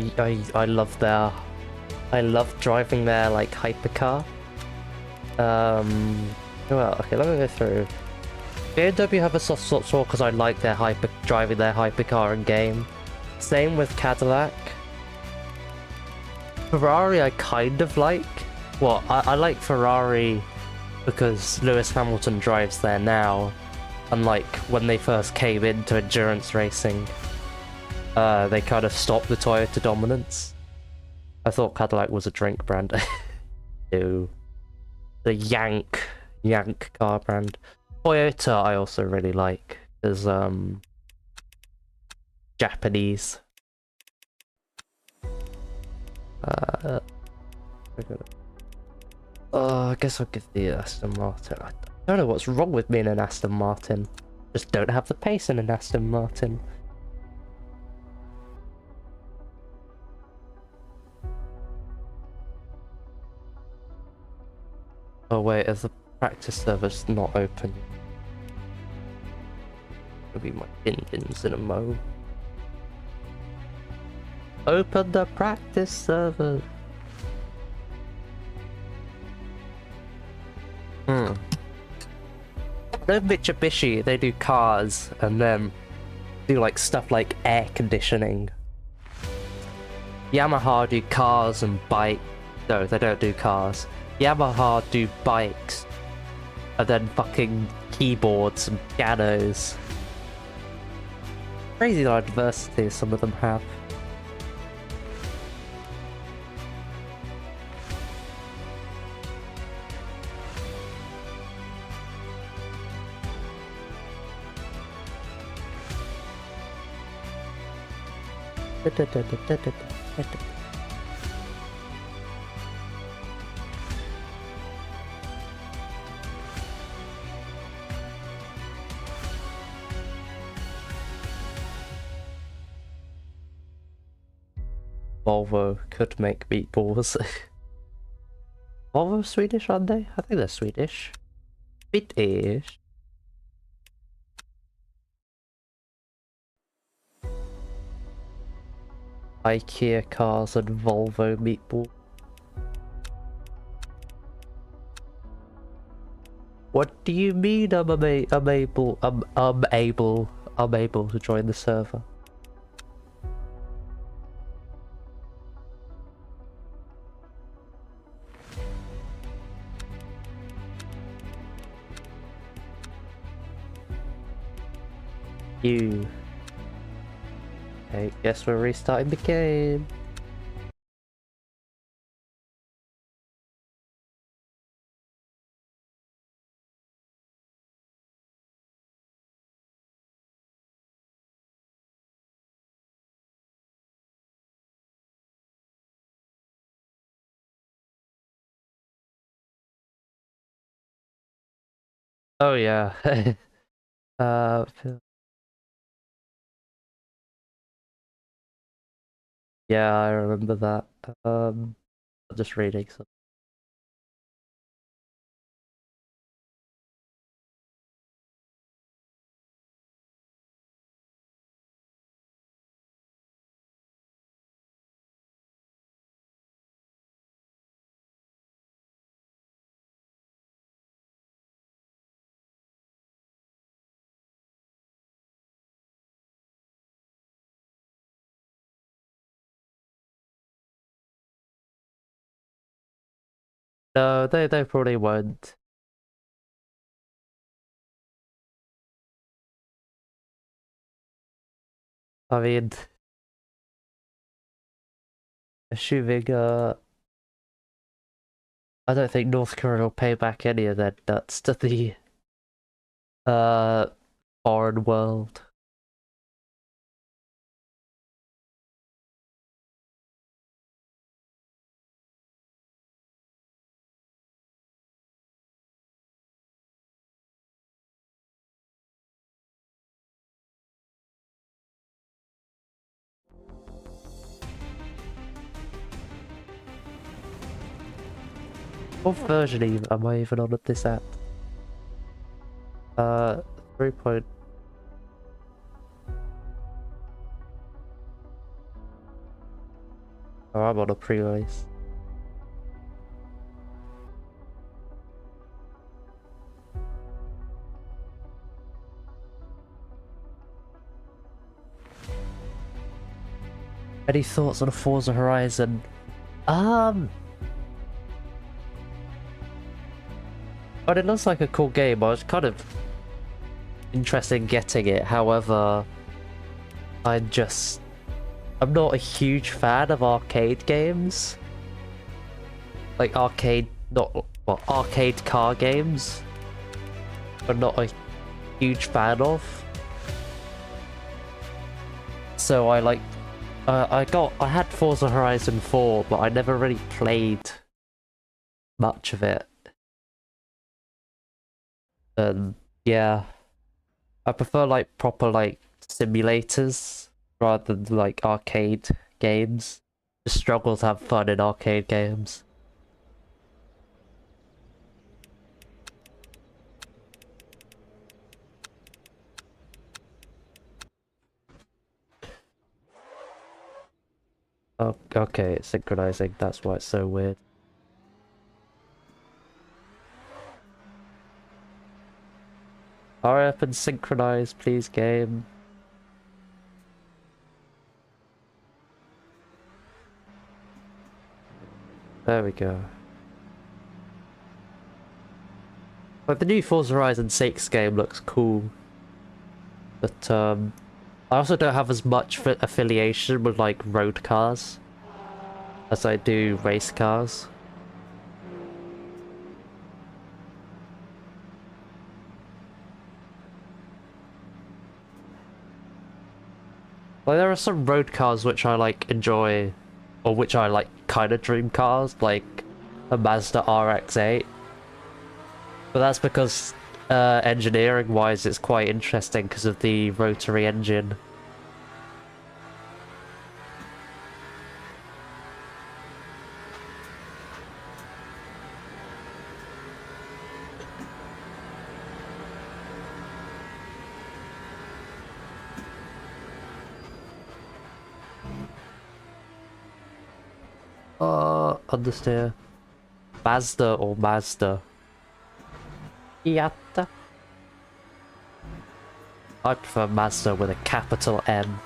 love I love driving their, like, hypercar. Well, okay, let me go through. BMW have a soft spot because I like their driving their hypercar in game. Same with Cadillac. Ferrari I kind of like. Well, I like Ferrari because Lewis Hamilton drives there now. Unlike when they first came into endurance racing, they kind of stopped the Toyota dominance. I thought Cadillac was a drink brand. No. The Yank car brand. Toyota I also really like, because Japanese. I guess I'll give the Aston Martin. I don't know what's wrong with me in an Aston Martin. Just don't have the pace in an Aston Martin. Oh wait, is the practice server's not open? It'll be my engines in a mo. Open the practice server. No, Mitsubishi, they do cars and then do like stuff like air conditioning. Yamaha do cars and bike. No, they don't do cars. Yamaha do bikes and then fucking keyboards and pianos. Crazy the diversity some of them have. Volvo could make meatballs. Volvo Swedish, aren't they? I think they're Swedish. Swedish. IKEA cars and Volvo meatball. What do you mean I'm able to join the server? You. Okay, guess we're restarting the game. Oh yeah. uh yeah, I remember that. I'm just reading some. No, they probably won't. I mean, assuming I don't think North Korea will pay back any of their nuts to the uh foreign world. What version am I even on at this at? 3 point. Oh, I'm on a pre-release. Any thoughts on Forza Horizon? But it looks like a cool game. I was kind of interested in getting it. However, I'm not a huge fan of arcade games. Like arcade car games. I'm not a huge fan of. So I had Forza Horizon 4, but I never really played much of it. Yeah. I prefer like proper like simulators rather than like arcade games. Just struggle to have fun in arcade games. Oh, okay, it's synchronizing. That's why it's so weird. Hurry up and synchronize, please, game. There we go. Like the new Forza Horizon 6 game looks cool, but I also don't have as much affiliation with like road cars as I do race cars. Like there are some road cars which I like enjoy, or which I like kind of dream cars, like a Mazda RX-8. But that's because engineering-wise it's quite interesting because of the rotary engine. Understeer. Mazda or Mazda? Yatta. I prefer Mazda with a capital M.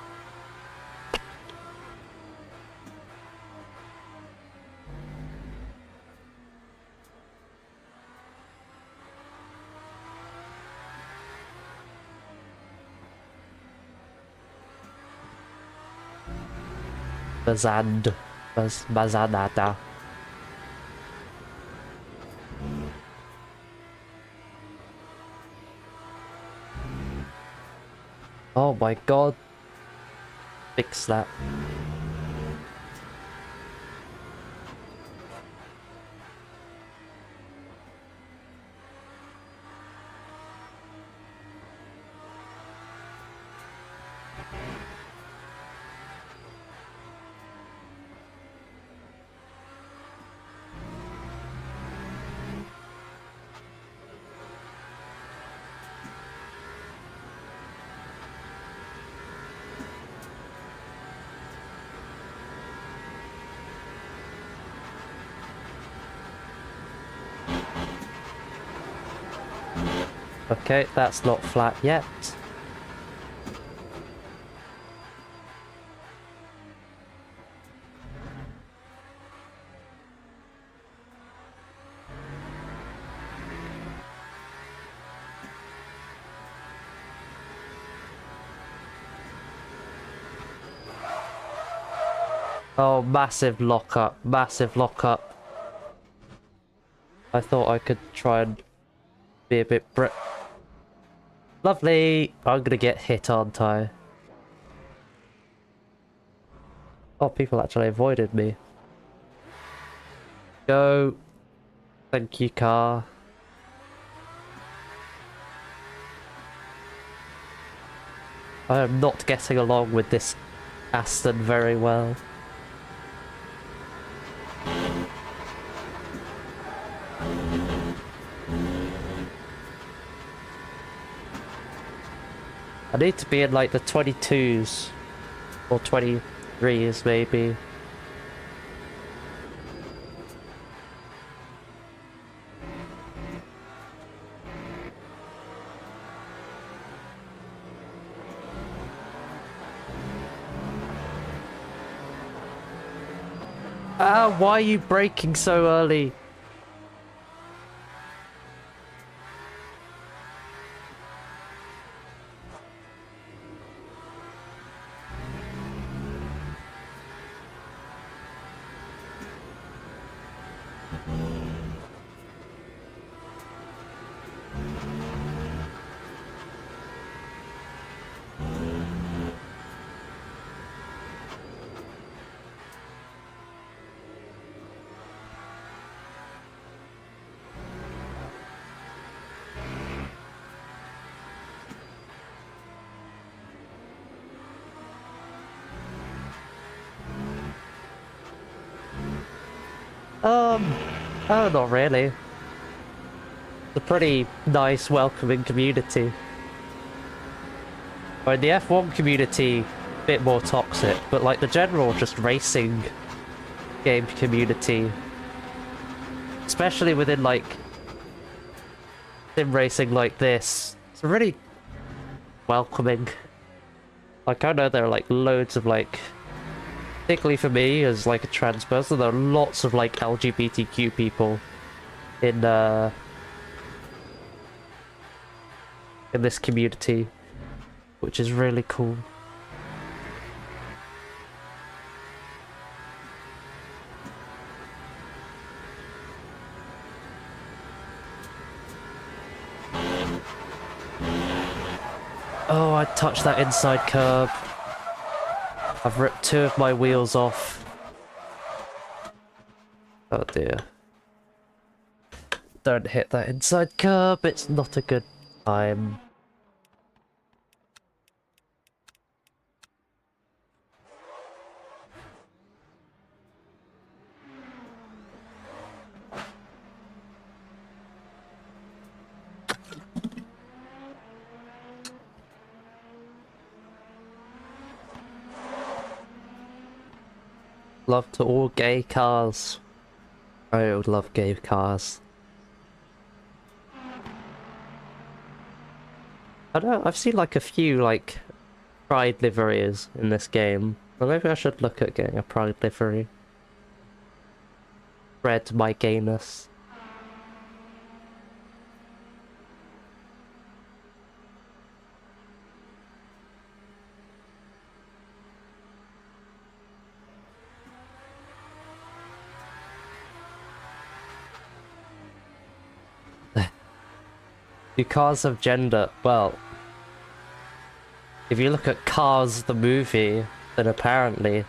Mazanada. Oh my god. Fix that. Okay, that's not flat yet. Oh, massive lockup, massive lockup. I thought I could try and be a bit Lovely! I'm gonna get hit, aren't I? Oh, people actually avoided me. Go. Thank you, car. I am not getting along with this Aston very well. I need to be in like the 22s or 23s maybe. Ah, why are you braking so early? Oh, not really. It's a pretty nice, welcoming community. Right, the F1 community, a bit more toxic, but like the general just racing game community, especially within like sim racing like this, it's really welcoming. Like I know there are like loads of like, particularly for me as like a trans person, there are lots of like LGBTQ people in this community, which is really cool. Oh, I touched that inside curb. I've ripped 2 of my wheels off. Oh dear. Don't hit that inside curb, it's not a good time. Love to all gay cars. I would love gay cars. I don't know, I've seen like a few like pride liveries in this game. Well, maybe I should look at getting a pride livery. Spread my gayness. Do cars have gender? Well, if you look at Cars the movie, then apparently.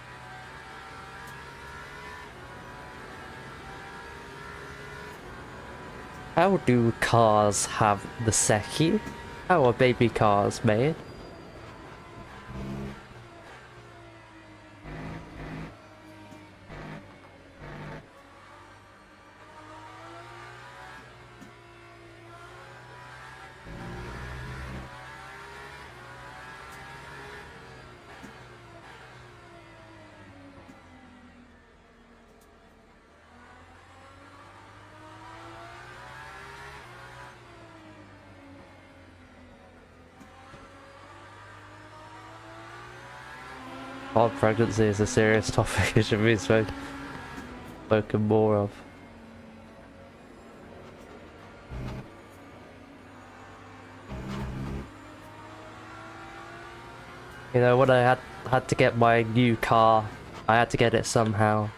How do cars have the seki? How are baby cars made? Oh, pregnancy is a serious topic. It should be spoken more of. You know, when I had to get my new car I had to get it somehow.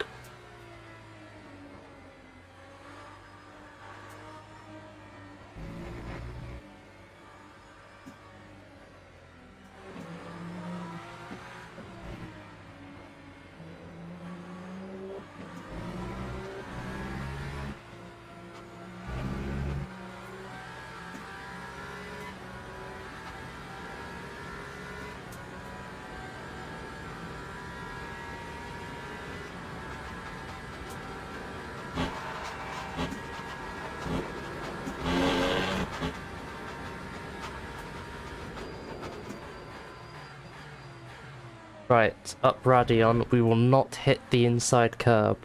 Right, up Radion, we will not hit the inside curb.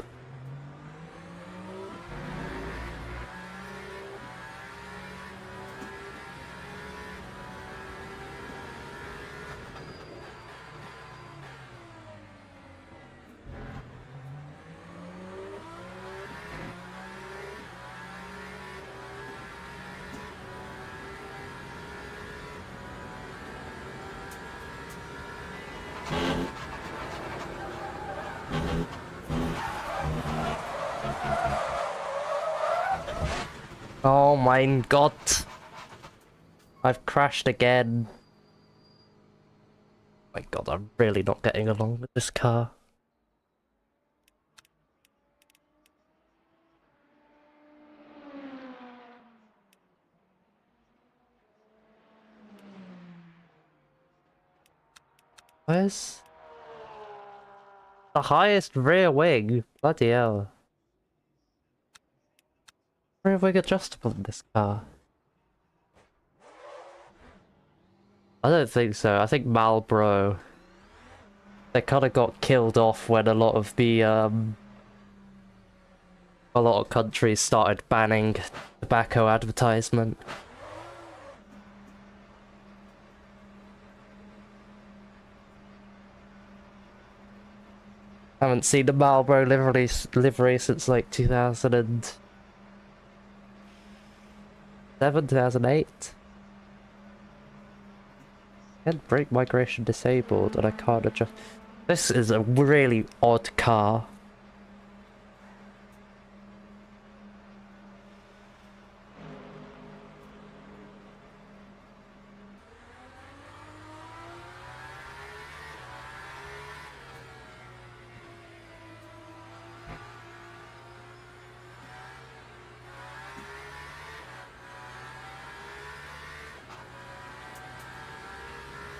Oh my god! I've crashed again. My god, I'm really not getting along with this car. Where's the highest rear wing? Bloody hell. Rear wing adjustable in this car? I don't think so. I think Marlboro, they kind of got killed off when a lot of the a lot of countries started banning tobacco advertisement. Haven't seen the Marlboro livery since like 2007, 2008. And brake migration disabled, and I can't adjust. This is a really odd car.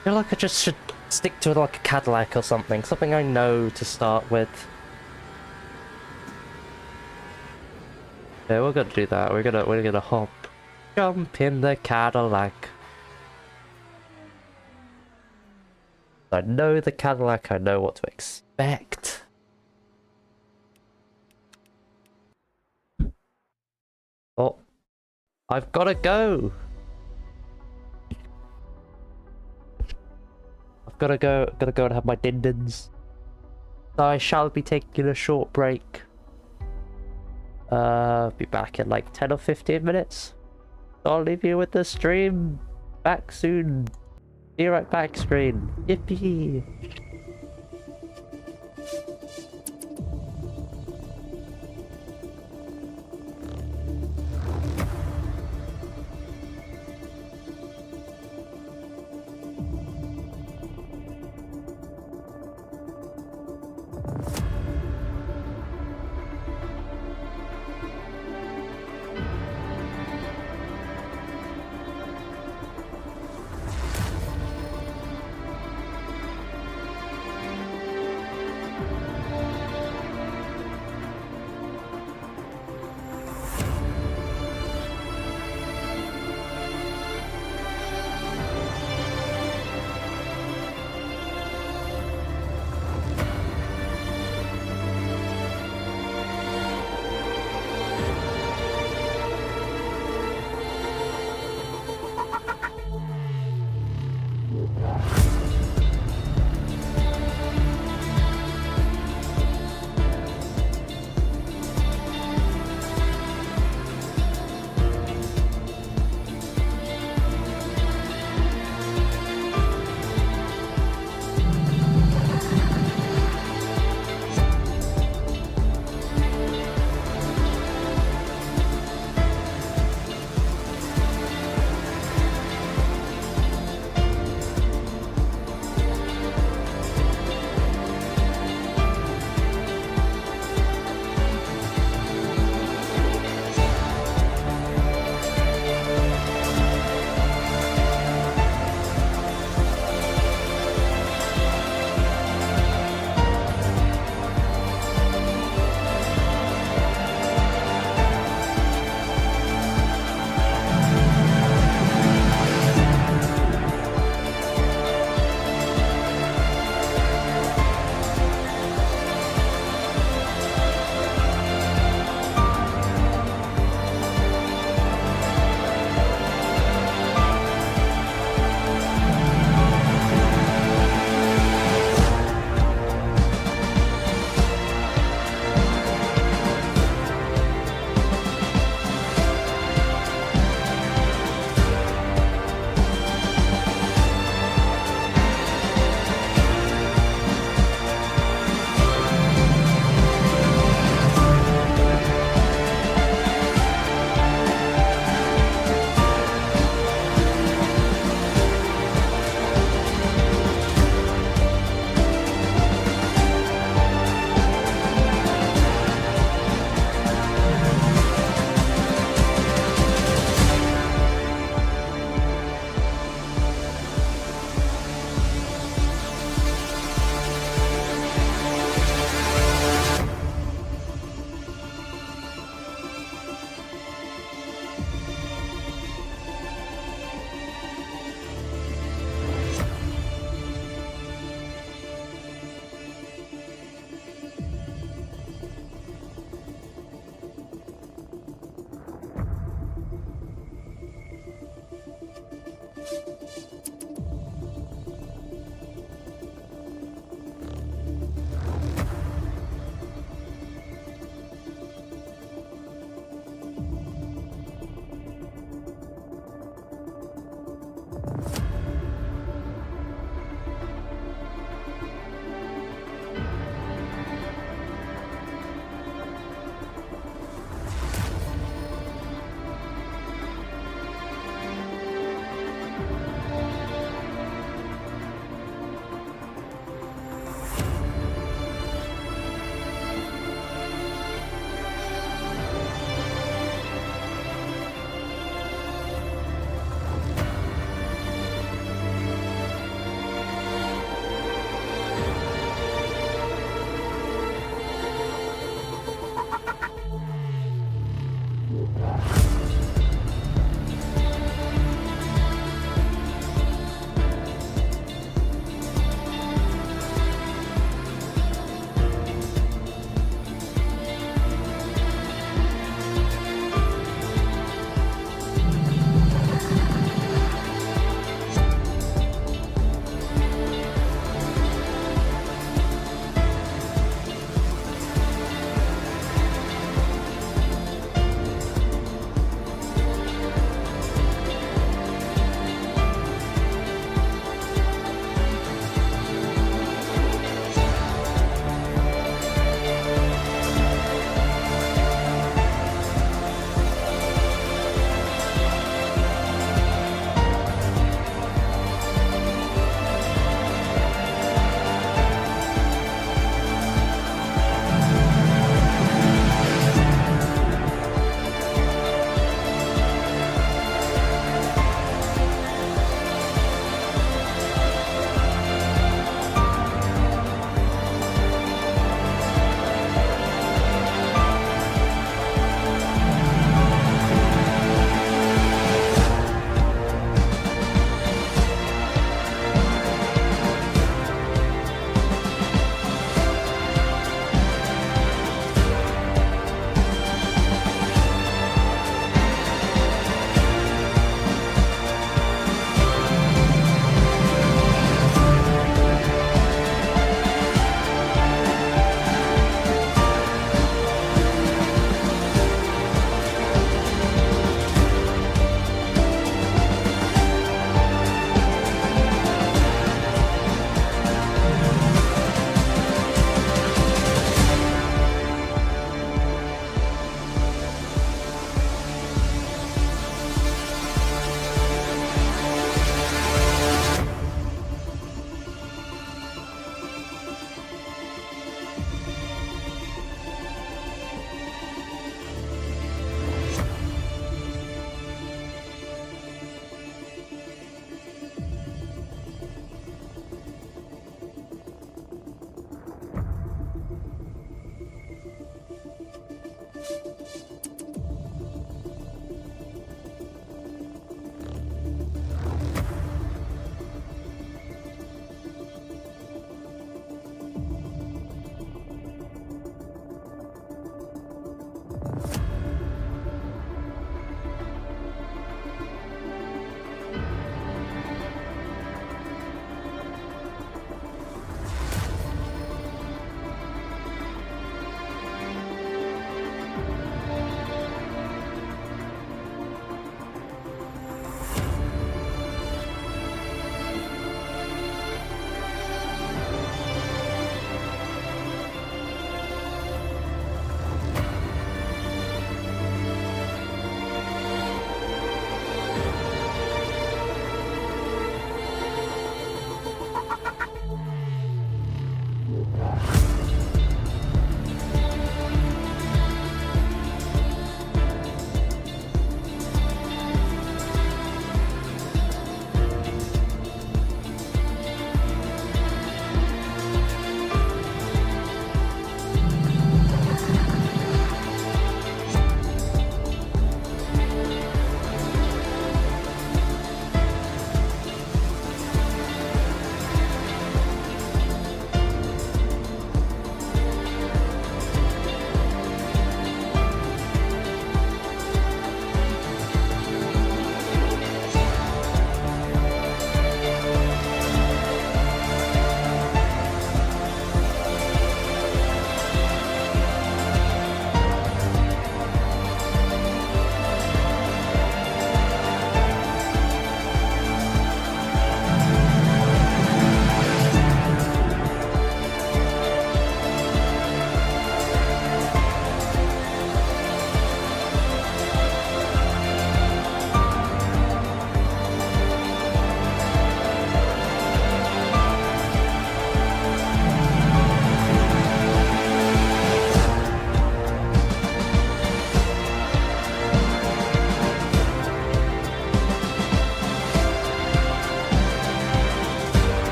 I feel like I just should stick to like a Cadillac or something. Something I know to start with. Yeah, we're gonna do that. We're gonna hop. Jump in the Cadillac. I know the Cadillac, I know what to expect. Oh. I've gotta go! Gotta go and have my din-dins. So I shall be taking a short break. Be back in like 10 or 15 minutes. So I'll leave you with the stream. Back soon. Be right back, screen. Yippee!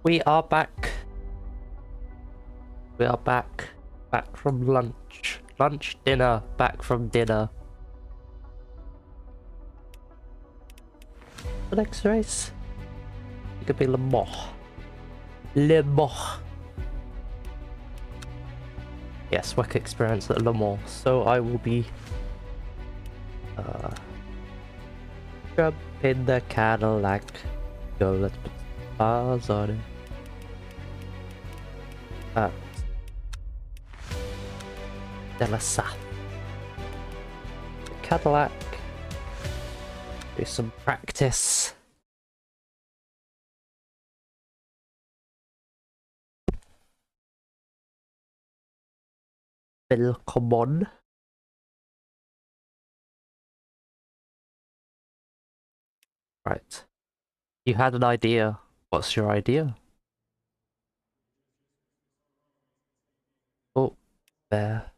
We are back. We are back. Back from lunch. Lunch, dinner, back from dinner. The next race? It could be Le Mans. Le Mans. Yes, work experience at Le Mans. So I will be jump in the Cadillac. Go, let's put stars on it. De la Salle. Cadillac. Do some practice. Come on. Right. You had an idea. What's your idea? Oh, there.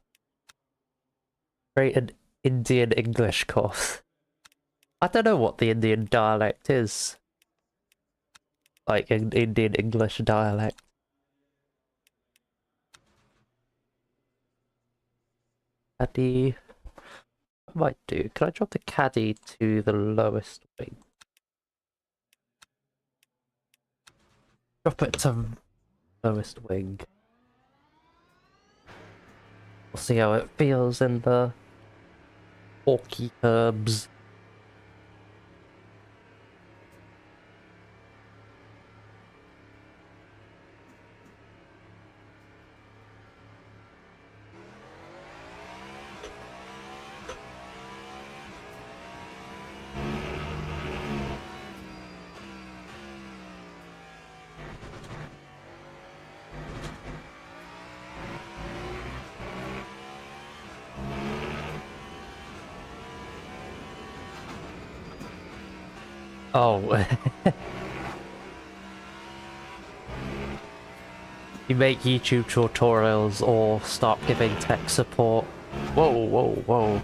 Create an Indian English course. I don't know what the Indian dialect is. Like an Indian English dialect. Caddy. I might do. Can I drop the caddy to the lowest wing? Drop it to lowest wing. We'll see how it feels in the porky herbs. Oh. You make YouTube tutorials or start giving tech support. Whoa, whoa, whoa.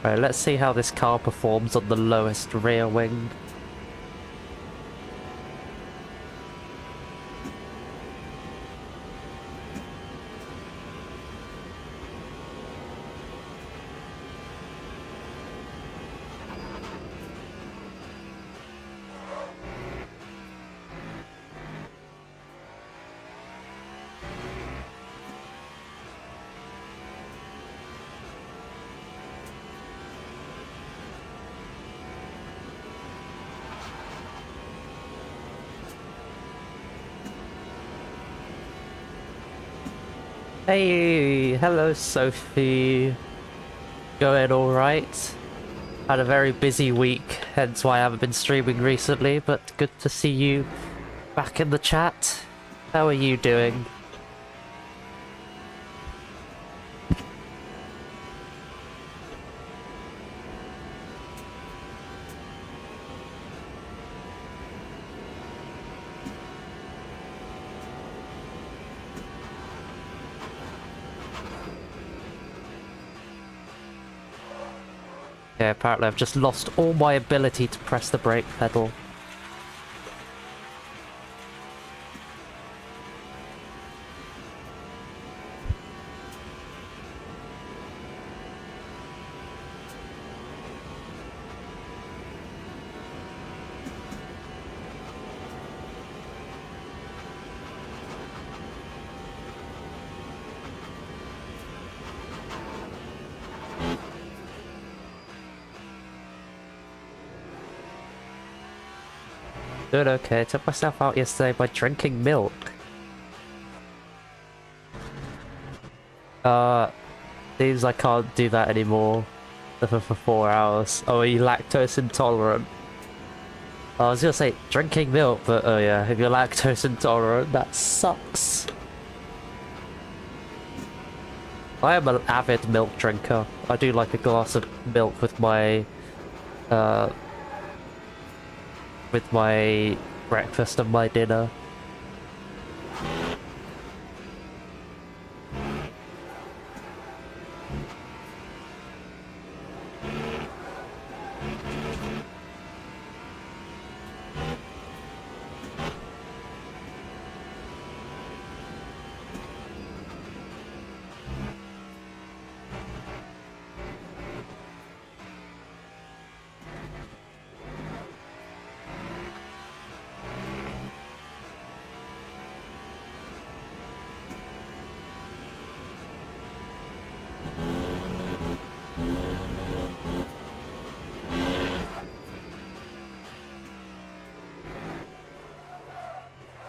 Alright, let's see how this car performs on the lowest rear wing. Hey, hello Sophie. Going alright? Had a very busy week, hence why I haven't been streaming recently, but good to see you back in the chat. How are you doing? Yeah, apparently I've just lost all my ability to press the brake pedal. Doing okay. I took myself out yesterday by drinking milk. Seems I can't do that anymore for 4 hours. Oh, are you lactose intolerant? I was gonna say drinking milk, but oh yeah, if you're lactose intolerant, that sucks. I am an avid milk drinker. I do like a glass of milk with my breakfast and my dinner.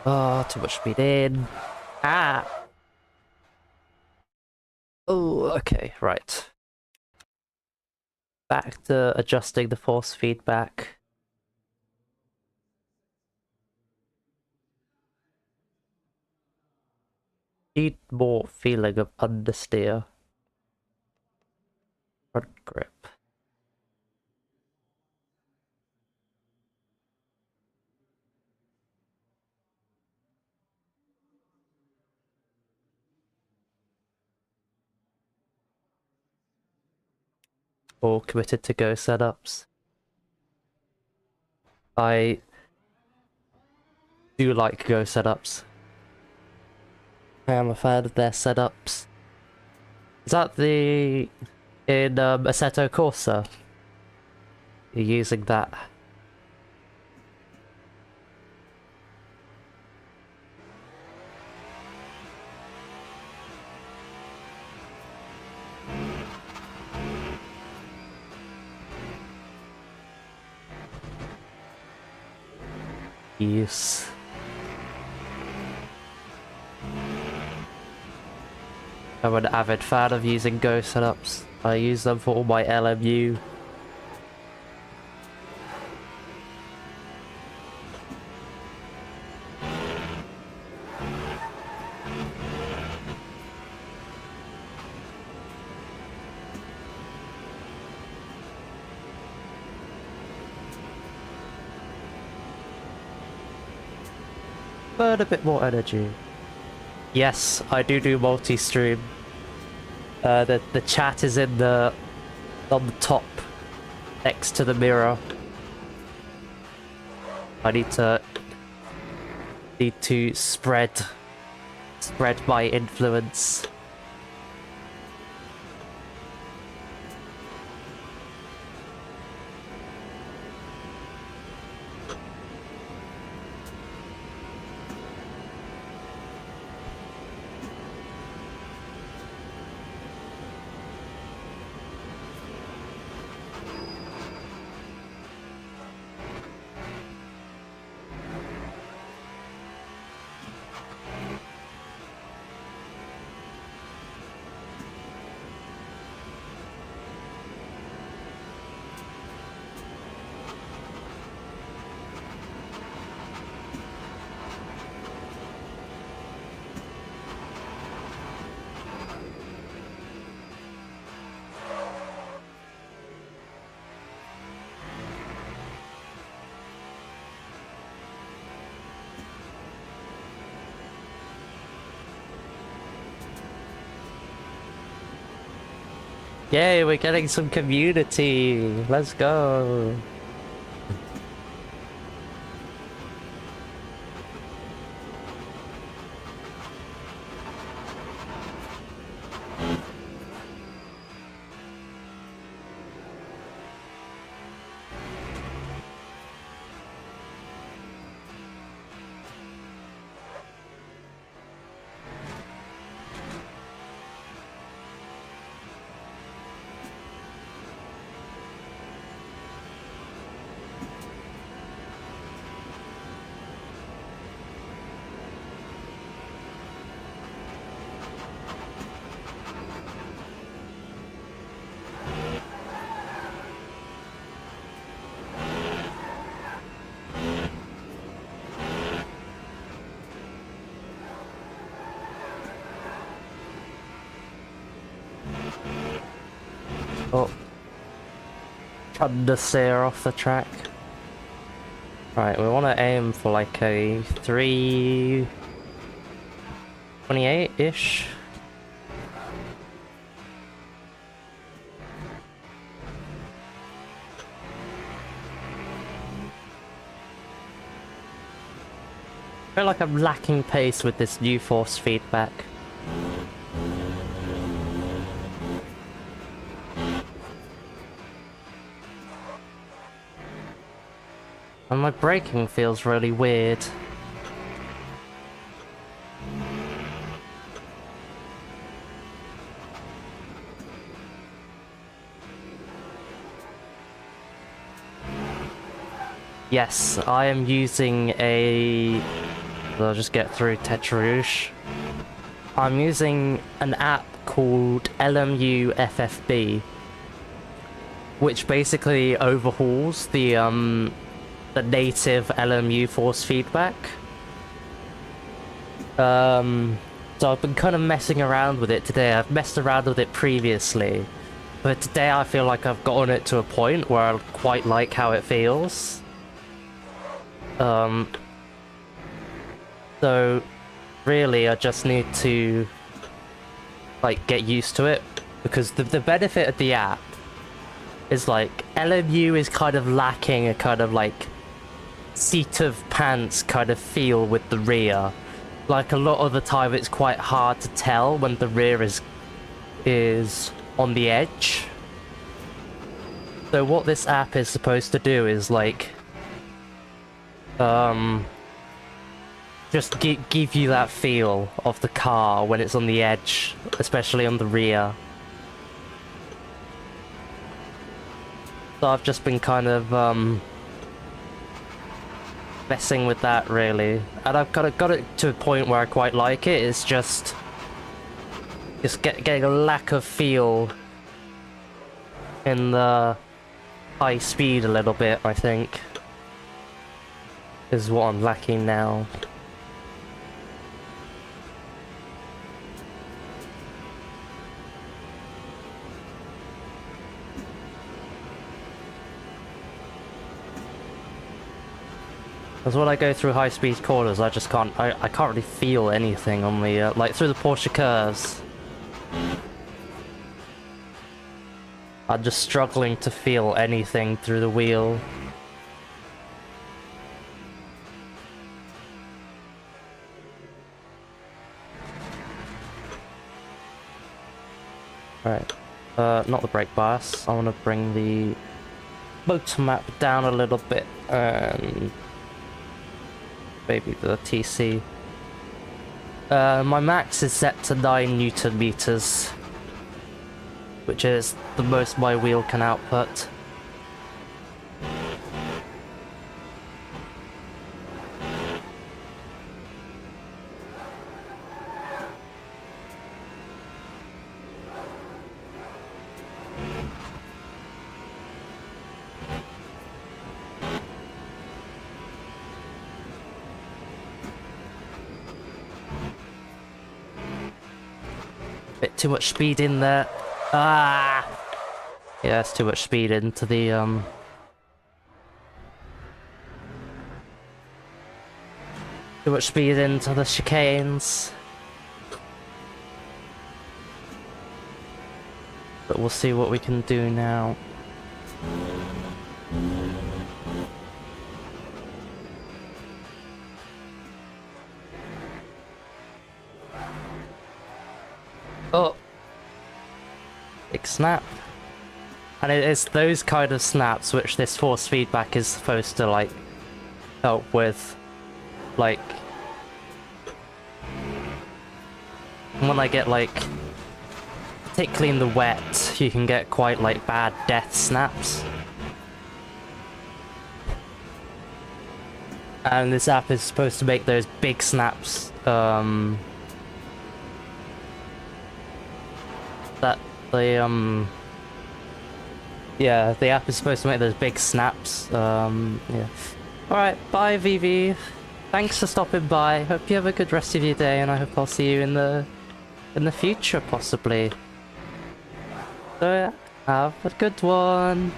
Oh, too much speed in. Ah! Oh, okay, right. Back to adjusting the force feedback. Need more feeling of understeer. Front grip. All committed to go setups. I do like go setups. I am a fan of their setups. Is that the... in Assetto Corsa? You're using that. Yes. I'm an avid fan of using Go setups. I use them for all my LMU. Burn a bit more energy. Yes, I do multi-stream. The chat is in the... on the top. Next to the mirror. I need to spread my influence. Yay, we're getting some community. Let's go. Oh. Understeer off the track. Right, we want to aim for like a 328-ish. I feel like I'm lacking pace with this new force feedback. And my braking feels really weird. Yes, I am using a So I'll just get through Tetrouche. I'm using an app called LMU FFB, which basically overhauls the native LMU force feedback. So I've been kind of messing around with it today. I've messed around with it previously, but today I feel like I've gotten it to a point where I quite like how it feels. So really I just need to like get used to it, because the benefit of the app is like LMU is kind of lacking a kind of like seat of pants kind of feel with the rear. Like a lot of the time it's quite hard to tell when the rear is on the edge. So what this app is supposed to do is like just give you that feel of the car when it's on the edge, especially on the rear. So I've just been kind of messing with that really, and I've got it to a point where I quite like it. It's just getting a lack of feel in the high speed a little bit, I think, is what I'm lacking now. Because when I go through high-speed corners, I just can't. I can't really feel anything on the like through the Porsche curves. I'm just struggling to feel anything through the wheel. Right, not the brake bias. I want to bring the motor map down a little bit and maybe the TC. My max is set to 9 Newton meters, which is the most my wheel can output. Bit too much speed in there. Ah! Yeah, that's too much speed into the too much speed into the chicanes. But we'll see what we can do now. Oh! Big snap. And it's those kind of snaps which this force feedback is supposed to, like, help with. Like, when I get, like, particularly in the wet, you can get quite, like, bad death snaps. And this app is supposed to make those big snaps, that the yeah, the app is supposed to make those big snaps. Yeah. Alright, bye VV. Thanks for stopping by. Hope you have a good rest of your day, and I hope I'll see you in the future, possibly. So yeah, have a good one.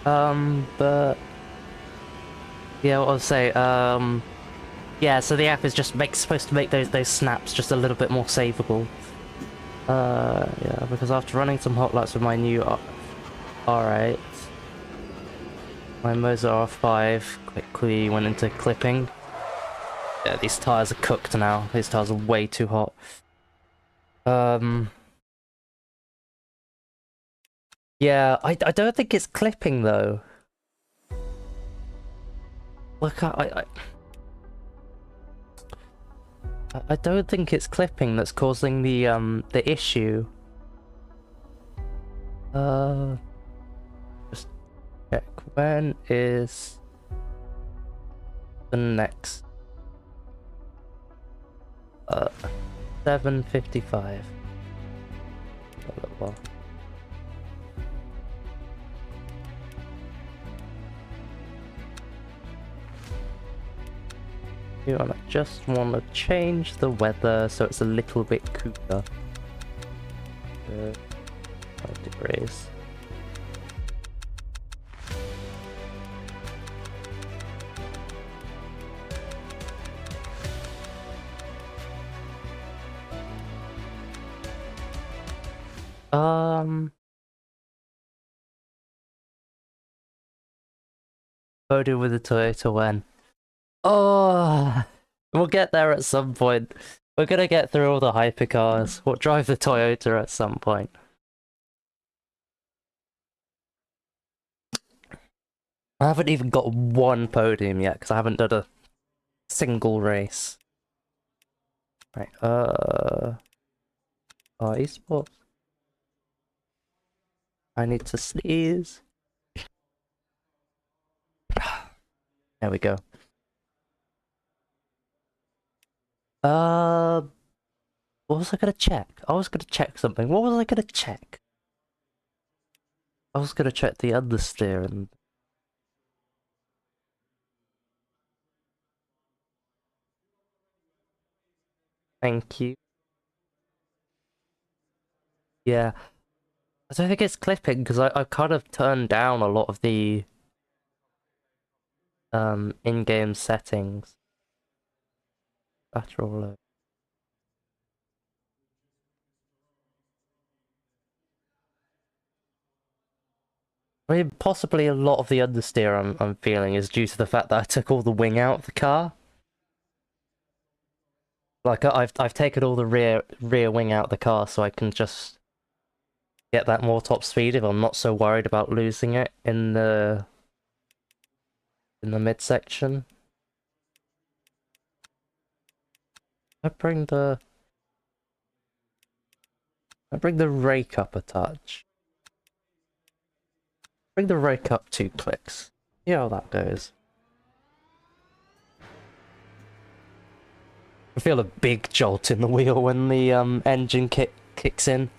But yeah, what I'll say, yeah, so the app is just supposed to make those snaps just a little bit more savable. Yeah, because after running some hot laps with my new R8, my Moza R5 quickly went into clipping. Yeah, these tires are cooked now. These tires are way too hot. Yeah, I don't think it's clipping though. Look, I don't think it's clipping that's causing the issue. Just check When is the next? 7:55. A little while. I just want to change the weather so it's a little bit cooler. 5 degrees. Podium with the Toyota when? Oh, we'll get there at some point. We're gonna get through all the hypercars. We'll drive the Toyota at some point. I haven't even got one podium yet because I haven't done a single race. Right, esports. I need to sneeze. There we go. What was I gonna check? I was gonna check something. What was I gonna check? I was gonna check the understeer and... Thank you. Yeah. I don't think it's clipping because I've kind of turned down a lot of the in-game settings. Battery low. I mean, possibly a lot of the understeer I'm feeling is due to the fact that I took all the wing out of the car. Like I've taken all the rear wing out of the car so I can just get that more top speed if I'm not so worried about losing it in the midsection. I bring the rake up a touch. Bring the rake up 2 clicks. See how that goes. I feel a big jolt in the wheel when the engine kicks in.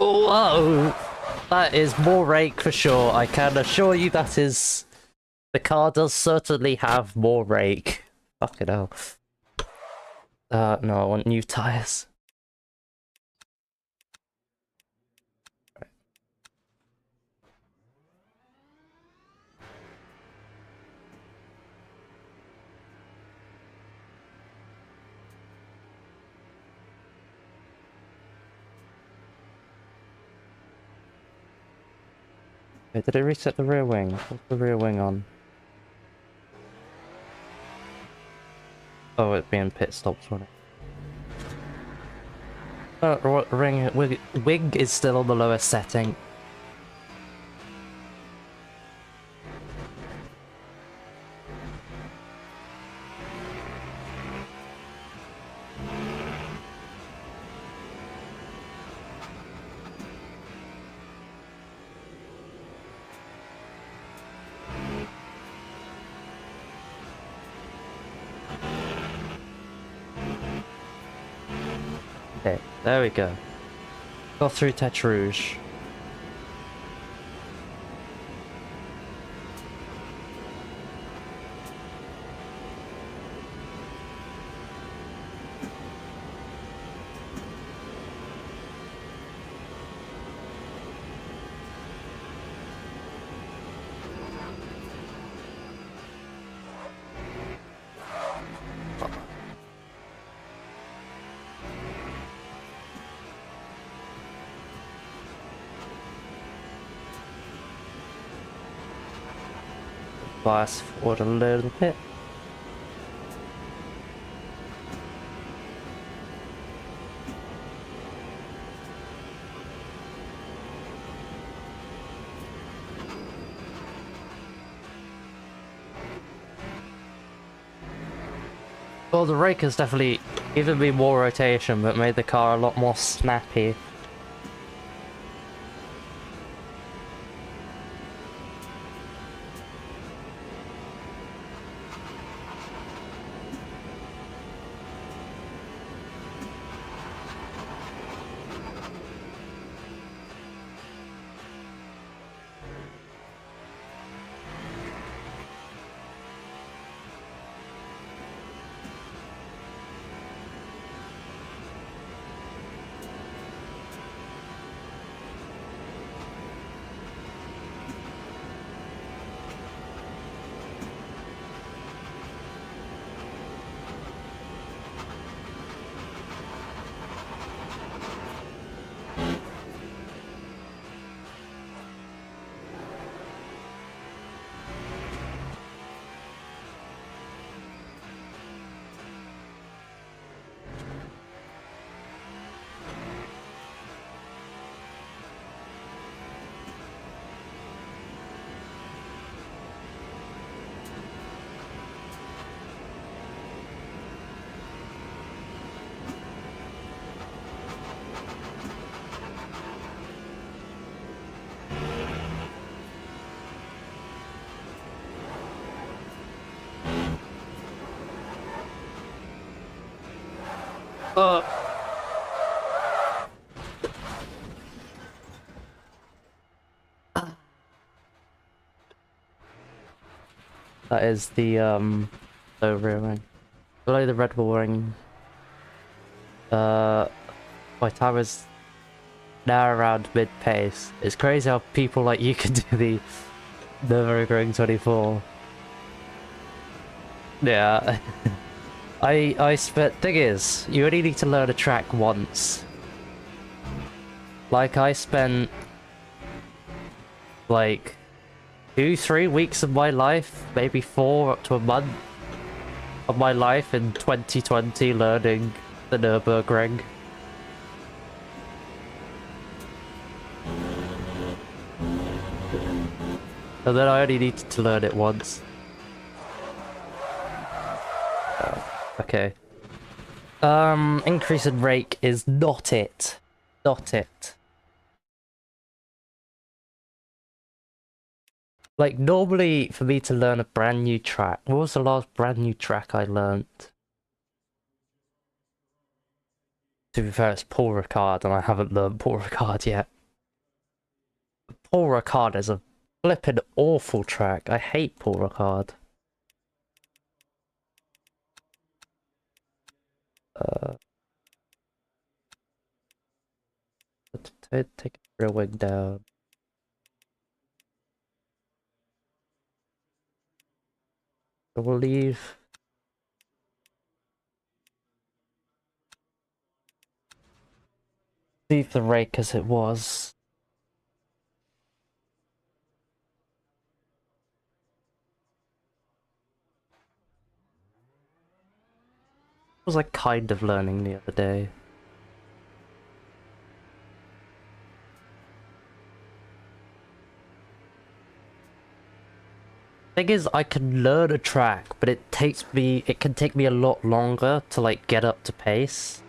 Whoa! That is more rake for sure. I can assure you that is... The car does certainly have more rake. Fucking hell. No, I want new tyres. Okay, did it reset the rear wing? What's the rear wing on? Oh, it's being pit stops on it. Wing is still on the lowest setting. Okay, there we go. Got through Tete Rouge. bias forward a little bit. Well, the rake has definitely given me more rotation, but made the car a lot more snappy. That is the low rear wing. Below the Red Bull ring. My time is now around mid pace. It's crazy how people like you can do the Nürburgring 24. Yeah. I spent, thing is, you only need to learn a track once. Like, I spent like 2-3 weeks of my life, maybe 4 up to a month of my life in 2020 learning the Nürburgring. And then I only needed to learn it once. Okay. Increase in rake is not it. Not it. Like, normally, for me to learn a brand new track, what was the last brand new track I learnt? To be fair, it's Paul Ricard, and I haven't learned Paul Ricard yet. Paul Ricard is a flippin' awful track. I hate Paul Ricard. Take a rear wing down. I will leave. Leave the rake as it was. Was I kind of learning the other day? Thing is, I can learn a track, but it can take me a lot longer to like get up to pace.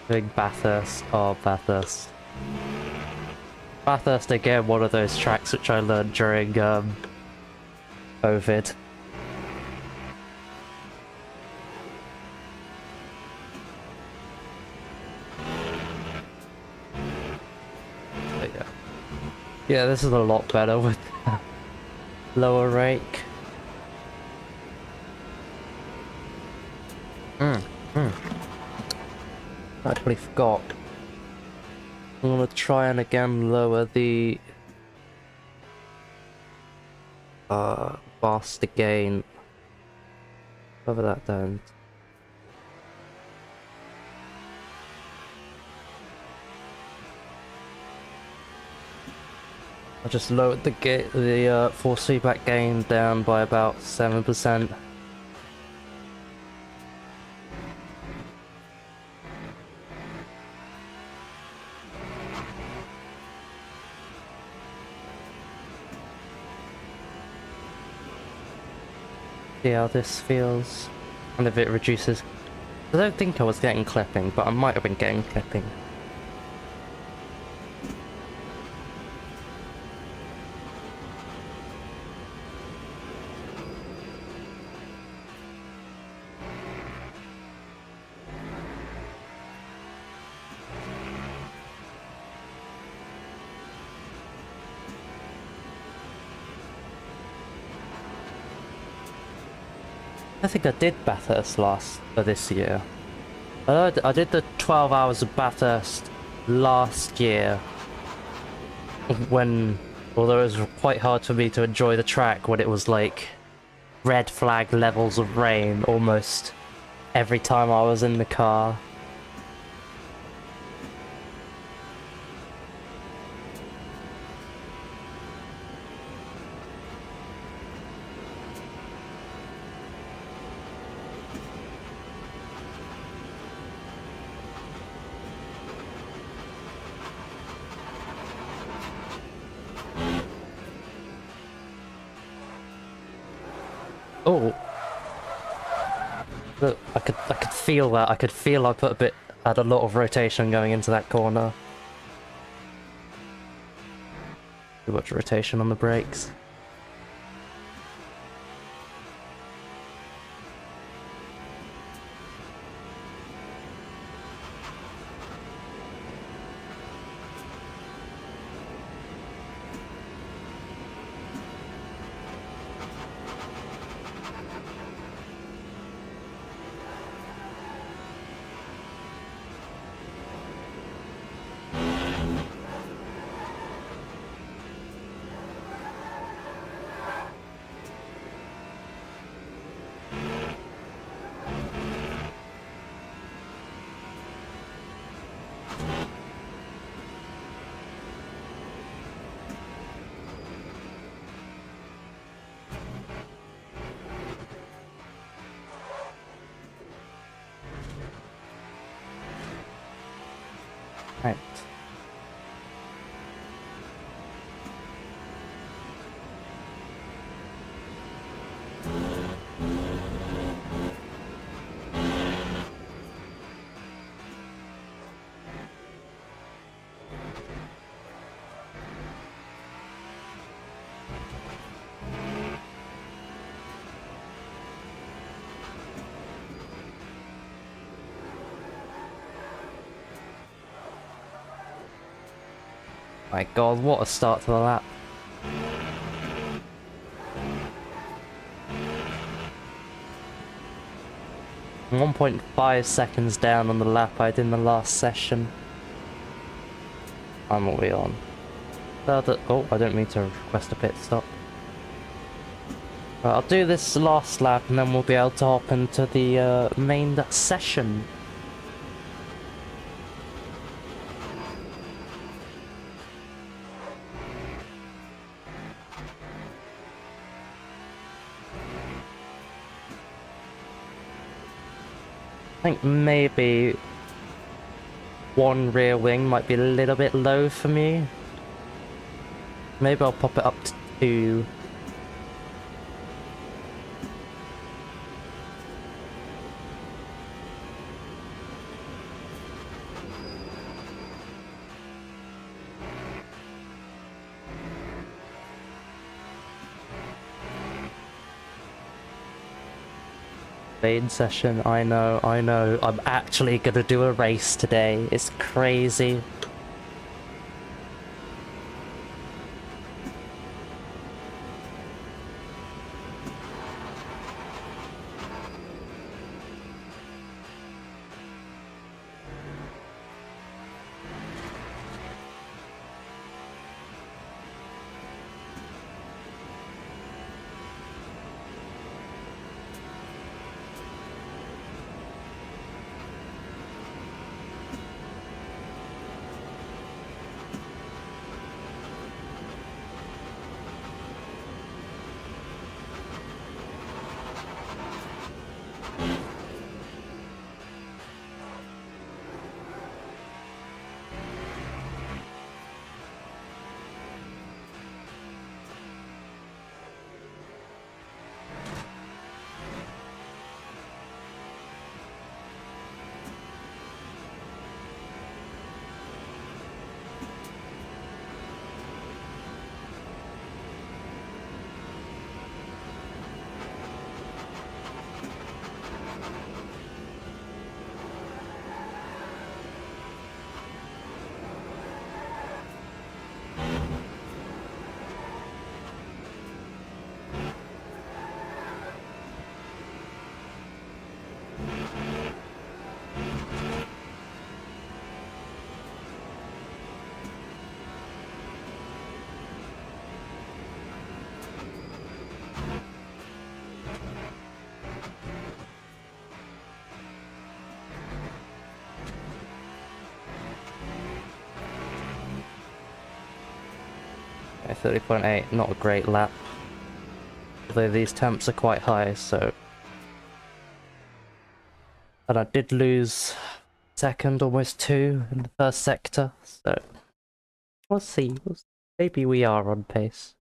Big Bathurst, oh Bathurst. Bathurst again, one of those tracks which I learned during COVID. Yeah, this is a lot better with lower rake. I actually forgot. I'm gonna try and again lower the faster gain. Cover that down. I just lowered the force feedback gain down by about 7%. See how this feels, and if it reduces. I don't think I was getting clipping, but I might have been getting clipping. I think I did Bathurst this year. I did the 12 hours of Bathurst last year although it was quite hard for me to enjoy the track when it was like red flag levels of rain almost every time I was in the car. Oh, look! I could feel that. I could feel I had a lot of rotation going into that corner. Too much rotation on the brakes. Right. My god, what a start to the lap. I'm 1.5 seconds down on the lap I did in the last session. I'm what we on. Oh, I don't mean to request a pit stop. Right, I'll do this last lap and then we'll be able to hop into the main session. I think maybe one rear wing might be a little bit low for me. Maybe I'll pop it up to 2. Main session, I know. I'm actually gonna do a race today. It's crazy. 30.8, not a great lap. Although these temps are quite high, so... And I did lose second, almost 2 in the first sector, so... We'll see. Maybe we are on pace.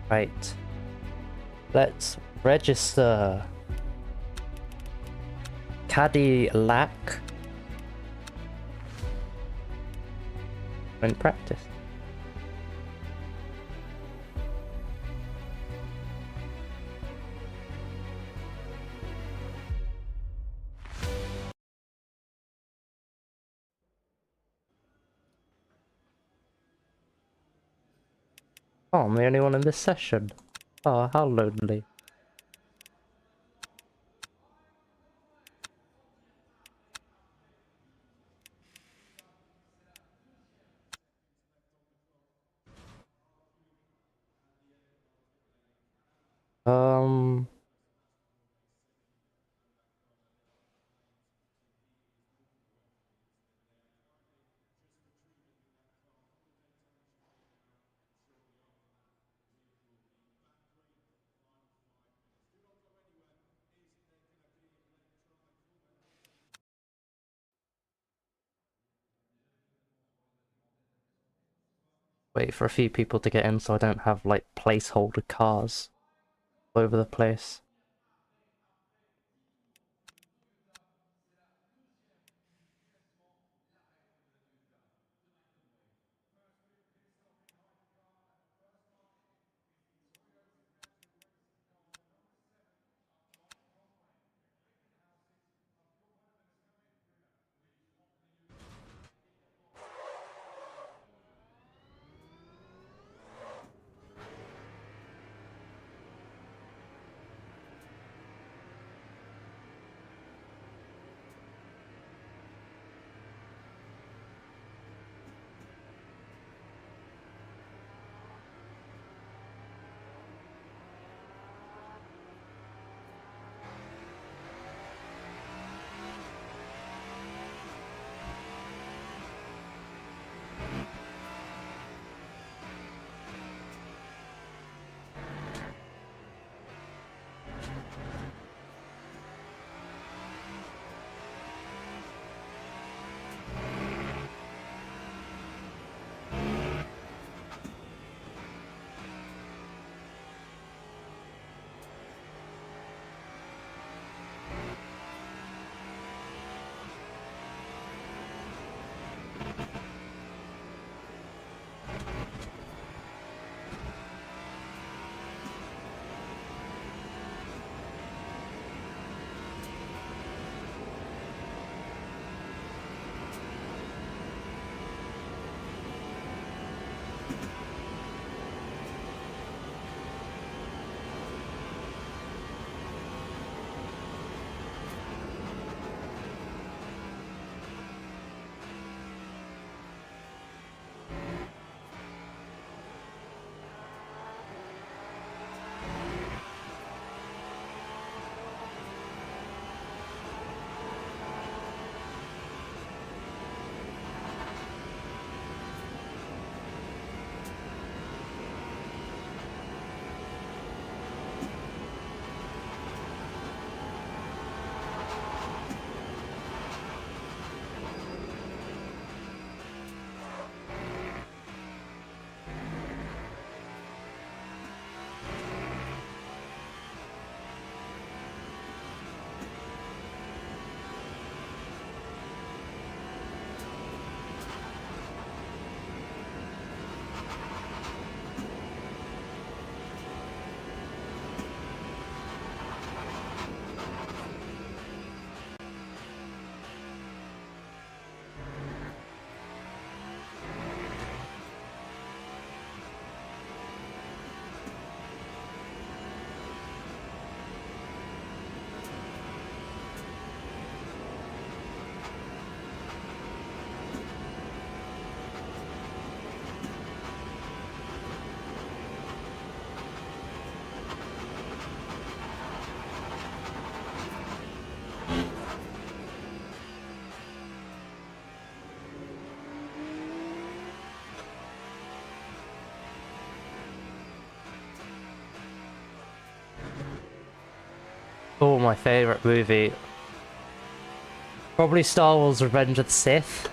Right. Let's register. Cadillac. In practice. Oh, I'm the only one in this session. Oh, how lonely. Um... Wait for a few people to get in so I don't have, like, placeholder cars all over the place. Oh, my favorite movie. Probably Star Wars Revenge of the Sith.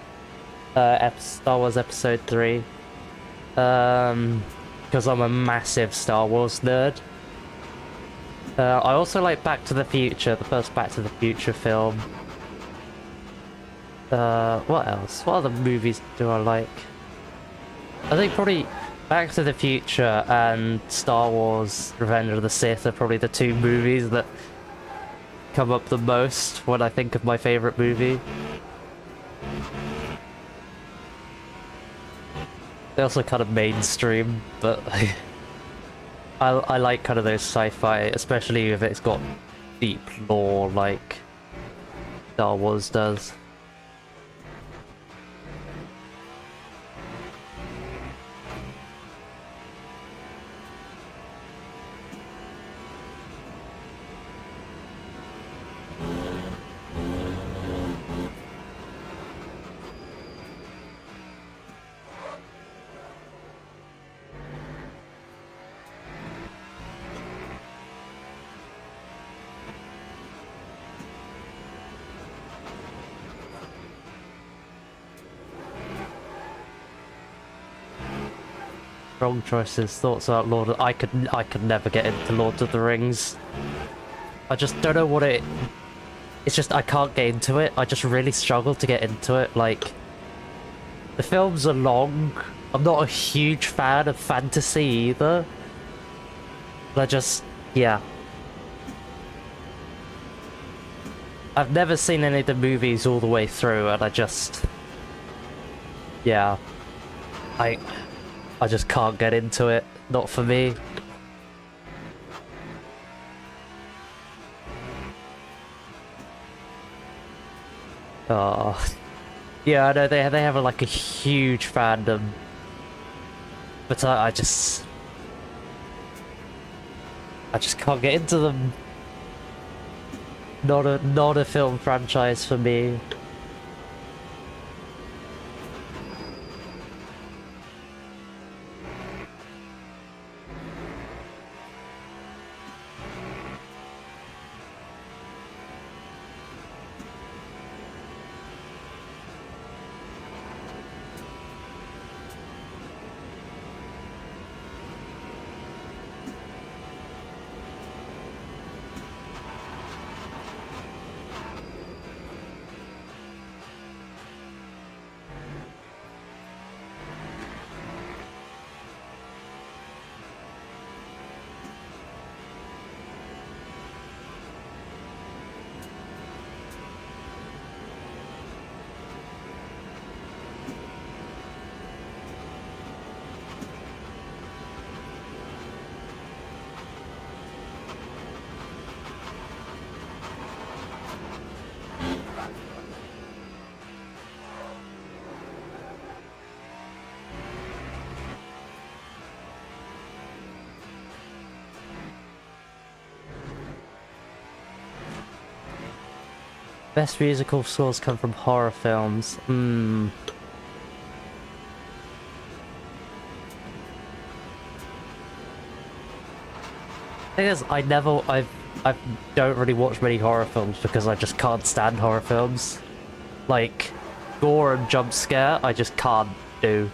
Star Wars Episode 3. Because I'm a massive Star Wars nerd. I also like Back to the Future, the first Back to the Future film. What else? What other movies do I like? I think probably Back to the Future and Star Wars Revenge of the Sith are probably the two movies that come up the most when I think of my favorite movie. They're also kind of mainstream, but I like kind of those sci-fi, especially if it's got deep lore like Star Wars does. Wrong choices, thoughts about Lord of... I could never get into Lord of the Rings. I just don't know what it... It's just I can't get into it. I just really struggle to get into it. Like, the films are long. I'm not a huge fan of fantasy either. But I just... yeah. I've never seen any of the movies all the way through, and I just... yeah. I just can't get into it. Not for me. Oh. Yeah, I know they have like a huge fandom. But I just can't get into them. Not a film franchise for me. Best musical scores come from horror films. Thing is, I don't really watch many horror films because I just can't stand horror films. Like, gore and jump scare, I just can't do.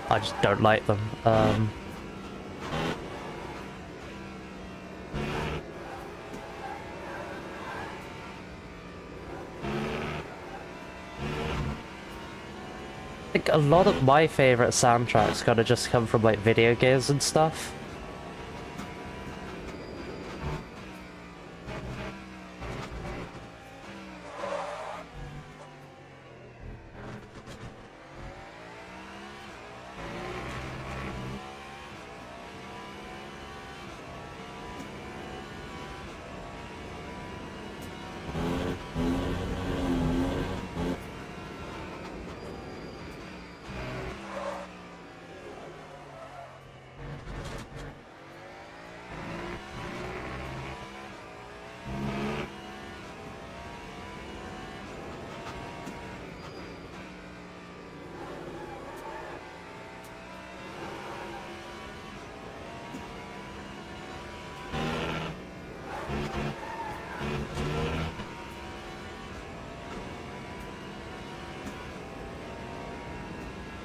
I just don't like them. I think a lot of my favorite soundtracks kind of just come from like video games and stuff.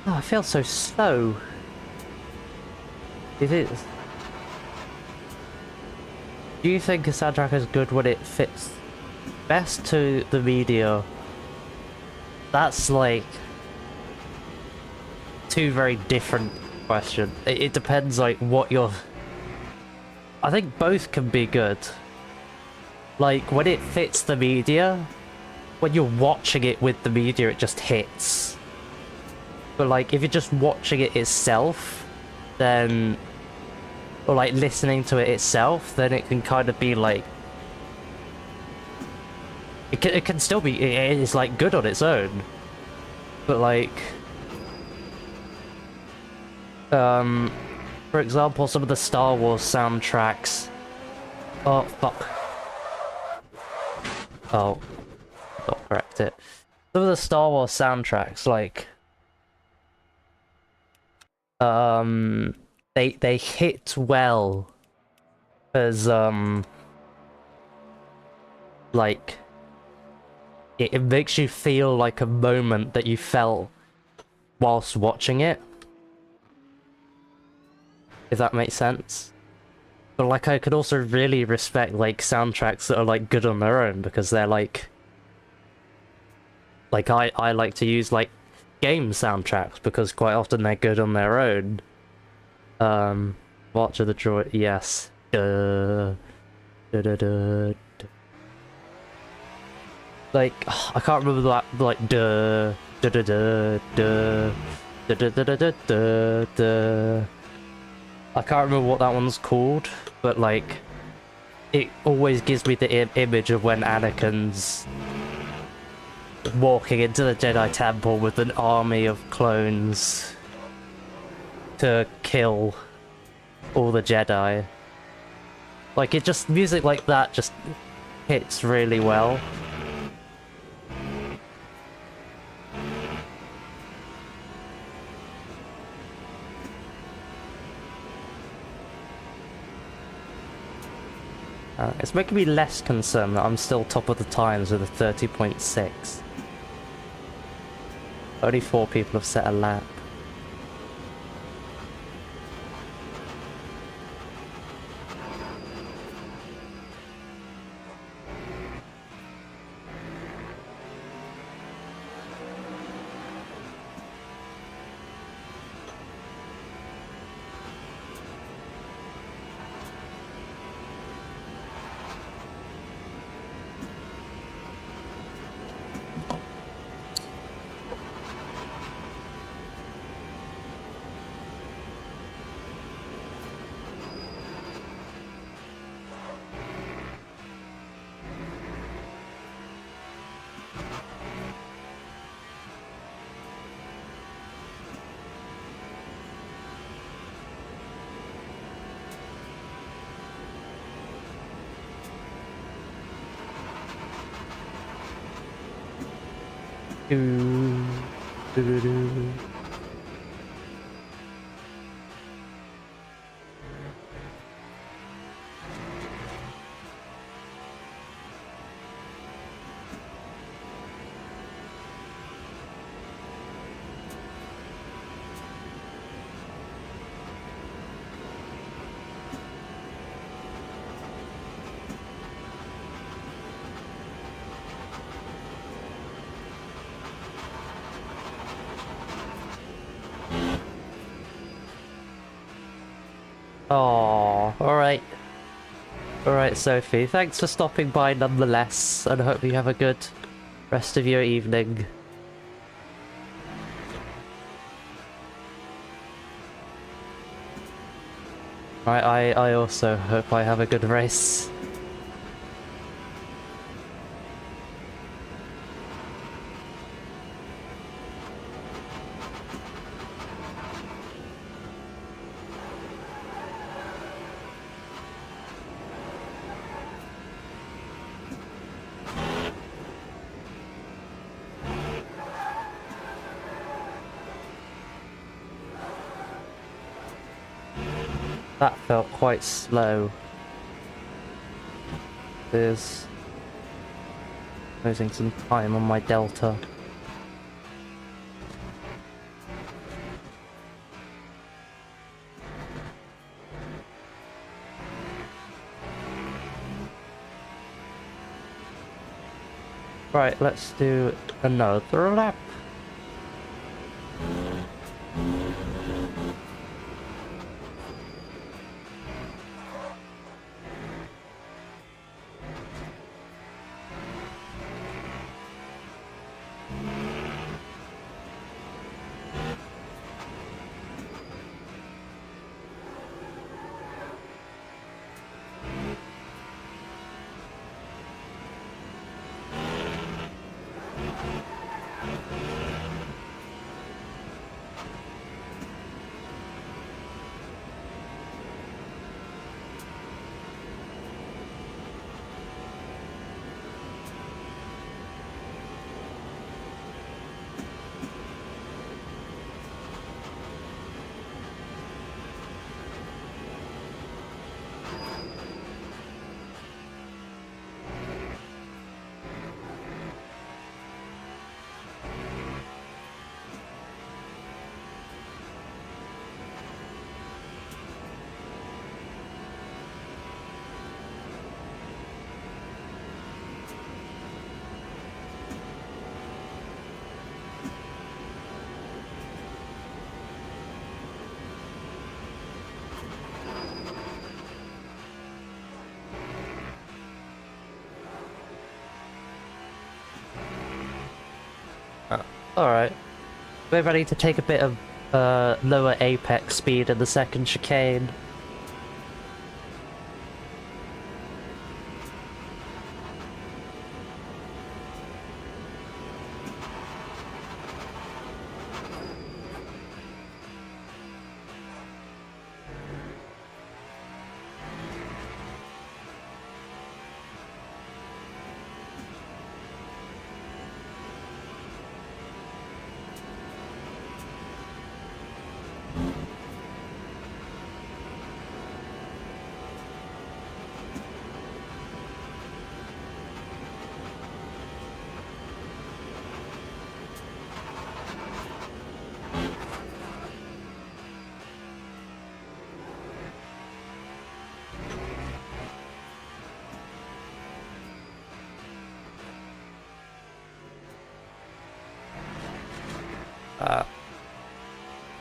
Oh, I feel so slow. It is. Do you think a soundtrack is good when it fits best to the media? That's like two very different questions. It depends like what you're... I think both can be good. Like when it fits the media, when you're watching it with the media it just hits. But like if you're just watching it itself, then... or like listening to it itself, then it can kind of be like... It can still be... it is like good on its own. But like... for example, some of the Star Wars soundtracks... Oh, fuck. Oh. Not correct it. Some of the Star Wars soundtracks, like... They hit well as like it makes you feel like a moment that you felt whilst watching it, if that makes sense. But like I could also really respect like soundtracks that are like good on their own, because they're like I like to use like game soundtracks because quite often they're good on their own. Watch of the droid, yes. Like, I can't remember that, like, I can't remember what that one's called, but like, it always gives me the image of when Anakin's walking into the Jedi Temple with an army of clones to kill all the Jedi. Like, it just... music like that just hits really well. It's making me less concerned that I'm still top of the times with a 30.6. Only 4 people have set a lap. Oh, alright. Alright, Sophie. Thanks for stopping by nonetheless, and I hope you have a good rest of your evening. I also hope I have a good race. That felt quite slow. There's losing some time on my delta. Right, let's do another lap. Alright. We're ready to take a bit of lower apex speed in the second chicane.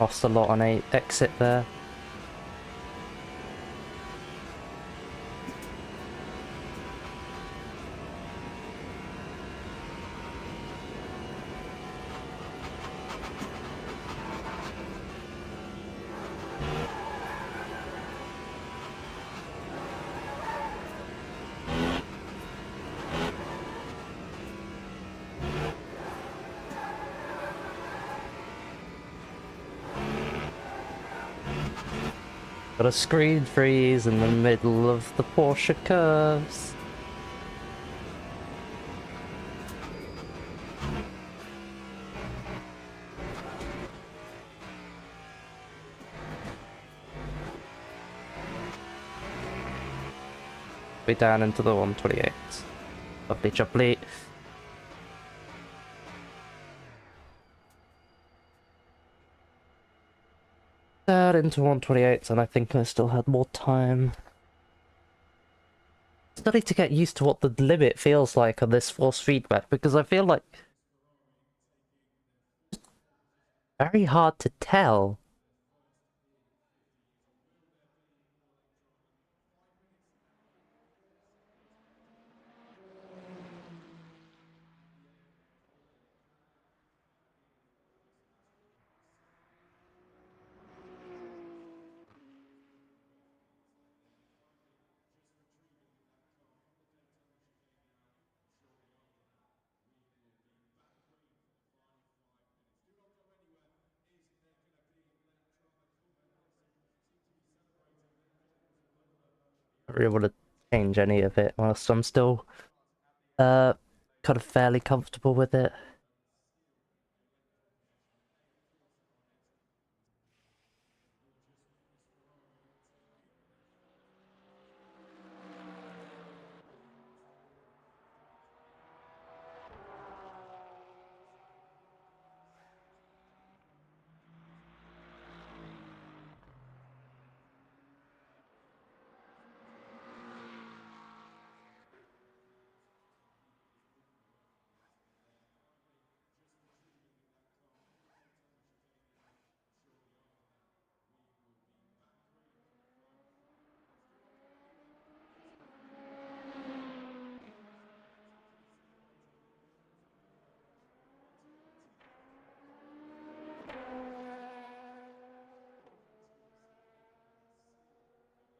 Lost a lot on a exit there. Got a screen freeze in the middle of the Porsche curves. Way down into the 128. Lovely jubbly. Down into 128, and I think I still had more time. Starting to get used to what the limit feels like on this force feedback, because I feel like very hard to tell. I don't really want to change any of it whilst I'm still kind of fairly comfortable with it.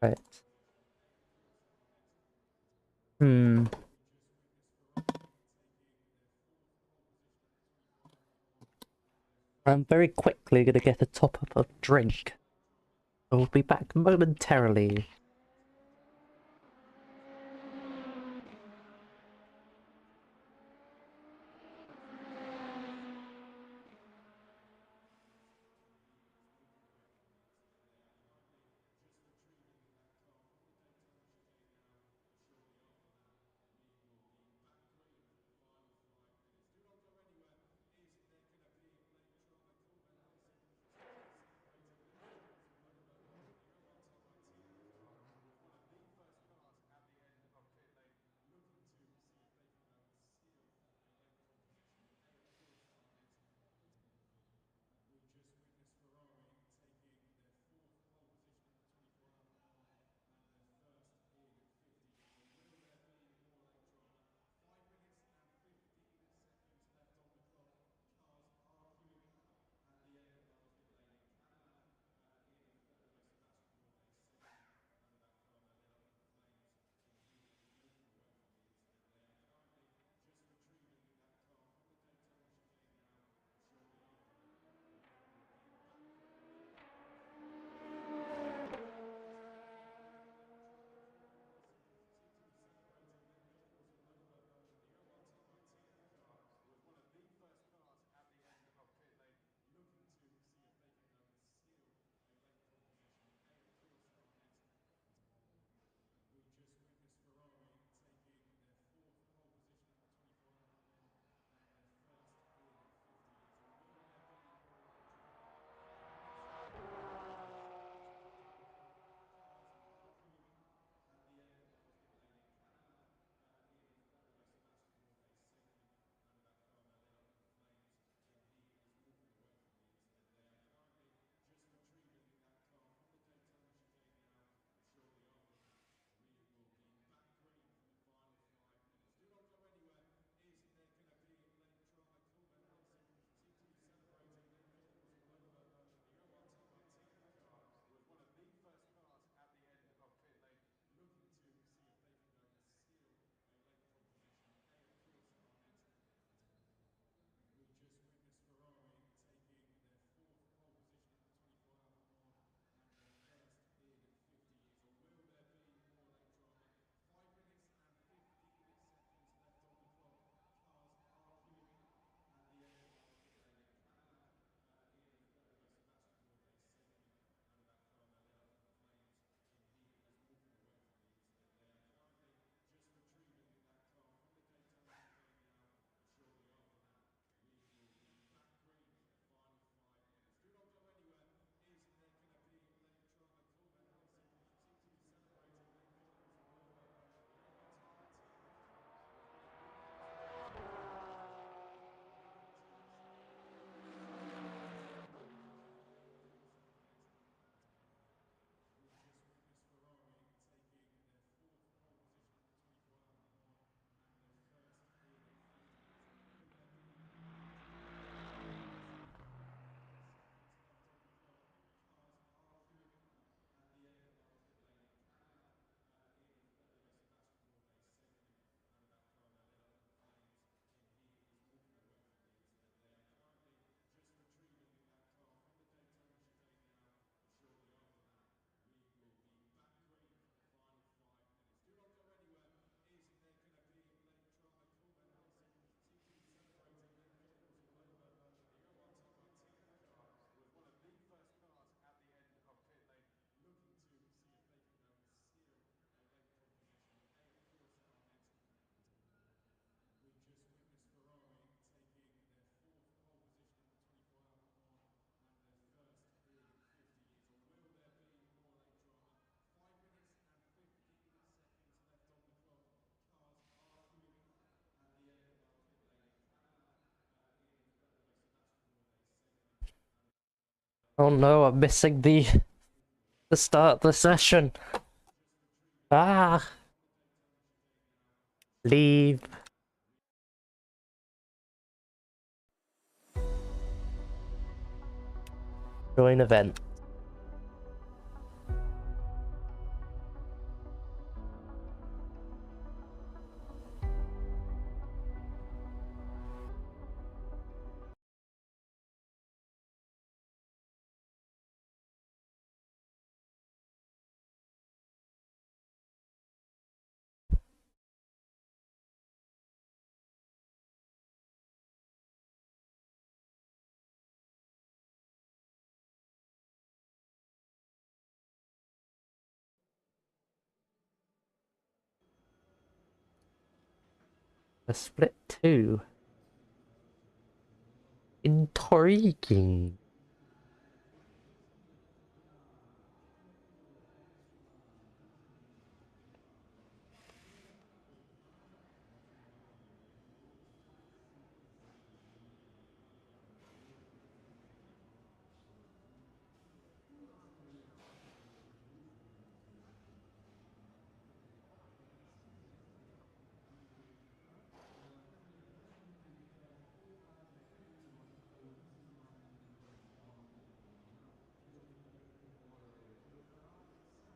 Right. Hmm. I'm very quickly gonna get a top up of drink. I will be back momentarily. Oh no, I'm missing the start of the session. Ah, leave. Join event. A split 2. Intriguing.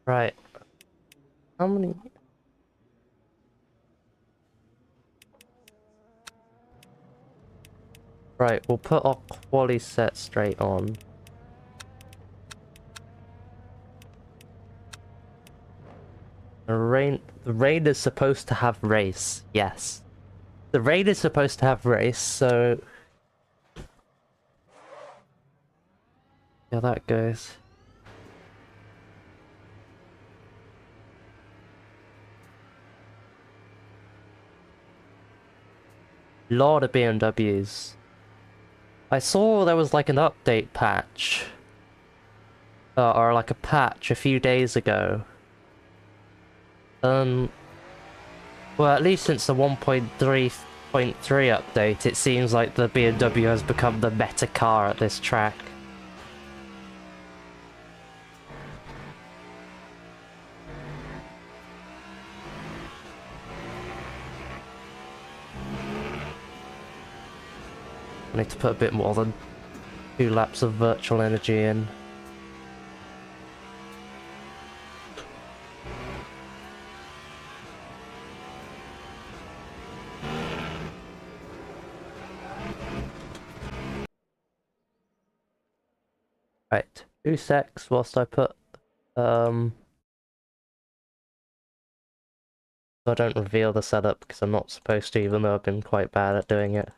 Right. How many? Right, we'll put our quali set straight on. The rain is supposed to have race, yes. The rain is supposed to have race, so... yeah, that goes. Lot of BMWs. I saw there was like an update patch. Or like a patch a few days ago. Well, at least since the 1.3.3 update, it seems like the BMW has become the meta car at this track. I need to put a bit more than 2 laps of virtual energy in. Right, 2 secs whilst I put, so I don't reveal the setup because I'm not supposed to, even though I've been quite bad at doing it.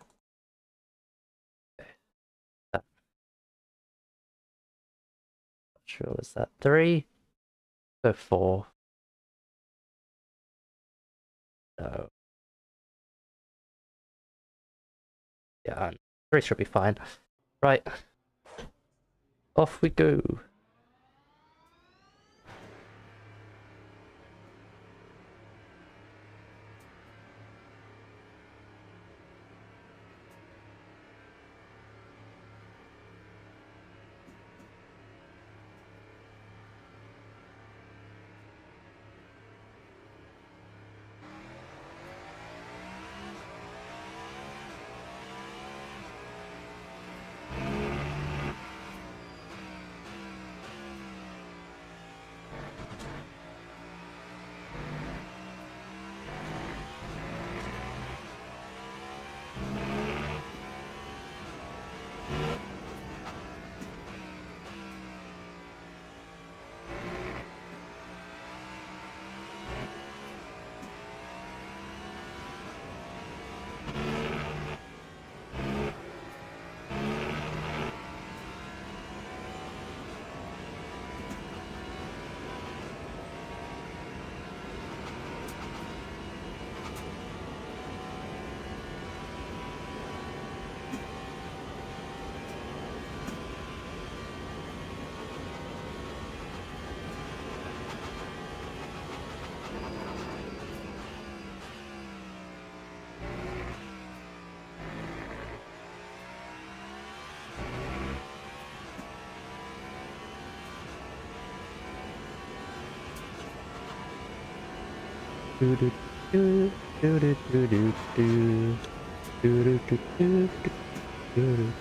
Not sure, was that 3? Go 4. No. Yeah, 3 should be fine. Right. Off we go. Do do do do do do do do do do do do.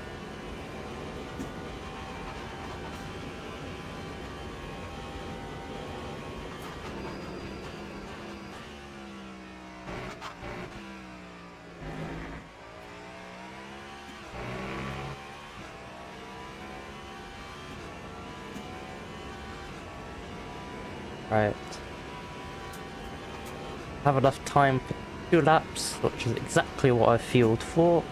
Right. Have enough time for 2 laps, which is exactly what I fueled for.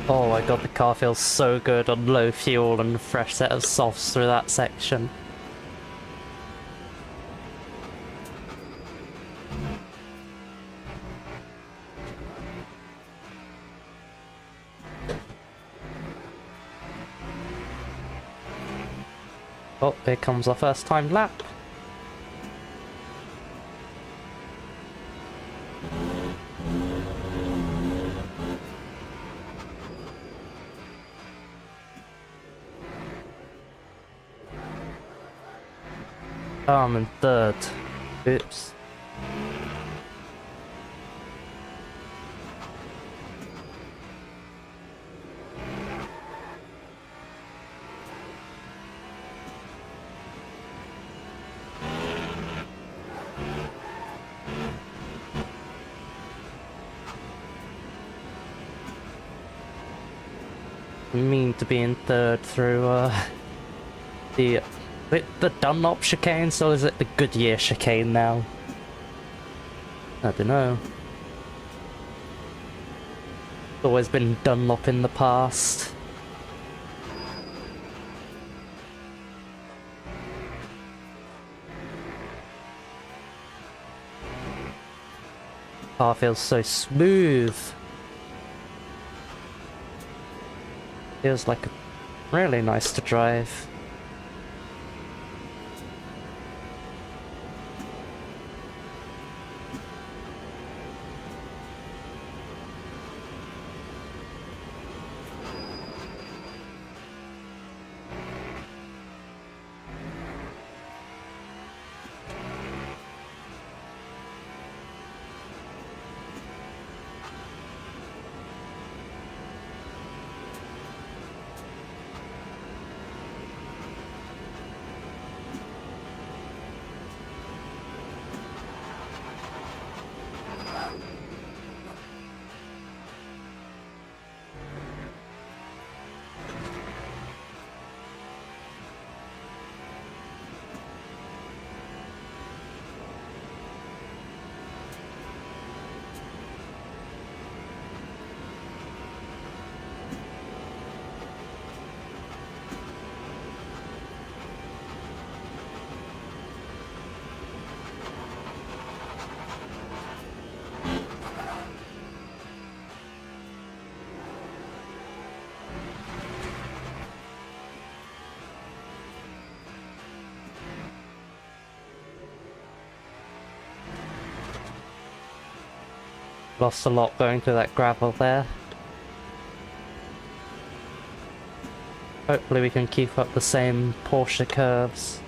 Oh my god, the car feels so good on low fuel and a fresh set of softs through that section. Oh, here comes our first time lap. Oh, I'm in third. Oops. Mean to be in third through the Dunlop chicane, so is it the Goodyear chicane now? I don't know. It's always been Dunlop in the past. Car feels so smooth. Feels like really nice to drive. Lost a lot going through that gravel there. Hopefully we can keep up the same Porsche curves.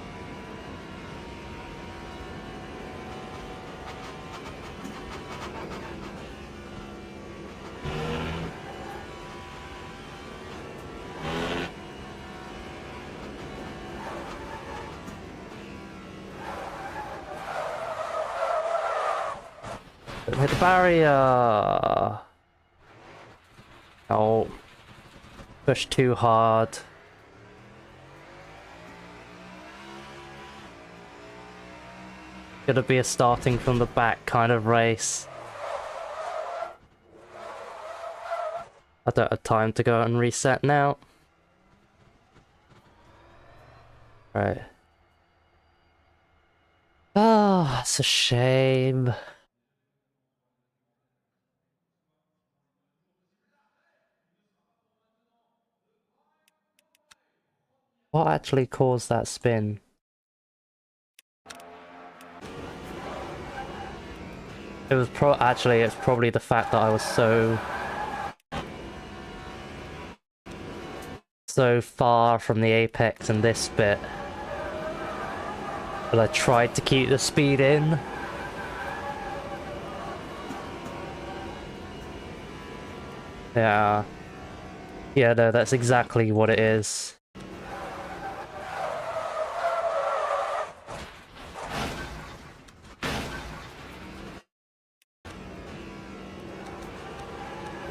Hit the barrier! Oh. Push too hard. Gonna be a starting from the back kind of race. I don't have time to go and reset now. Right. Ah, it's a shame. What actually caused that spin? It was actually it's probably the fact that I was so far from the apex in this bit. But I tried to keep the speed in. Yeah. Yeah, no, that's exactly what it is.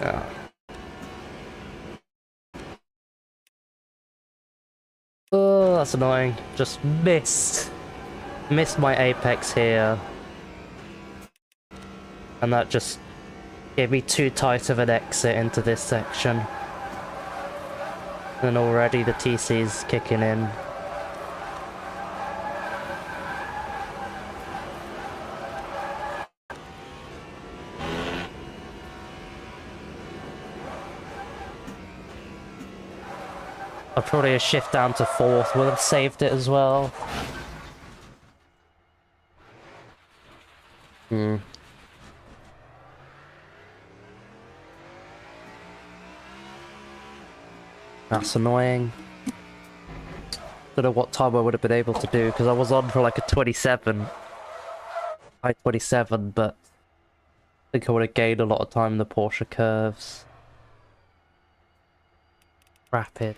Yeah. Oh, that's annoying. Just missed my apex here. And that just gave me too tight of an exit into this section. And already the TC's kicking in. I'll probably shift down to 4th, we'll have saved it as well. That's annoying. Don't know what time I would have been able to do, because I was on for like a 27. High 27, but I think I would have gained a lot of time in the Porsche curves. Rapid.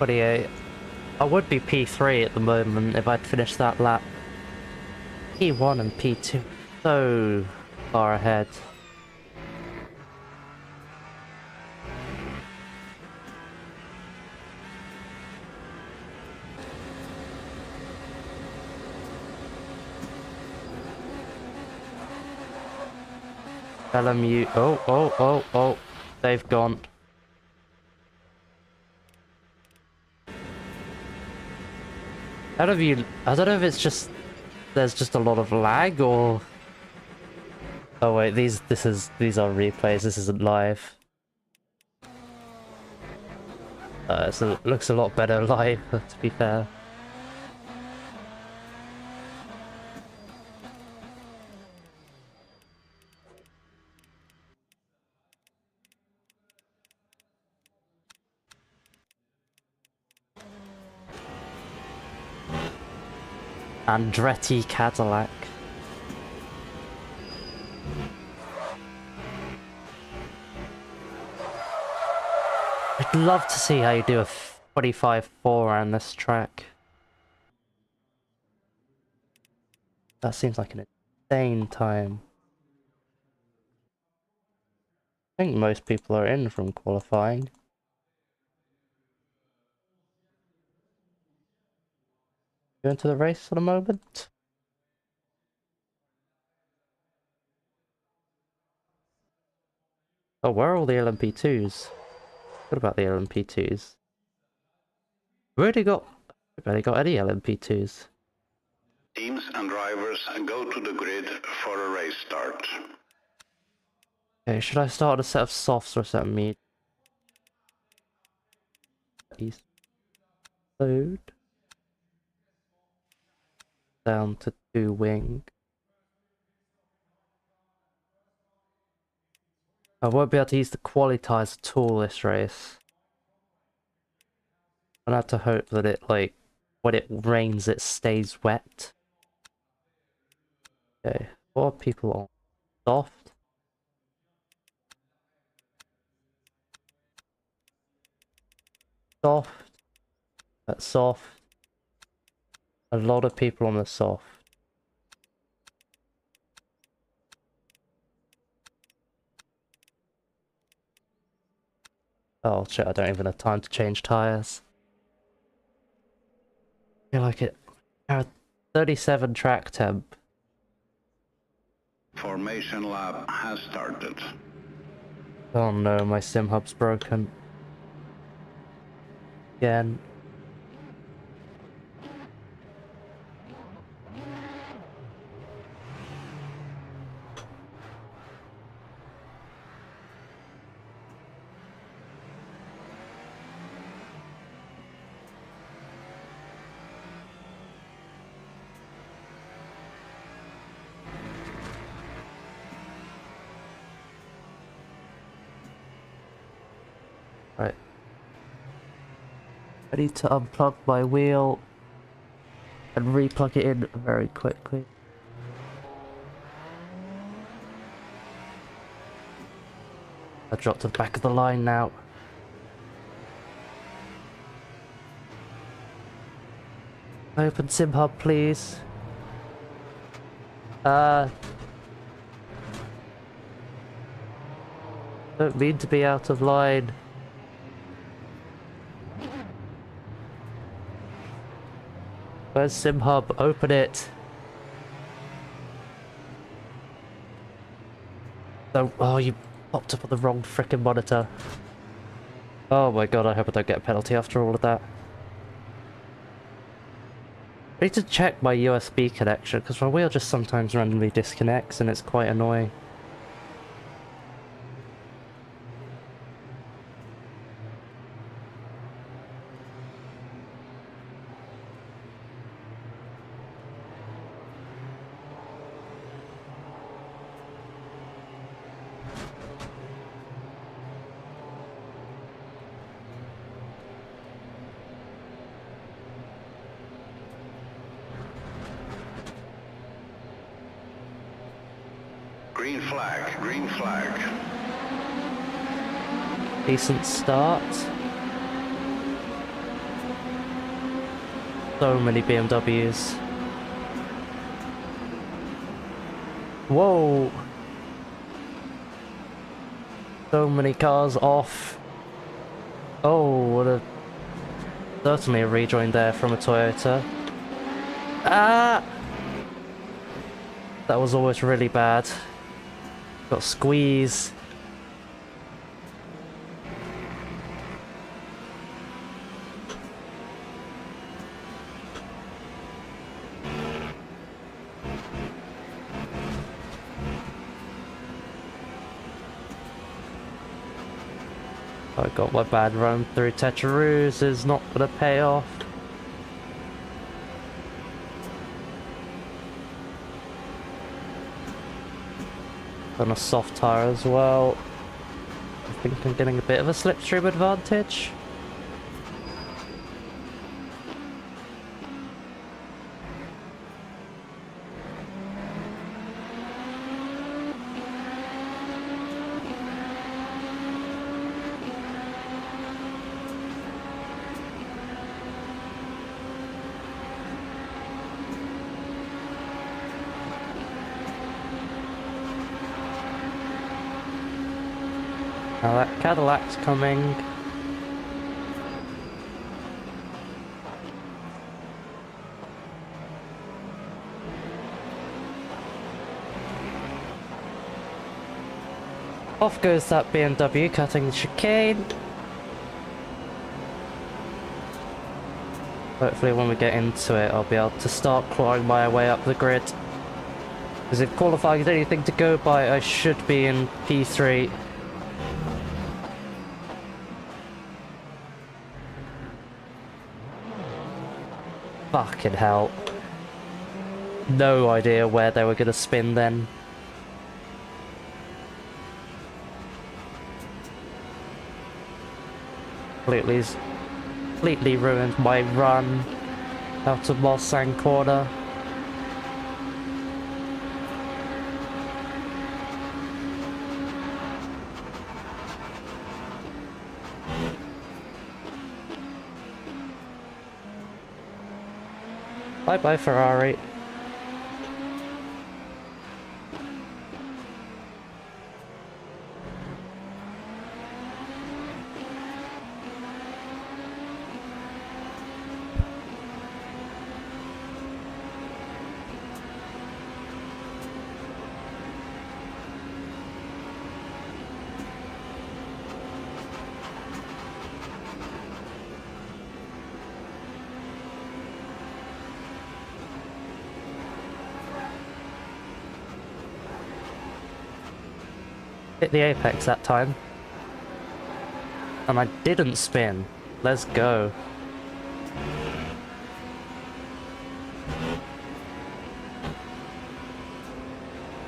I would be P3 at the moment if I'd finished that lap. P1 and P2 so far ahead. LMU, oh, they've gone. I don't know if it's just, there's just a lot of lag or... Oh wait, these are replays, this isn't live. It looks a lot better live, to be fair. Andretti Cadillac. I'd love to see how you do a 25.4 on this track. That seems like an insane time. I think most people are in from qualifying. Go into the race for the moment. Oh, where are all the LMP2s? What about the LMP2s? We've barely got any LMP2s. Teams and drivers go to the grid for a race start. Okay, should I start a set of softs or a set of mediums? Load. Down to 2 wing. I won't be able to use the qualities at all this race. I'll have to hope that it, like, when it rains it stays wet. Okay, what are people on? Soft? Soft. That's soft. A lot of people on the soft. Oh shit, I don't even have time to change tires. I feel like it. 37 track temp. Formation lap has started. Oh no, my sim hub's broken. Again. Right. I need to unplug my wheel and re-plug it in very quickly. I dropped to the back of the line now. Open SimHub, please. Don't mean to be out of line. Where's SimHub? Open it. Oh, you popped up on the wrong frickin' monitor. Oh my god, I hope I don't get a penalty after all of that. I need to check my USB connection, because my wheel just sometimes randomly disconnects and it's quite annoying. Green flag, green flag. Decent start. So many BMWs. Whoa! So many cars off. Oh, what a... Certainly a rejoin there from a Toyota. Ah! That was always really bad. Got squeeze. I got my bad run through Tetraroos is not gonna pay off. On a soft tire as well. I think I'm getting a bit of a slipstream advantage. Now that Cadillac's coming. Off goes that BMW cutting the chicane. Hopefully when we get into it I'll be able to start clawing my way up the grid. Because if qualifying is anything to go by, I should be in P3. Fucking hell. No idea where they were gonna spin then. Completely ruined my run out of Mulsanne corner. Bye bye Ferrari. Hit the apex that time. And I didn't spin. Let's go.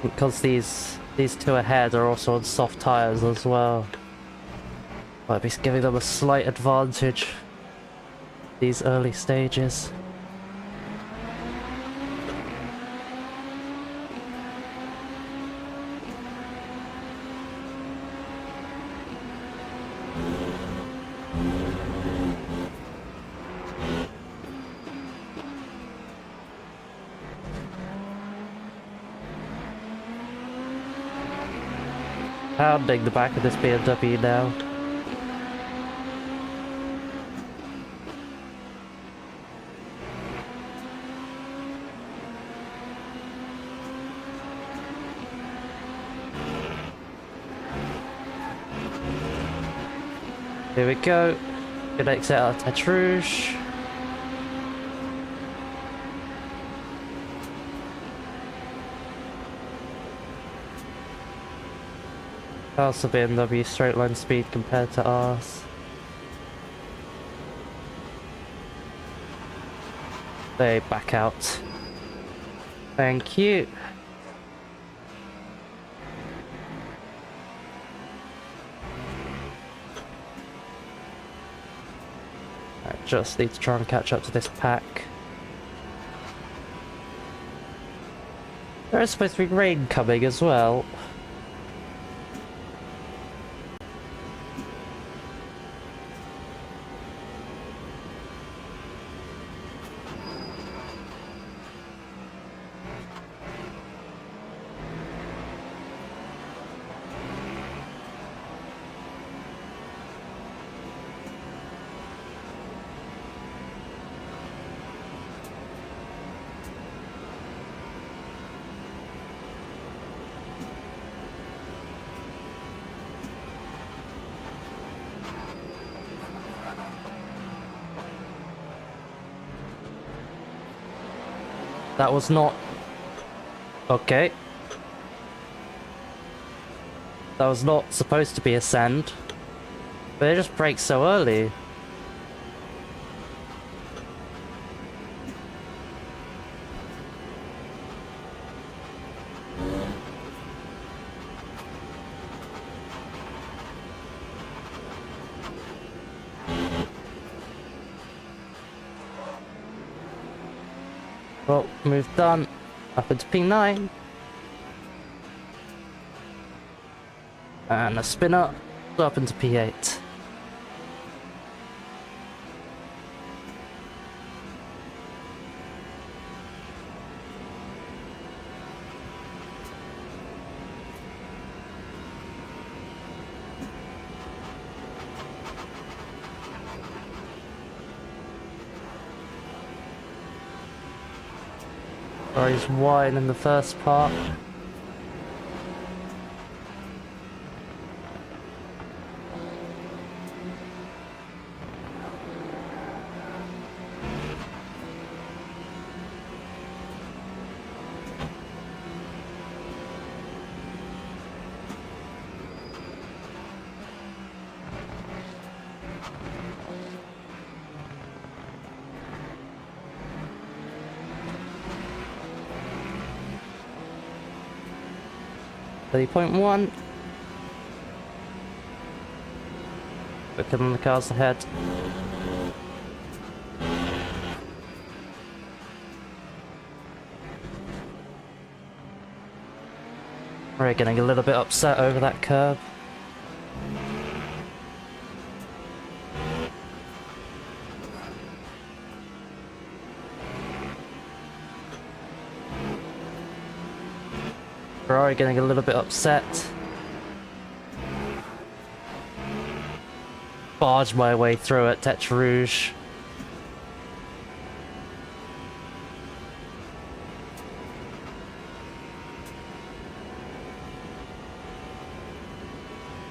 Because these two ahead are also on soft tires as well. Might be giving them a slight advantage. these early stages. Pounding the back of this BMW now. Here we go. Good exit out of Tete Rouge. How's the BMW straight line speed compared to ours? They back out. Thank you. I just need to try and catch up to this pack. There is supposed to be rain coming as well. That was not... Okay. That was not supposed to be a send. But it just brakes so early. Well, move done. Up into P9. And a spin up into P8. Or he's wide in the first part. .1. Quicker than the cars ahead. We're getting a little bit upset over that curve. Ferrari getting a little bit upset. Barge my way through at Tete Rouge.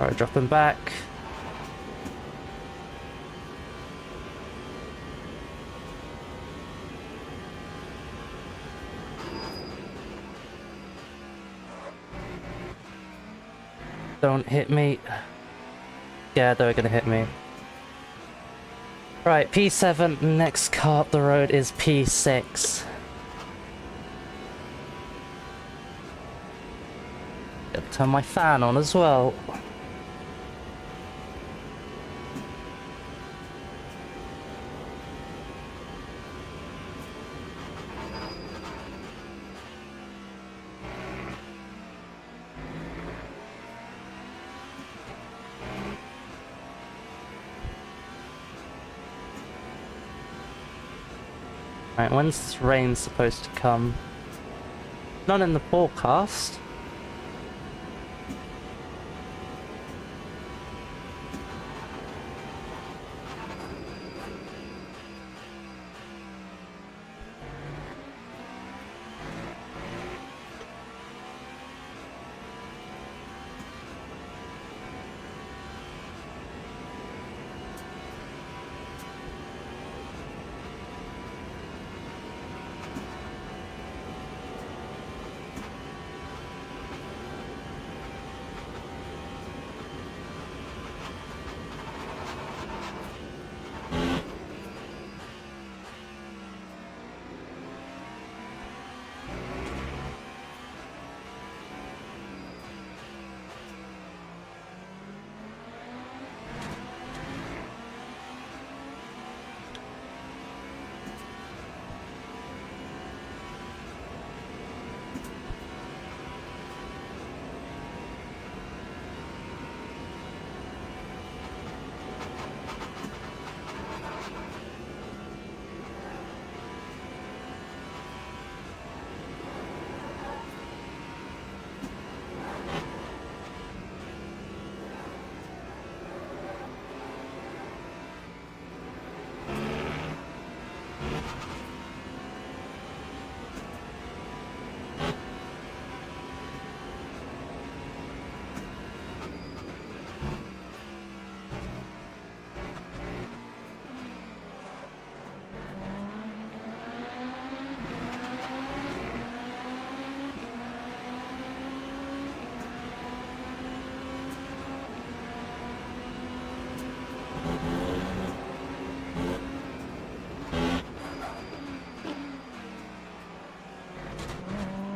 Alright, dropping back. Don't hit me. Yeah, they're gonna hit me. Right, P7, next car up the road is P6. Gotta turn my fan on as well. Right, when's this rain supposed to come? Not in the forecast.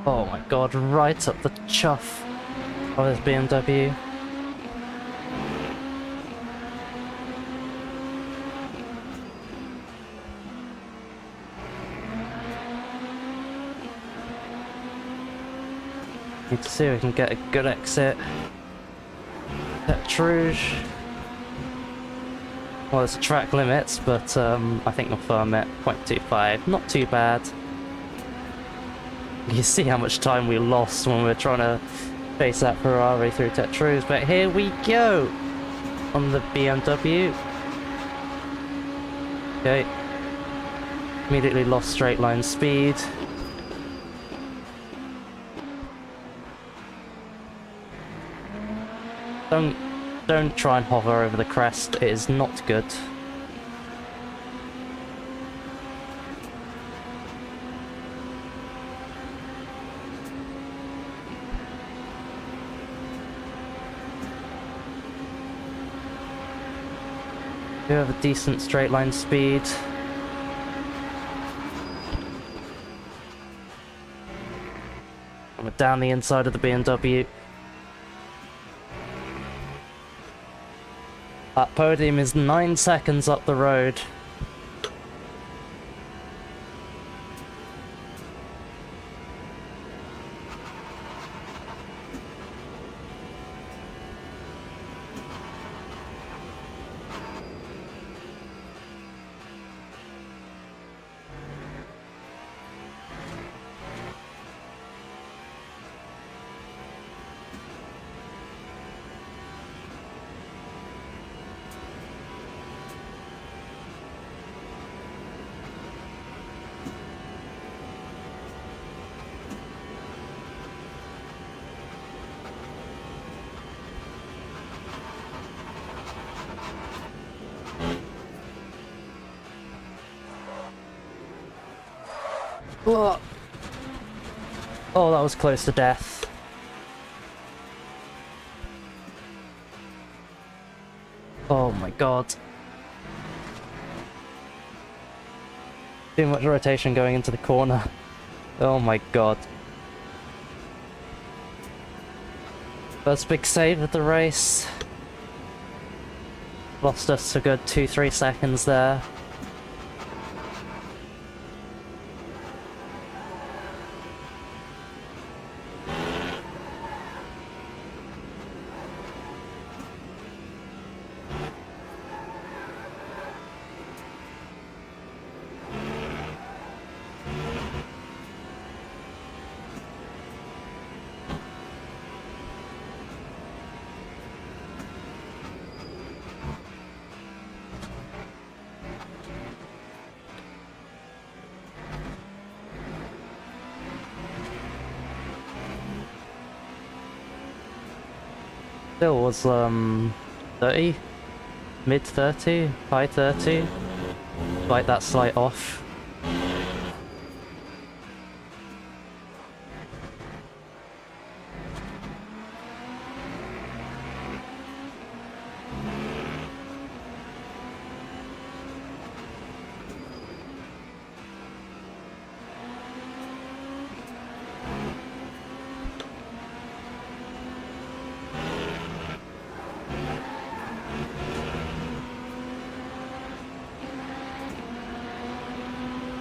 Oh my god, right up the chuff of this BMW. Need to see if we can get a good exit. Rouge. Well, it's a track limits, but I think we'll firm it. 0.25, not too bad. You see how much time we lost when we were trying to face that Ferrari through Rouge, but here we go on the BMW. Okay. Immediately lost straight line speed. Don't try and hover over the crest, it is not good. We have a decent straight line speed. And we're down the inside of the BMW. That podium is 9 seconds up the road. Oh, that was close to death. Oh my god. Too much rotation going into the corner. Oh my god. First big save of the race. Lost us a good 2-3 seconds there. Still was 30, mid 30, high 30, like that slight off.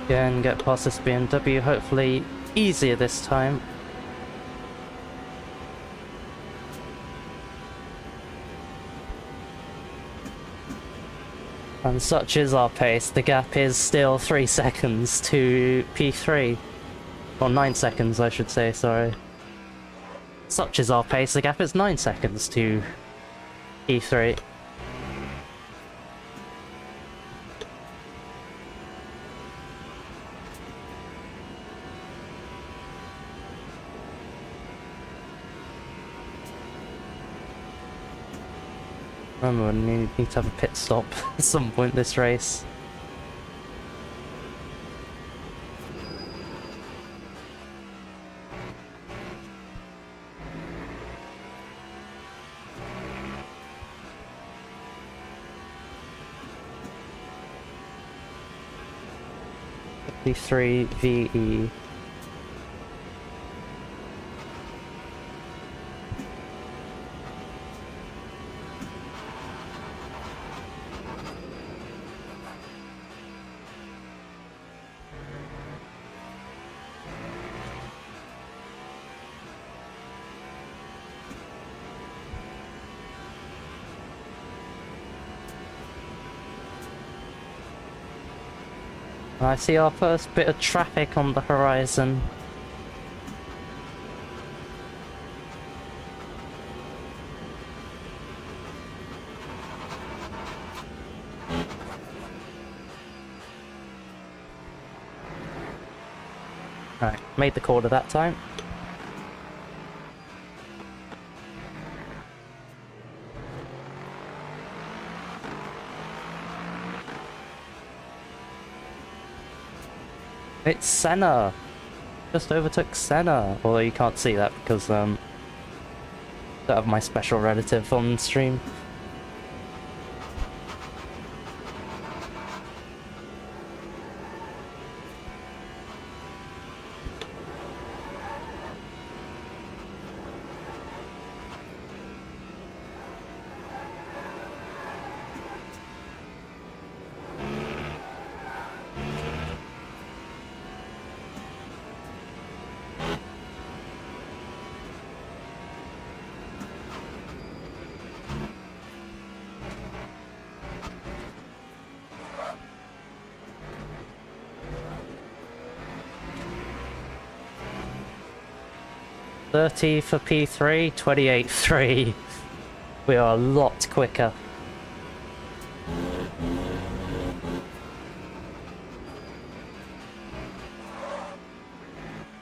And get past this BMW, hopefully easier this time. And such is our pace. The gap is still 3 seconds to P3. Or 9 seconds, I should say, sorry. Such is our pace. The gap is 9 seconds to P3. Remember, we need to have a pit stop at some point this race. P3 VE. I see our first bit of traffic on the horizon. Alright, made the corner that time. It's Senna! Just overtook Senna! Although you can't see that because, I don't have my special relative on stream. $30 for P3, 28.3. We are a lot quicker.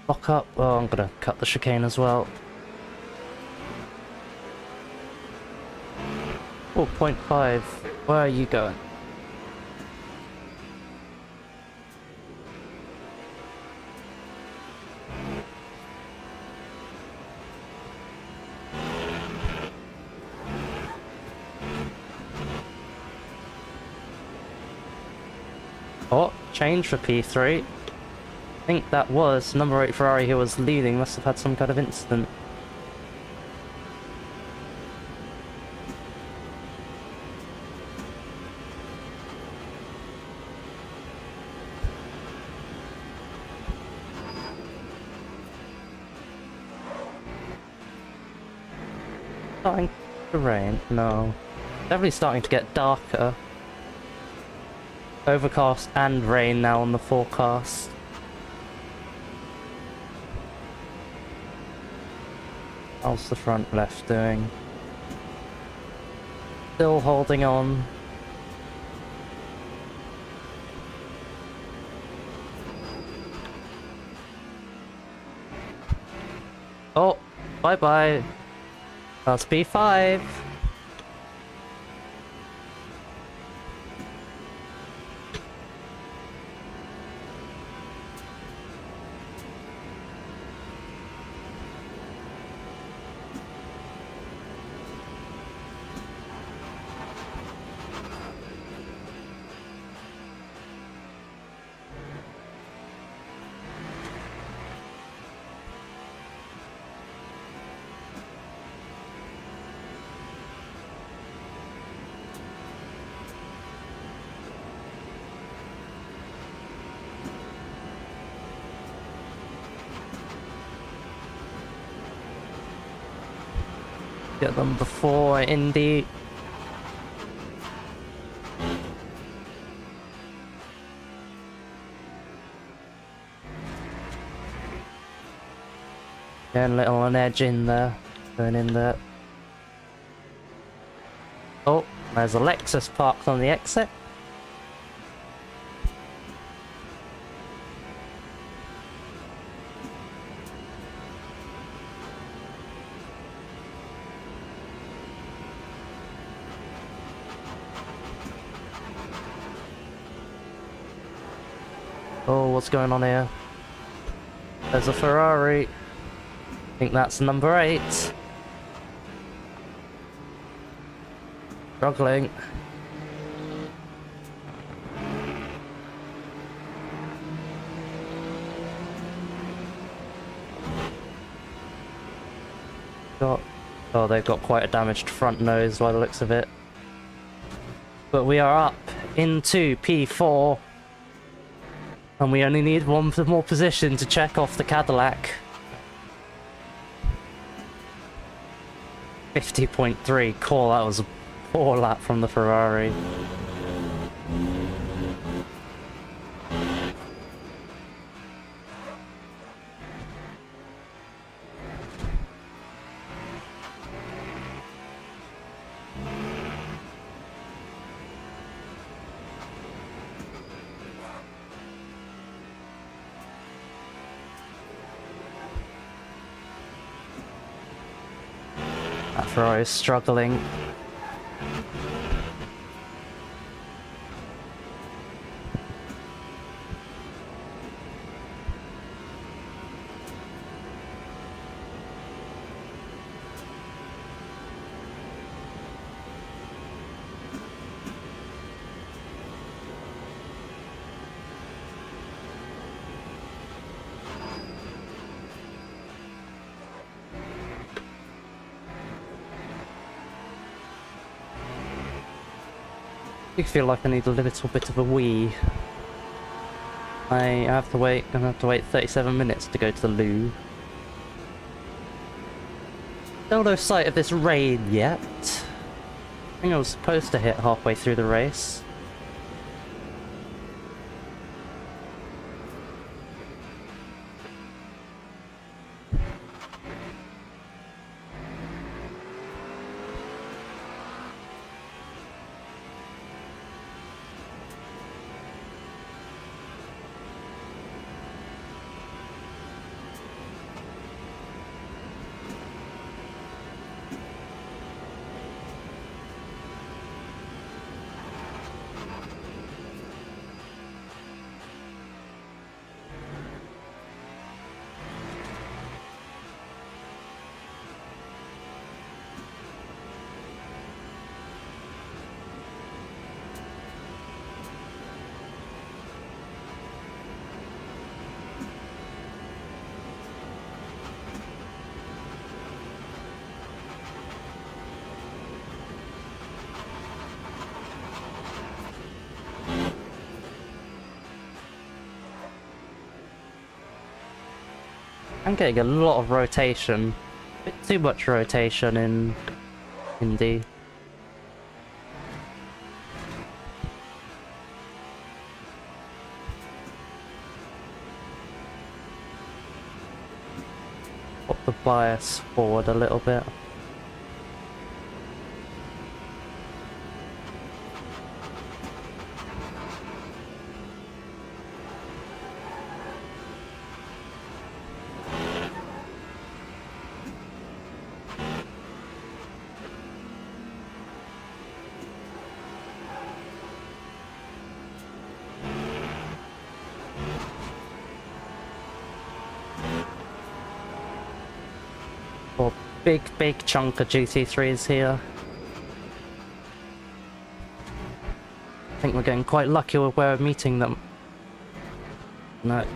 Lock up. Oh, I'm gonna cut the chicane as well. Oh, 0.5. Where are you going? Oh, change for P3. I think that was number 8 Ferrari who was leading, must have had some kind of incident. Starting to rain? No. Definitely starting to get darker. Overcast and rain now on the forecast. How's the front left doing? Still holding on. Oh, bye-bye. That's P5. Get them before Indy. Getting a little on edge in there. Going in there. Oh, there's a Lexus parked on the exit. Oh, what's going on here? There's a Ferrari. I think that's number 8. Struggling. Oh, they've got quite a damaged front nose by the looks of it. But we are up into P4. And we only need one more position to check off the Cadillac. 50.3. Cool, that was a poor lap from the Ferrari. That Ferrari is struggling. I feel like I need a little bit of a wee. I'm gonna have to wait 37 minutes to go to the loo. Still no sight of this rain yet. I think I was supposed to hit halfway through the race. I'm getting a lot of rotation. A bit too much rotation in Indy. Put the bias forward a little bit. Or big chunk of GT3s here. I think we're getting quite lucky with where we're meeting them.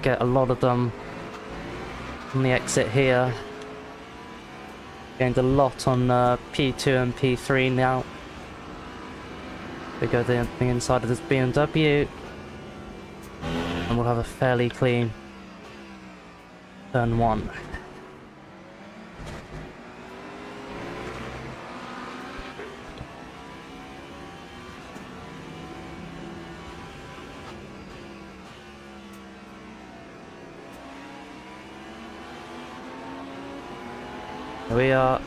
Get a lot of them on the exit here. Gained a lot on P2 and P3 now. We go the inside of this BMW. And we'll have a fairly clean turn 1. Here we are.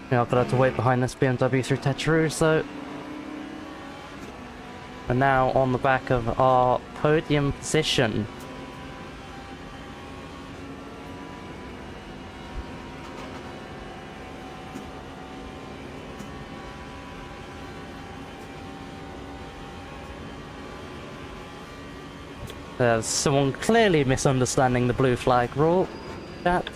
We are gonna have to wait behind this BMW through Tetris though. We're now on the back of our podium position. There's someone clearly misunderstanding the blue flag rule. Chat.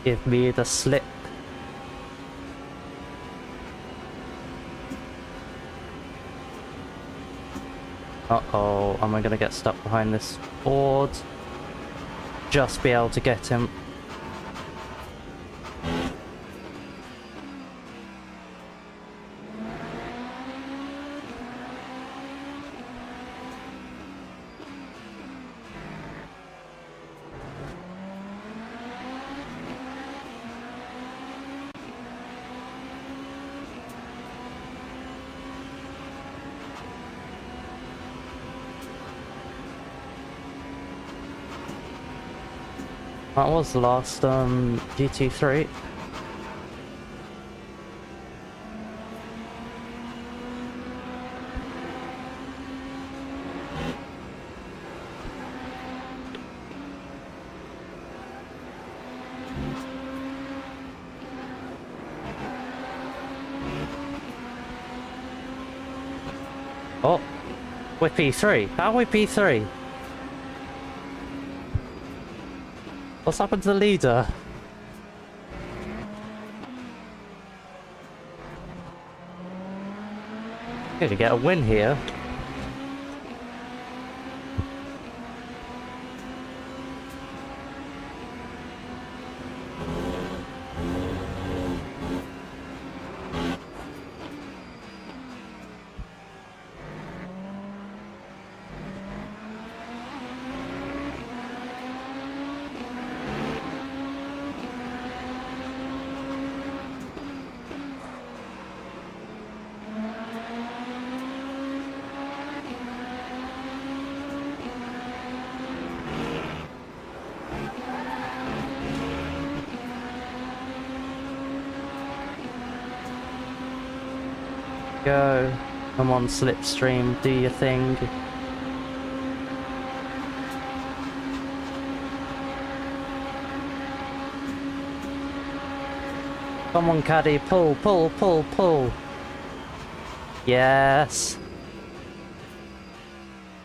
Give me the slip. Uh-oh, am I gonna get stuck behind this board? Just be able to get him. That was the last GT3. Oh, we're P3. How are we P3? What's happened to the leader? Gonna get a win here. Go. Come on, Slipstream, do your thing. Come on, Caddy, pull, pull, pull, pull. Yes.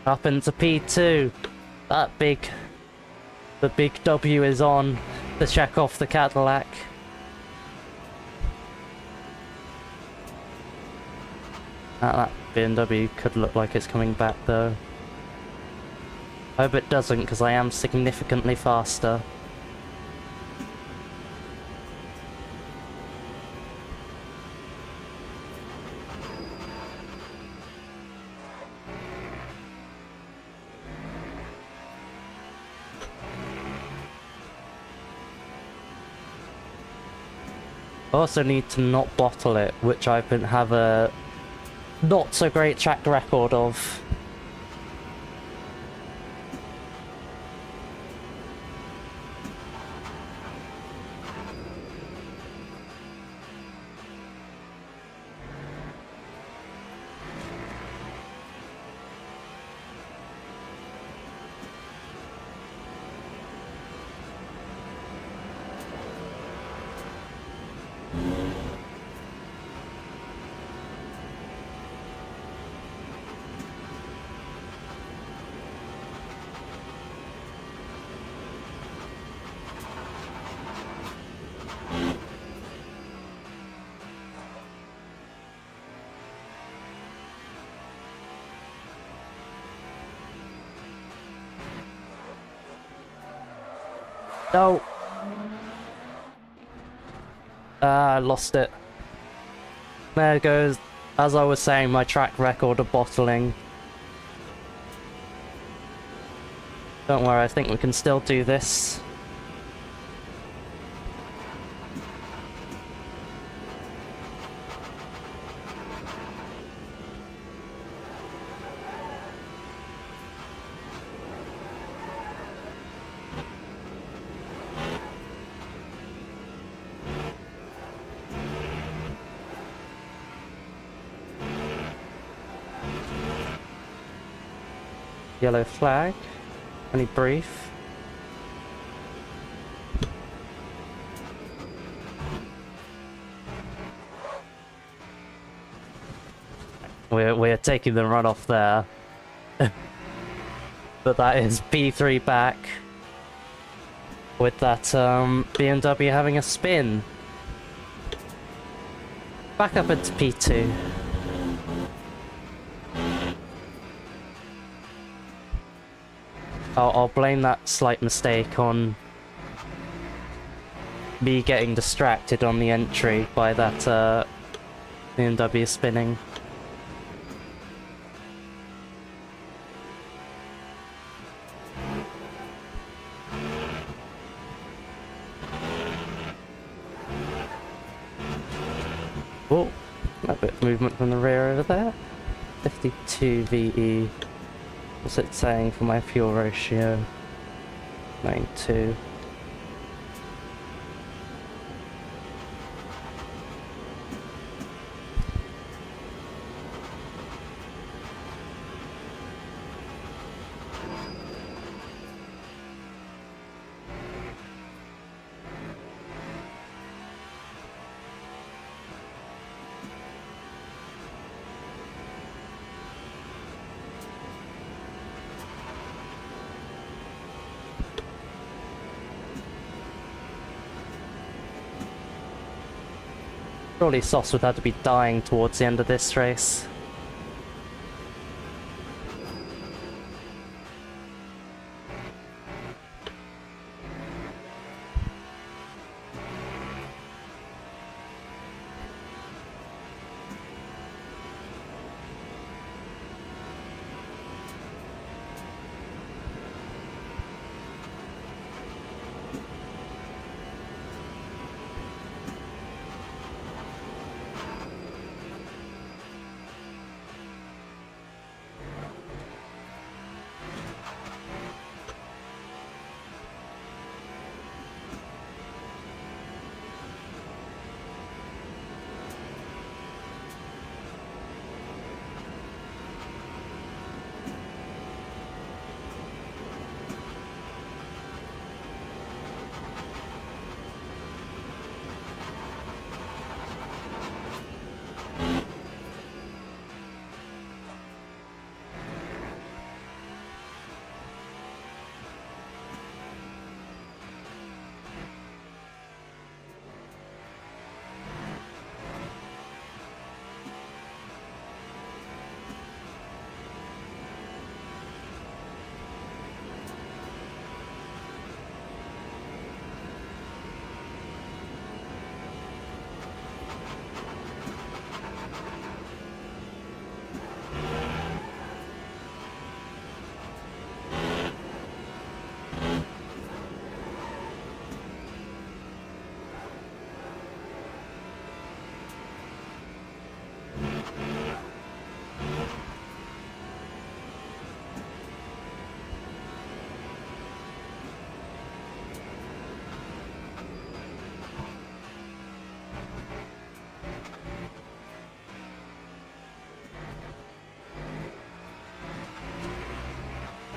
Up into P2. The big W is on to check off the Cadillac. That BMW could look like it's coming back though. I hope it doesn't, because I am significantly faster. Also need to not bottle it, which I have a not so great track record of. No. Ah, I lost it. There it goes. As I was saying, my track record of bottling. Don't worry, I think we can still do this. Yellow flag. Only brief. We're taking the run off there. But that is P3 back. With that BMW having a spin. Back up into P2. I'll blame that slight mistake on me getting distracted on the entry by that BMW spinning. Oh, a bit of movement from the rear over there. 52 VE. What's it saying for my fuel ratio? 92. Surely Sauce would have to be dying towards the end of this race.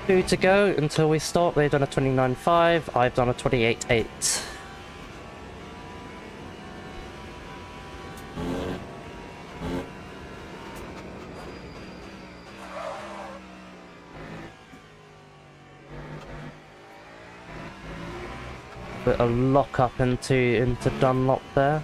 2 to go until we stop. They've done a 29.5. I've done a 28.8. Bit of lock up into Dunlop there.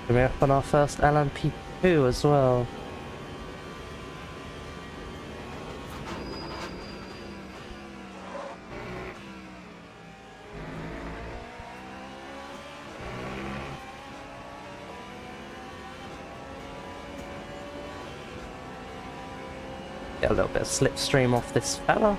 We're up on our first LMP2 as well. Get a little bit of slipstream off this fella.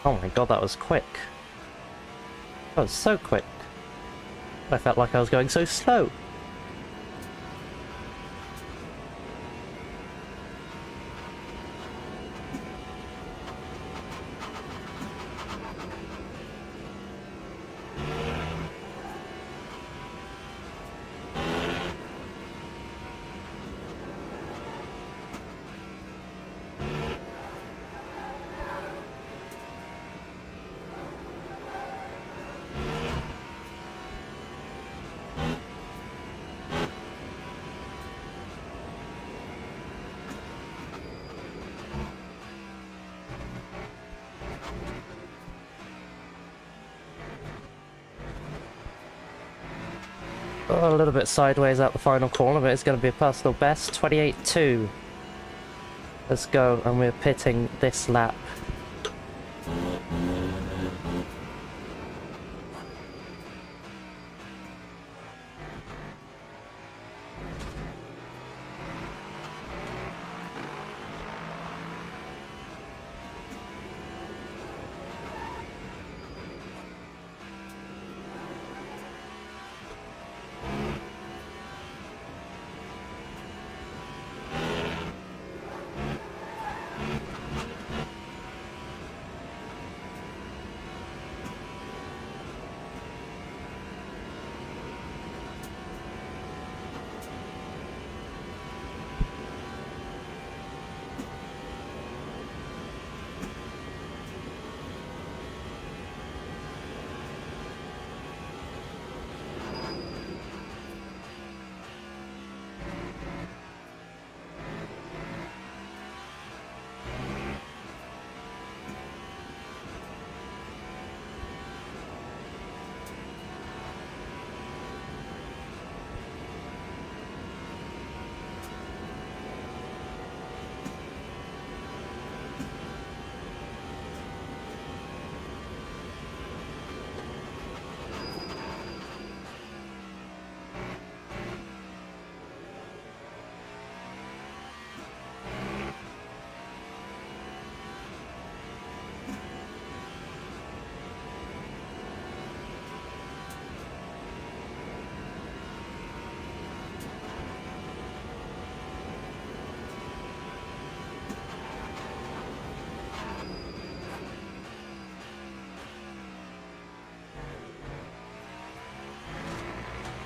Oh my god, that was quick. That was so quick. I felt like I was going so slow. Oh, a little bit sideways out the final corner, but it's going to be a personal best. 28.2. Let's go, and we're pitting this lap.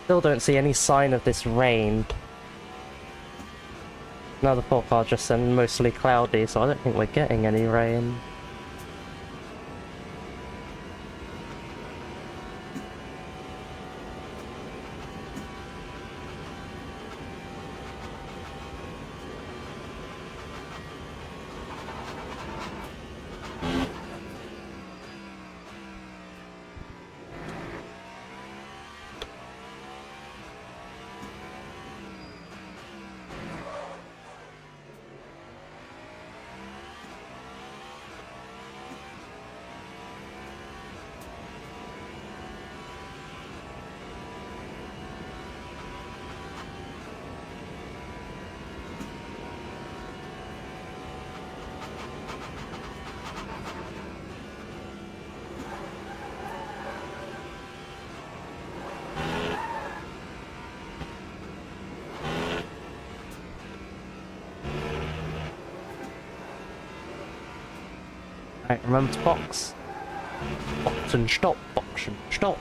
Still don't see any sign of this rain. Now the forecast just said mostly cloudy, so I don't think we're getting any rain. Right, remember to box. Box and stop, box and stop.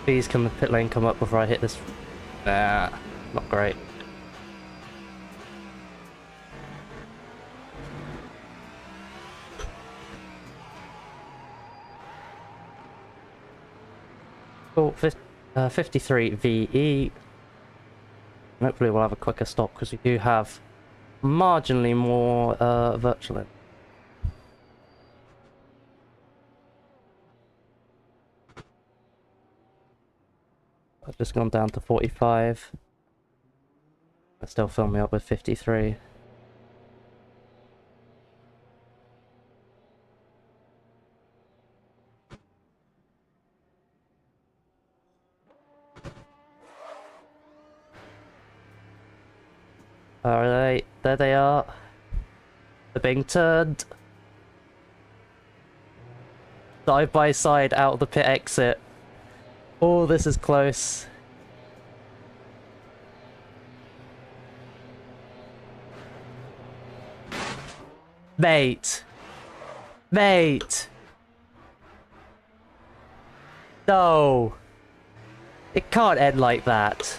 Please can the pit lane come up before I hit this? Nah, not great. Cool, 53 VE. Hopefully we'll have a quicker stop because we do have marginally more virtual in. I've just gone down to 45. I still fill me up with 53. Alright, there they are. They're being turned. Side by side out of the pit exit. Oh, this is close. Mate. Mate. No. It can't end like that.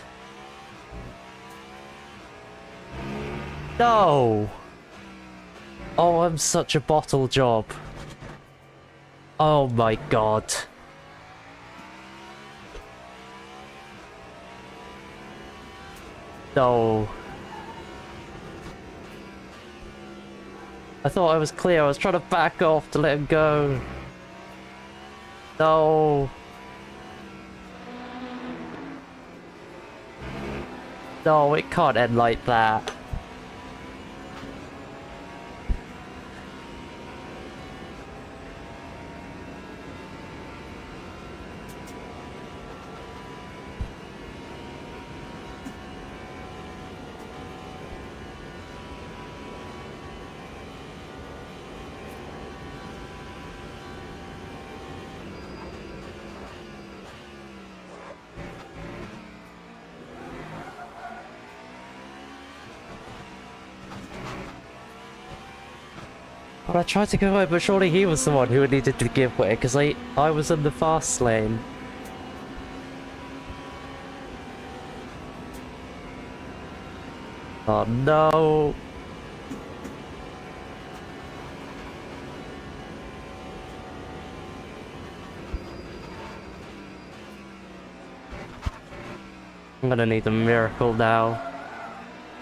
No! Oh, I'm such a bottle job. Oh my god. No. I thought I was clear. I was trying to back off to let him go. No. No, it can't end like that. Well, I tried to go away, but surely he was the one who needed to give way, because I was in the fast lane. Oh no! I'm gonna need a miracle now.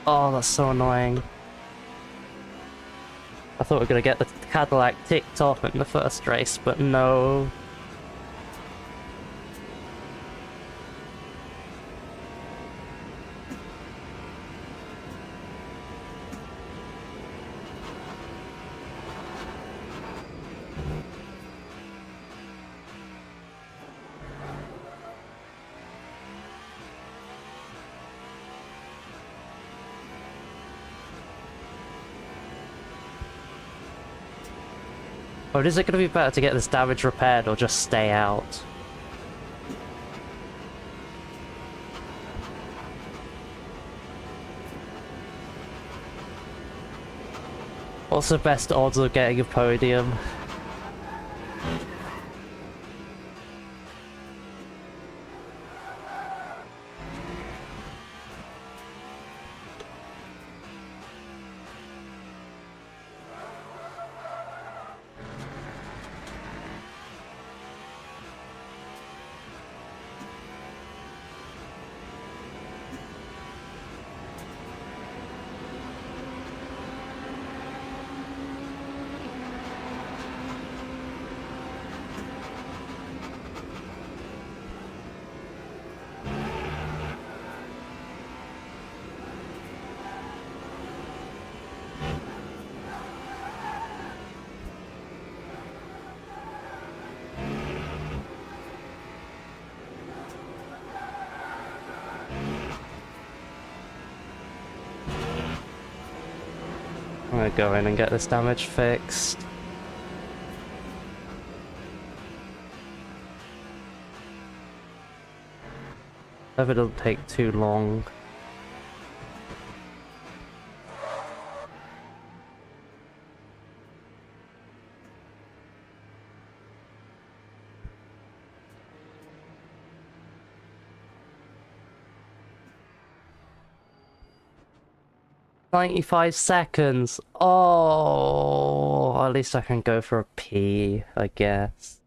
Oh, that's so annoying. I thought we were going to get the Cadillac ticked off in the first race, but no. Or is it going to be better to get this damage repaired or just stay out? What's the best odds of getting a podium? gonna go in and get this damage fixed. Hope it doesn't take too long. "95 seconds. Oh, at least I can go for a pee, I guess.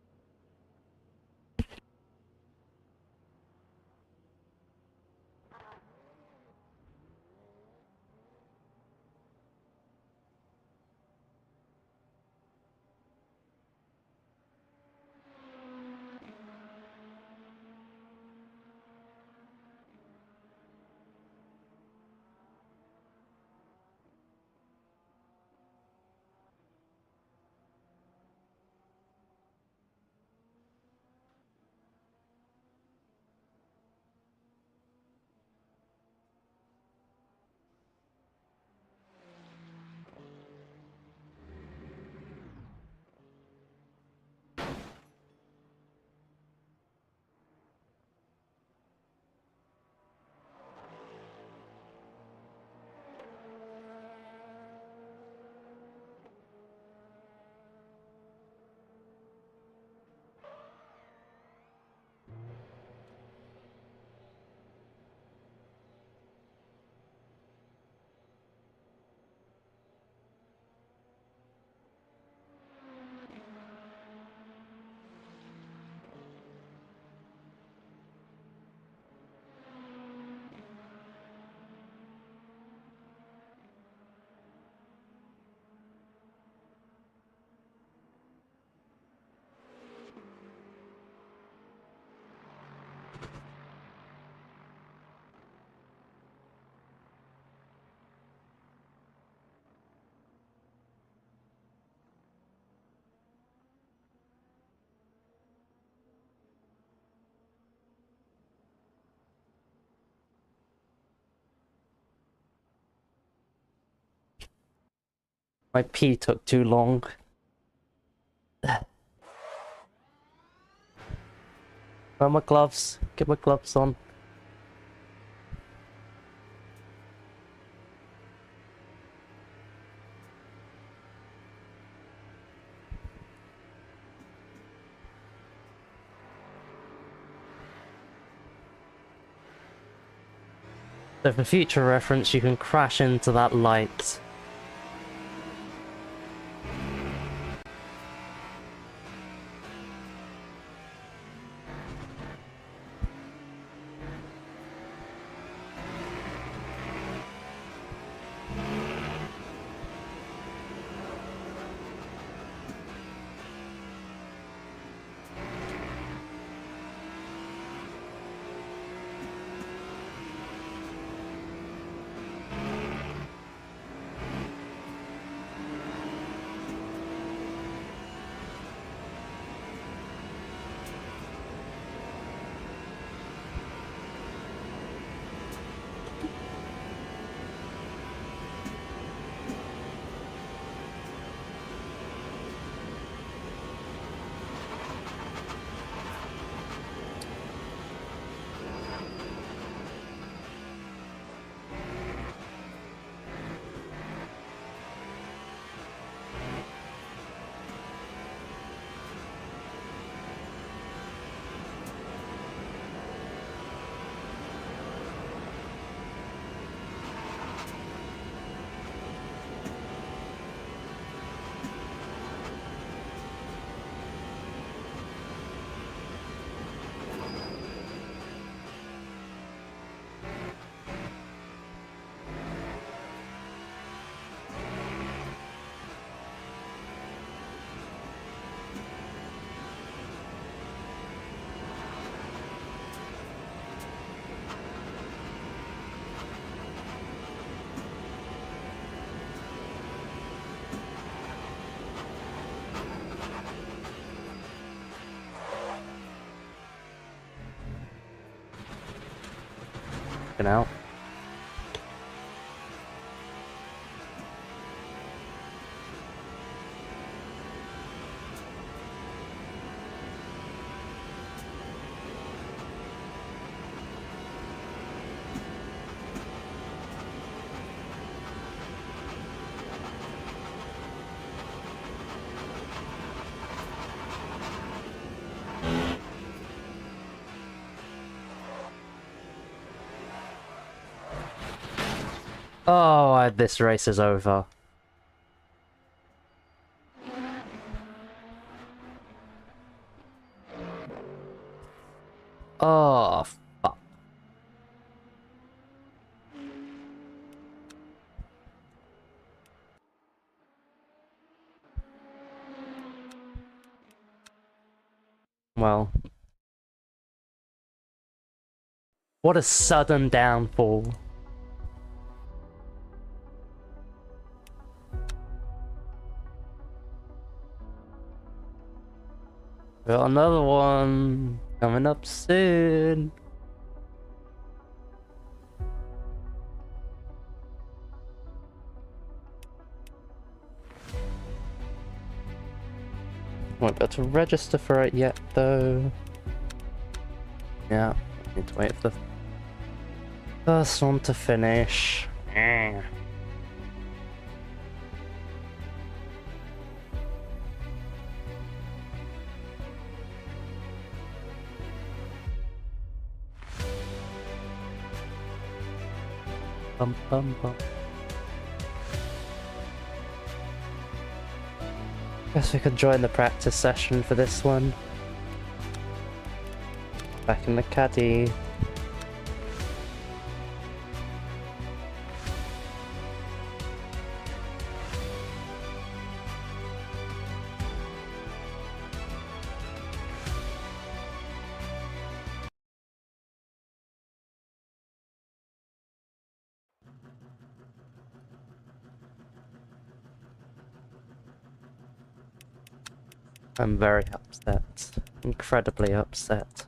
My pee took too long. Where are my gloves? Get my gloves on. So for future reference, you can crash into that light. Out. Oh, this race is over. Oh, fuck. Well. What a sudden downfall. Got another one coming up soon. Won't be able to register for it yet, though. Yeah, need to wait for the first one to finish. Bum bum bum. Guess we could join the practice session for this one. Back in the caddy. I'm very upset. Incredibly upset.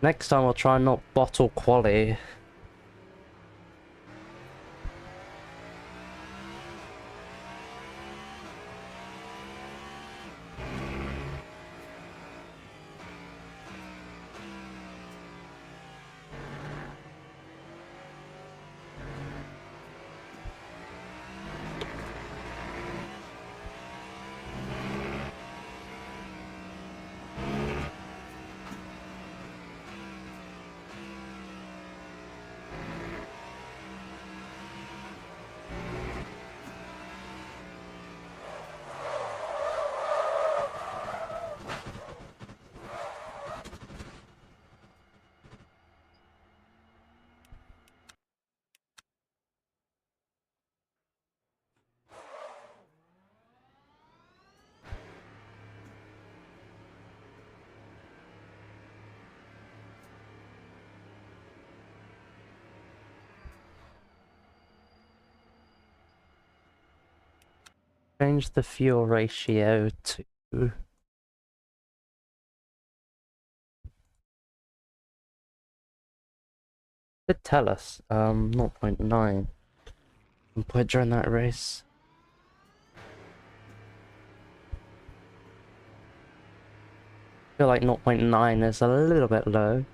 Next time I'll try and not bottle quali. Change the fuel ratio to... Did tell us, 0.9. Some point during that race. I feel like 0.9 is a little bit low.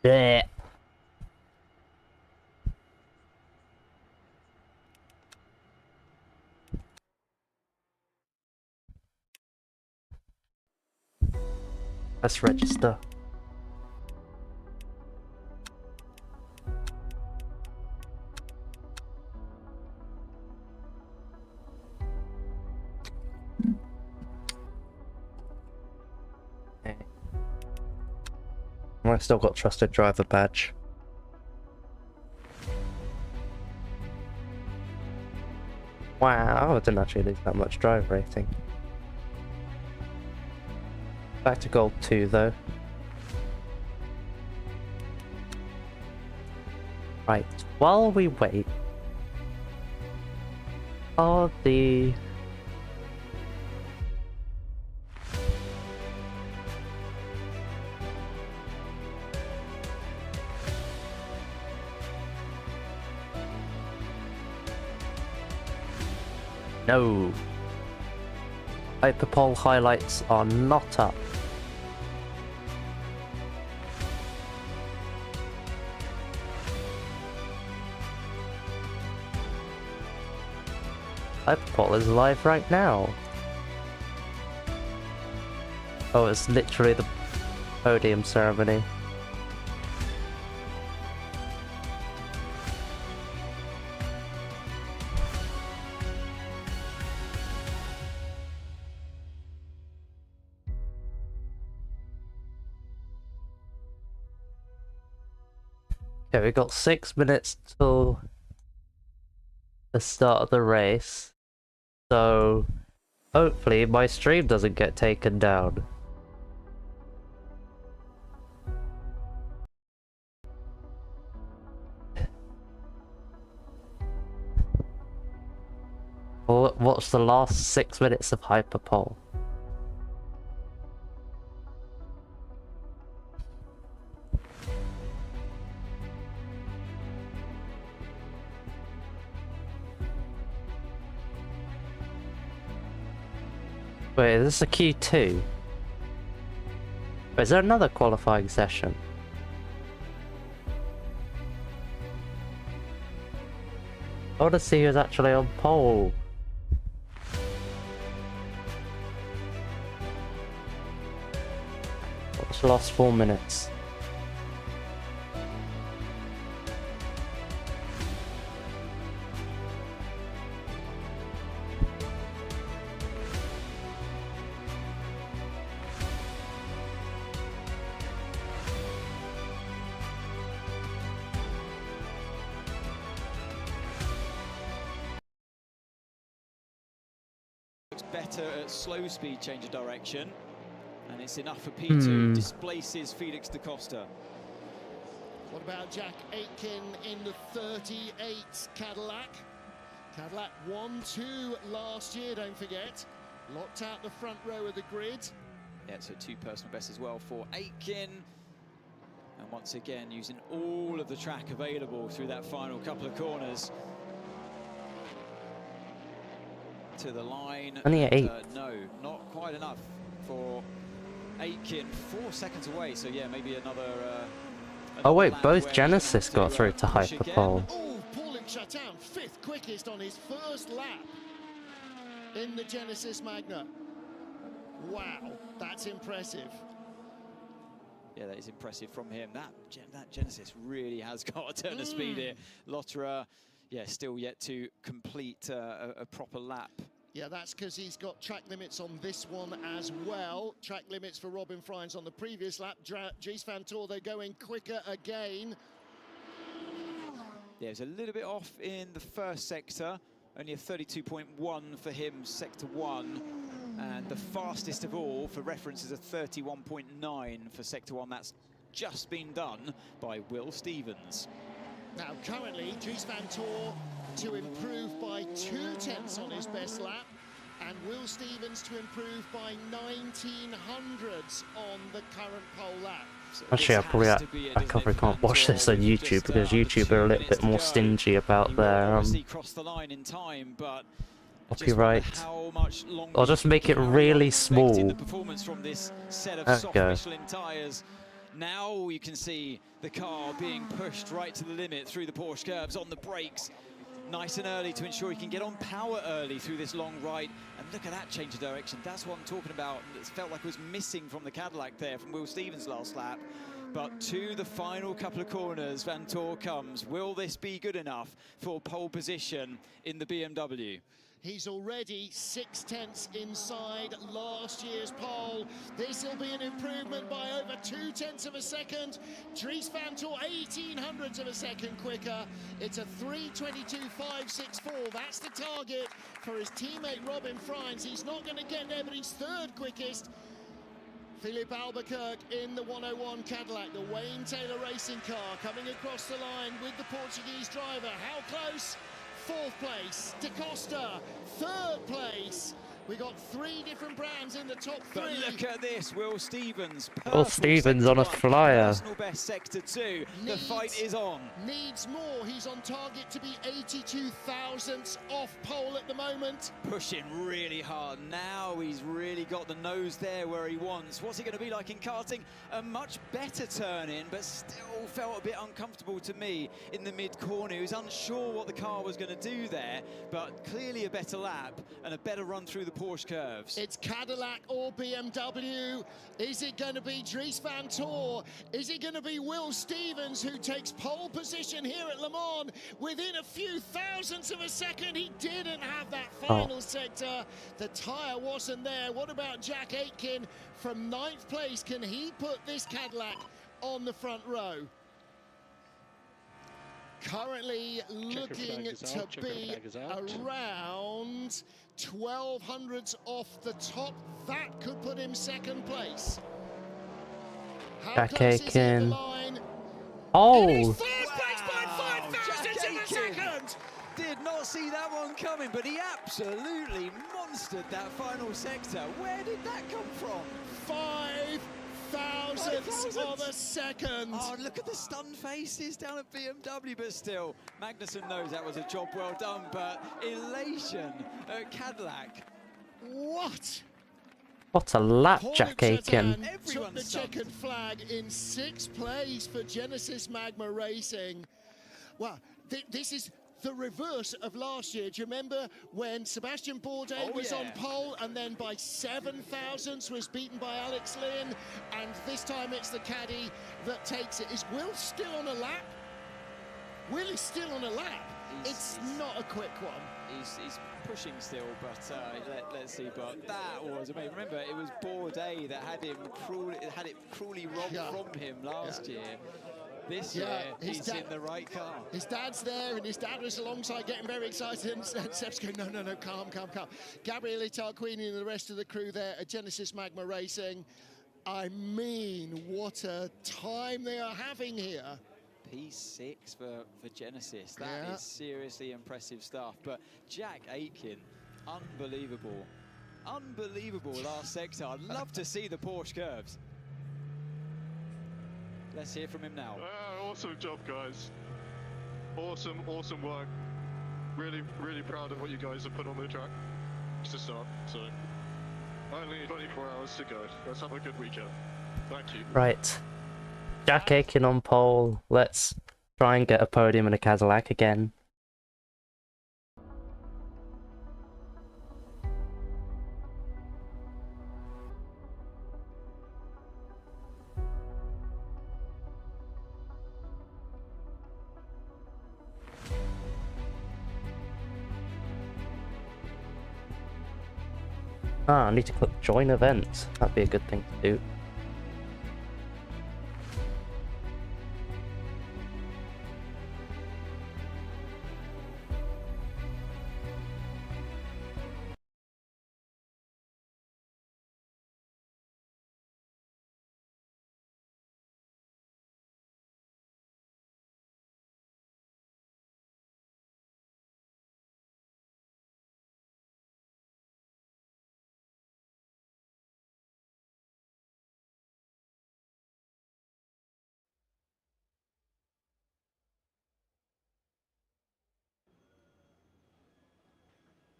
Blech. Let's register. Okay. I still got trusted driver badge. Wow, I didn't actually lose that much drive rating. Back to gold 2 though. Right, while we wait, are the... No. Hyperpole highlights are not up. Hyperpole is live right now. Oh, it's literally the podium ceremony. Okay, we got 6 minutes till the start of the race, so hopefully my stream doesn't get taken down. What's the last 6 minutes of Hyperpole? Wait, is this a Q2? Is there another qualifying session? I want to see who's actually on pole. What's the last 4 minutes? Better at slow speed change of direction, and it's enough for P2. Displaces Felix da Costa. What about Jack Aitken in the 38 Cadillac? Cadillac 1-2 last year, don't forget. Locked out the front row of the grid. Yeah, so 2 personal bests as well for Aitken. And once again, using all of the track available through that final couple of corners. To the line. Only 8. No, not quite enough for Aitken. 4 seconds away, so yeah, maybe another Oh wait, both Genesis got through to Hyperpole. Oh, Paul Chatin, 5th quickest on his first lap in the Genesis Magna. Wow, that's impressive. Yeah, that is impressive from him. That Genesis really has got a turn of speed here. Lotterer, yeah, still yet to complete a proper lap. Yeah, that's because he's got track limits on this one as well. Track limits for Robin Fryns on the previous lap. Dries van Toor, they're going quicker again. Yeah, it was a little bit off in the first sector. Only a 32.1 for him, sector 1. And the fastest of all, for reference, is a 31.9 for sector 1. That's just been done by Will Stevens. Now, currently, Dries van Toor to improve by 2/10 on his best lap, and Will Stevens to improve by 1900s on the current pole lap. So Actually, I probably can't watch this on YouTube because YouTube are a little bit more stingy about their copyright. I'll just make it really small. There we go. Now you can see the car being pushed right to the limit through the Porsche curves on the brakes. Nice and early to ensure he can get on power early through this long right. And look at that change of direction. That's what I'm talking about. It felt like it was missing from the Cadillac there from Will Stevens last lap. But to the final couple of corners, Vanthoor comes. Will this be good enough for pole position in the BMW? He's already 0.6 inside last year's pole. This will be an improvement by over 0.2 of a second. Dries Vanthoor 0.18 of a second quicker. It's a 3:22.564. That's the target for his teammate Robin Freins. He's not going to get there, but he's third quickest. Philippe Albuquerque in the 101 Cadillac, the Wayne Taylor racing car, coming across the line with the Portuguese driver. How close? Fourth place. Da Costa, third place. We got 3 different brands in the top 3. But look at this, Will Stevens. Will Stevens on a flyer. Personal best sector 2. The fight is on. Needs more. He's on target to be 82 thousandths off pole at the moment. Pushing really hard. Now he's really got the nose there where he wants. What's it going to be like in karting? A much better turn in, but still felt a bit uncomfortable to me in the mid-corner. He was unsure what the car was going to do there, but clearly a better lap and a better run through the Porsche curves. It's Cadillac or BMW. Is it going to be Dries Vanthoor? Is it going to be Will Stevens who takes pole position here at Le Mans within a few thousandths of a second? He didn't have that final sector. The tyre wasn't there. What about Jack Aitken from 9th place? Can he put this Cadillac on the front row? Currently looking to be around 1200s off the top. That could put him second place. How close is he at the line? Oh! And he's third place by 5 thousandths in a second! Did not see that one coming, but he absolutely monstered that final sector. Where did that come from? 5 thousandths of a second. Oh, look at the stunned faces down at BMW, but still, Magnussen knows that was a job well done, but elation at Cadillac. What? What a lap, Paul Jack Aitken. took the checkered flag in 6th place for Genesis Magma Racing. Well, this is the reverse of last year. Do you remember when Sebastian Bourdais was on pole and then by 7 thousandths was beaten by Alex Lynn? And this time it's the caddy that takes it. Is Will still on a lap? Will is still on a lap. It's not a quick one. He's pushing still, but let's see. But that was amazing. Remember, it was Bourdais that had it cruelly robbed from him last year. This year, he's in the right car. His dad's there, and his dad was alongside, getting very excited. And Seb's going, no, calm. Gabriele Tarquini and the rest of the crew there at Genesis Magma Racing. I mean, what a time they are having here. P6 for Genesis. That is seriously impressive stuff. But Jack Aitken, unbelievable last sector. I'd love to see the Porsche curves. Let's hear from him now. Awesome job, guys. Awesome work. Really proud of what you guys have put on the track to start. So, only 24 hours to go. Let's have a good weekend. Thank you. Right. Jack Aitken on pole. Let's try and get a podium in a Cadillac again. I need to click join events. That'd be a good thing to do.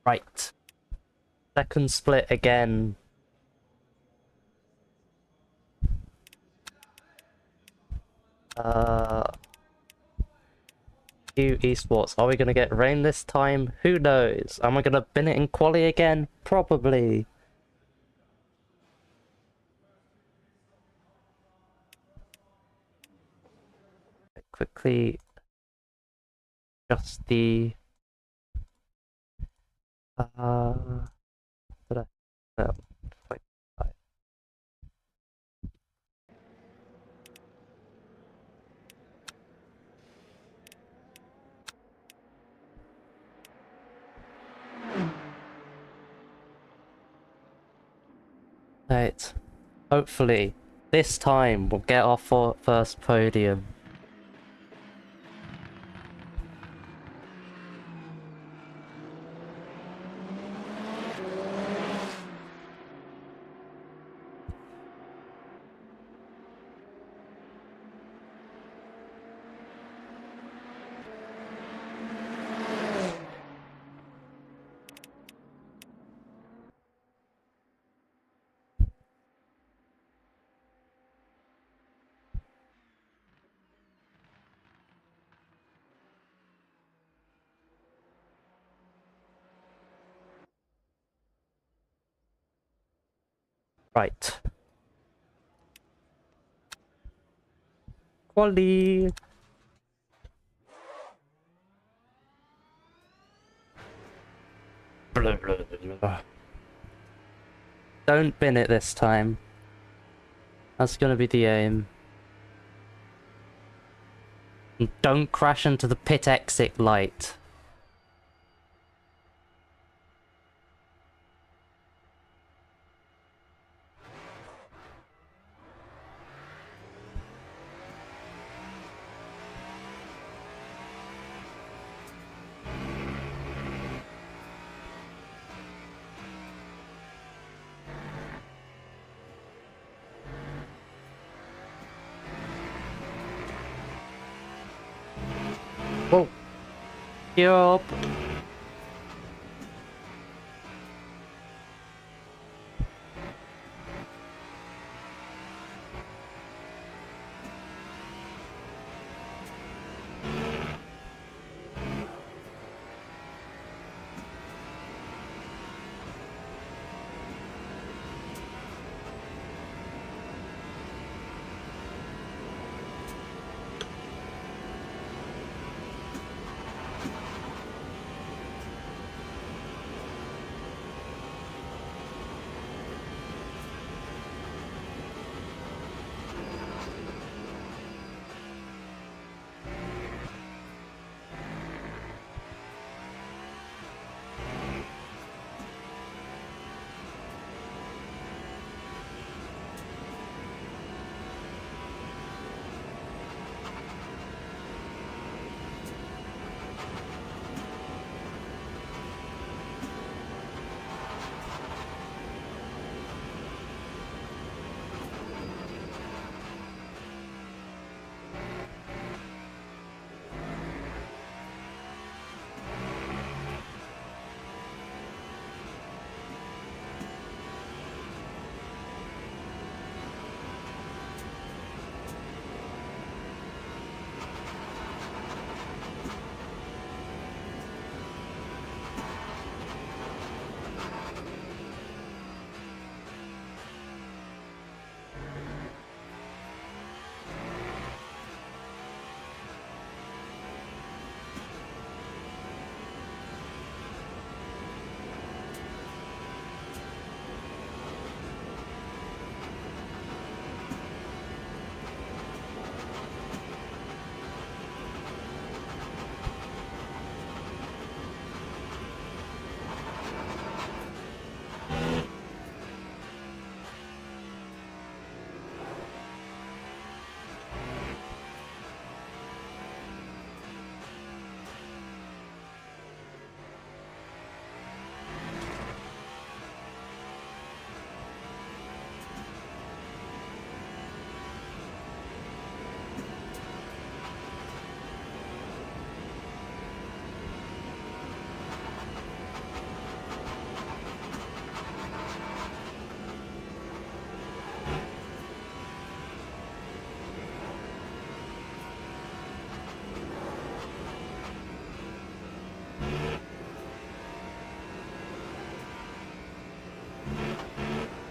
Right. Second split again. Esports. Are we gonna get rain this time? Who knows? Am I gonna bin it in quali again? Probably. Quickly just the did I no, 0.5. Right. Hopefully this time we'll get our first podium. Right. Quali. Blah, blah, blah, blah. Don't bin it this time. That's gonna be the aim. And don't crash into the pit exit light. Whoa. Yup.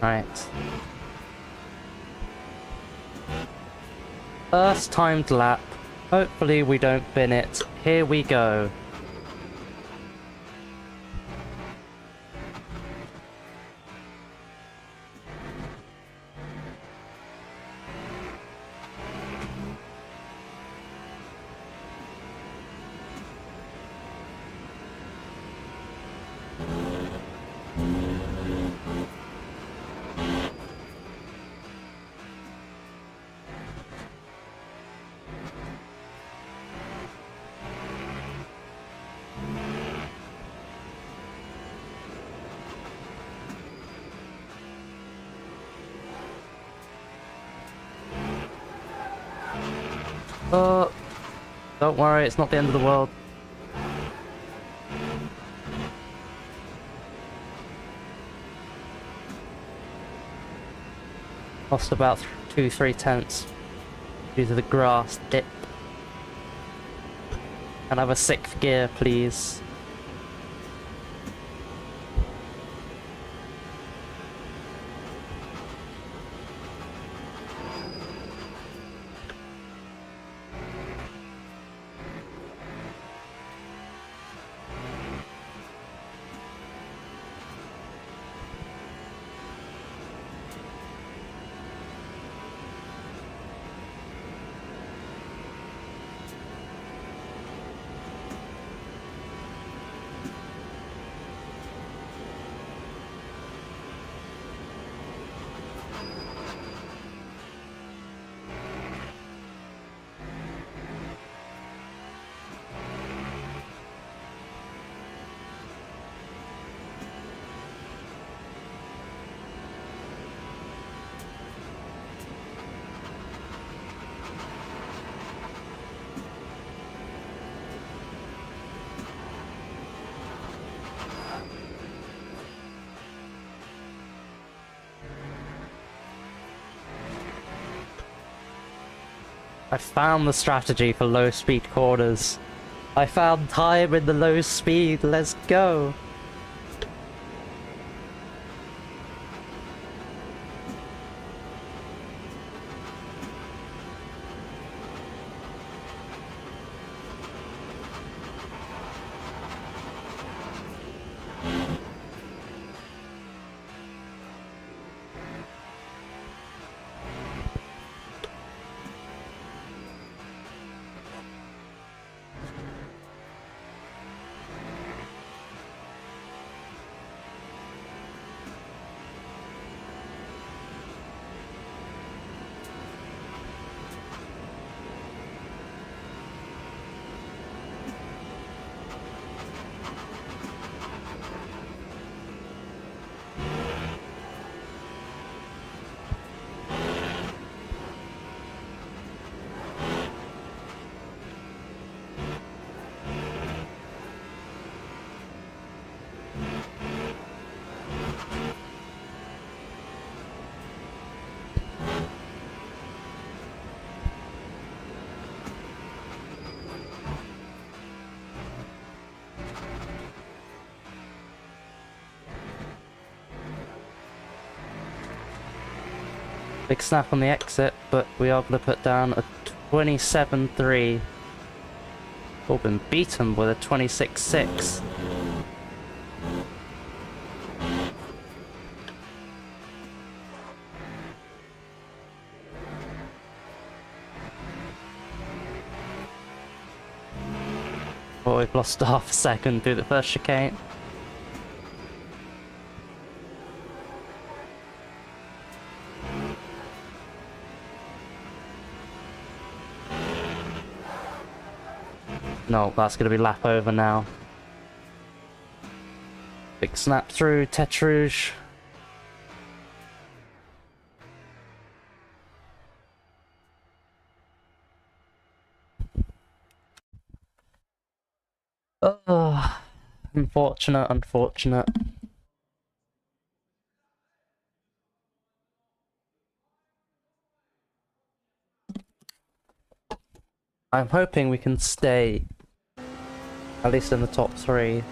Right. First timed lap. Hopefully we don't bin it. Here we go. Don't worry, it's not the end of the world. Lost about 2-3 tenths due to the grass dip. And have a 6th gear, please. I found the strategy for low speed corners. I found time in the low speed, let's go! Big snap on the exit, but we are going to put down a 27.3. We've been beaten with a 26.6. Oh, we've lost half a second through the first chicane. No, that's going to be lap over now. Big snap through Tetrouge. Oh, unfortunate, unfortunate. I'm hoping we can stay at least in the top 3.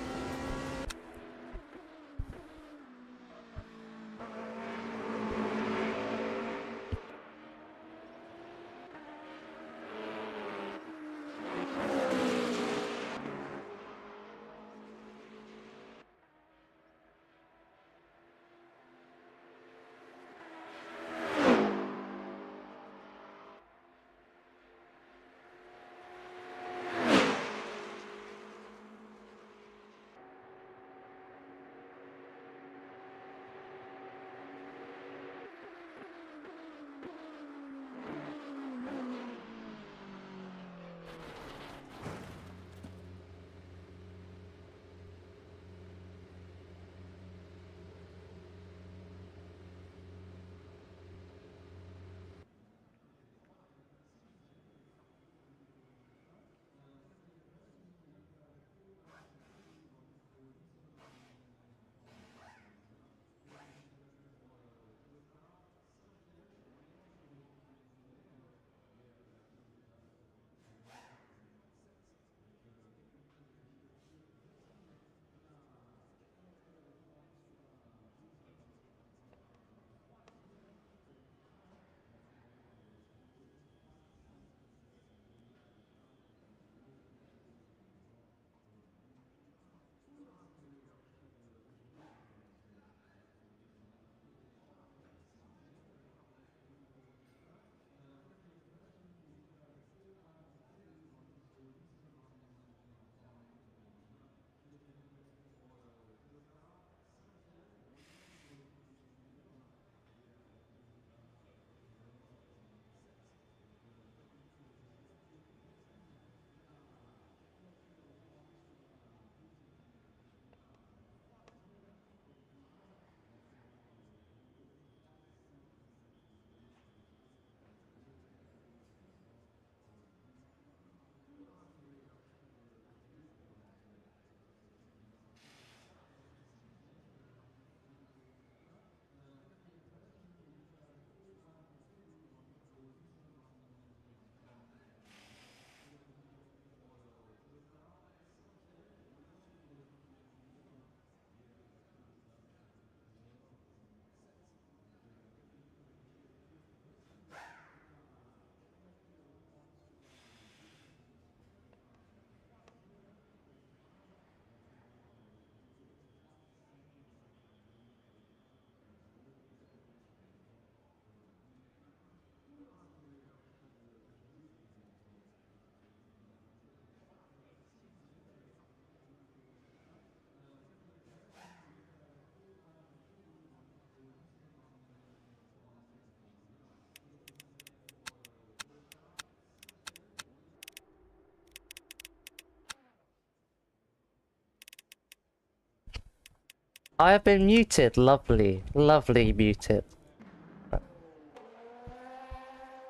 I have been muted. Lovely. Lovely muted.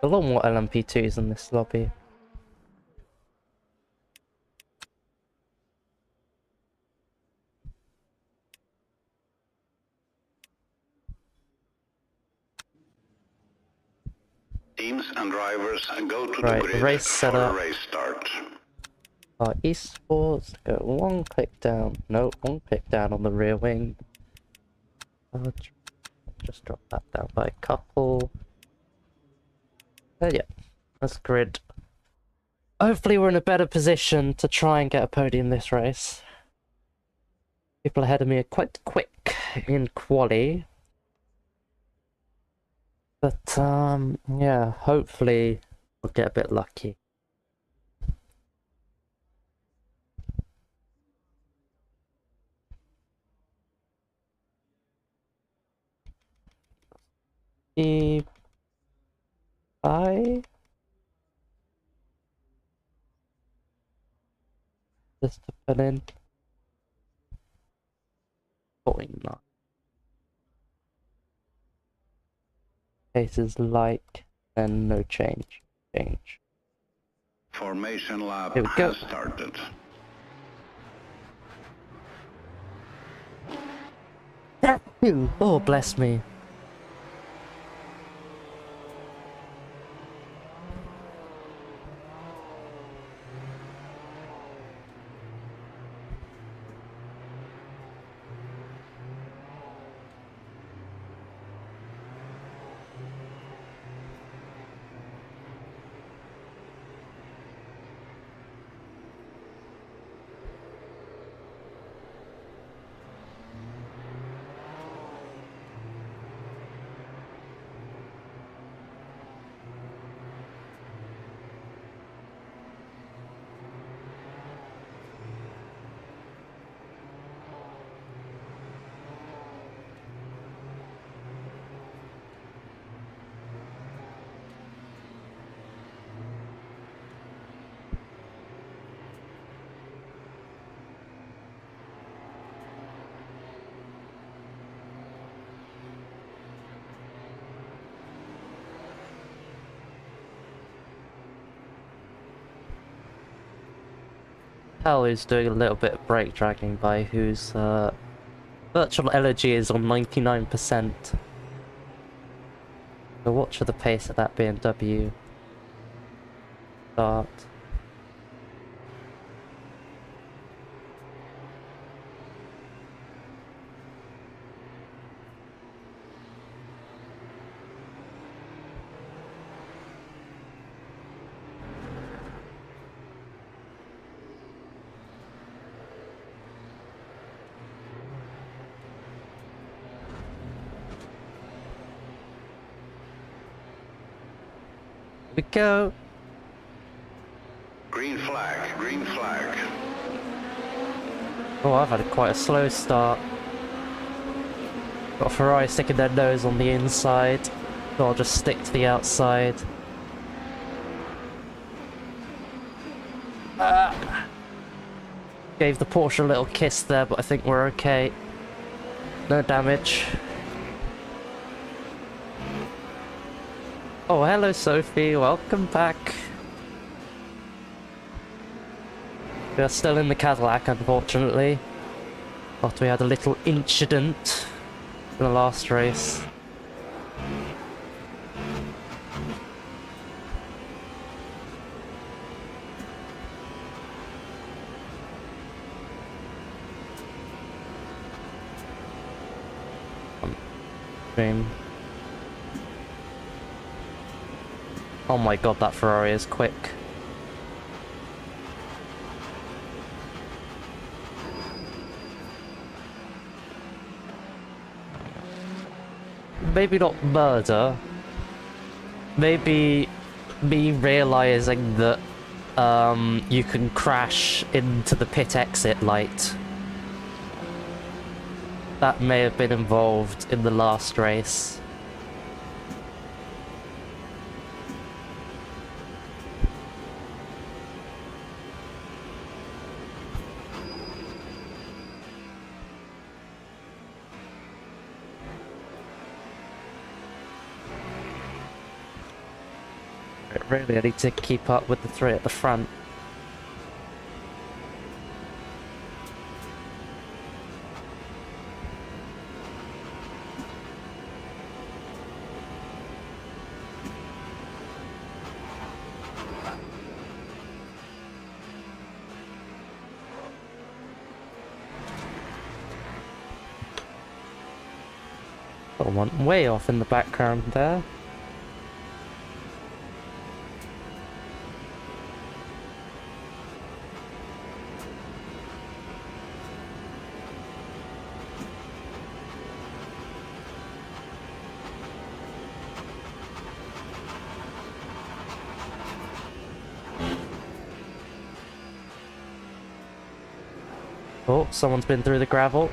A lot more LMP2s in this lobby. Teams and drivers go to Right, the grid race for setup. a race start. Our esports, go one click down. No, one click down on the rear wing. Just drop that down by a couple. Yeah, that's grid. Hopefully we're in a better position to try and get a podium this race. People ahead of me are quite quick in quali. But, yeah, hopefully we'll get a bit lucky. Bye. Just to put in. 49. Cases like, and no change. Formation lab Here we go. has started. Oh, bless me. Hell is doing a little bit of brake dragging by whose virtual energy is on 99%. So watch for the pace of that BMW. Start. We go. Green flag, green flag. Oh, I've had quite a slow start. Got a Ferrari sticking their nose on the inside, so I'll just stick to the outside. Gave the Porsche a little kiss there, but I think we're okay. No damage. Oh, hello Sophie, welcome back. We are still in the Cadillac, unfortunately. After we had a little incident in the last race. Dream. Oh my god, that Ferrari is quick. Maybe not murder. Maybe me realizing that you can crash into the pit exit light. That may have been involved in the last race. Really, I need to keep up with the three at the front. Someone way off in the background there. Oh, someone's been through the gravel.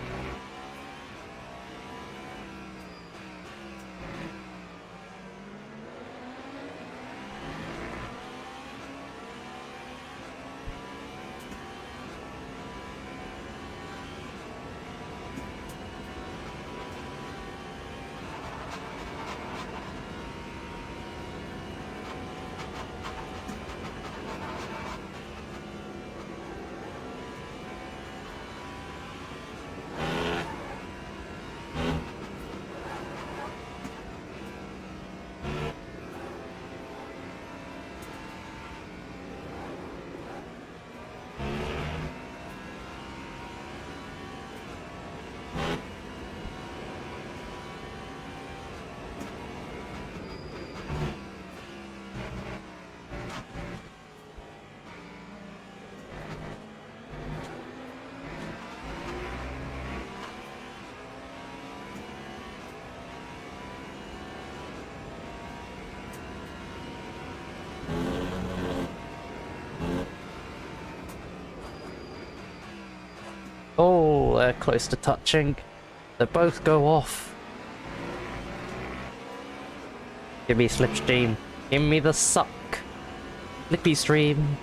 Oh, they're close to touching. They both go off. Give me slipstream. Give me the suck. Flippy stream.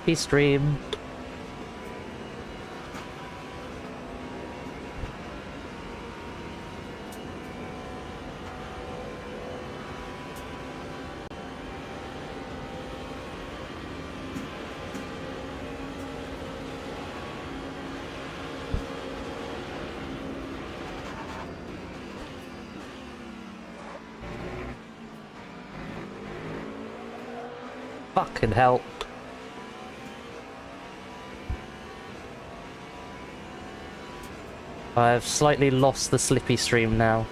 Flippy stream. Fucking hell. I've slightly lost the slippy stream now.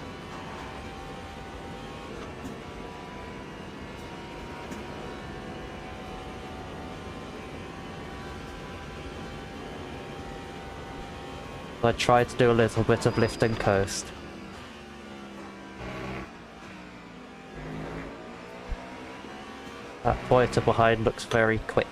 I tried to do a little bit of lift and coast. That pointer behind looks very quick.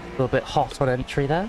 A little bit hot on entry there.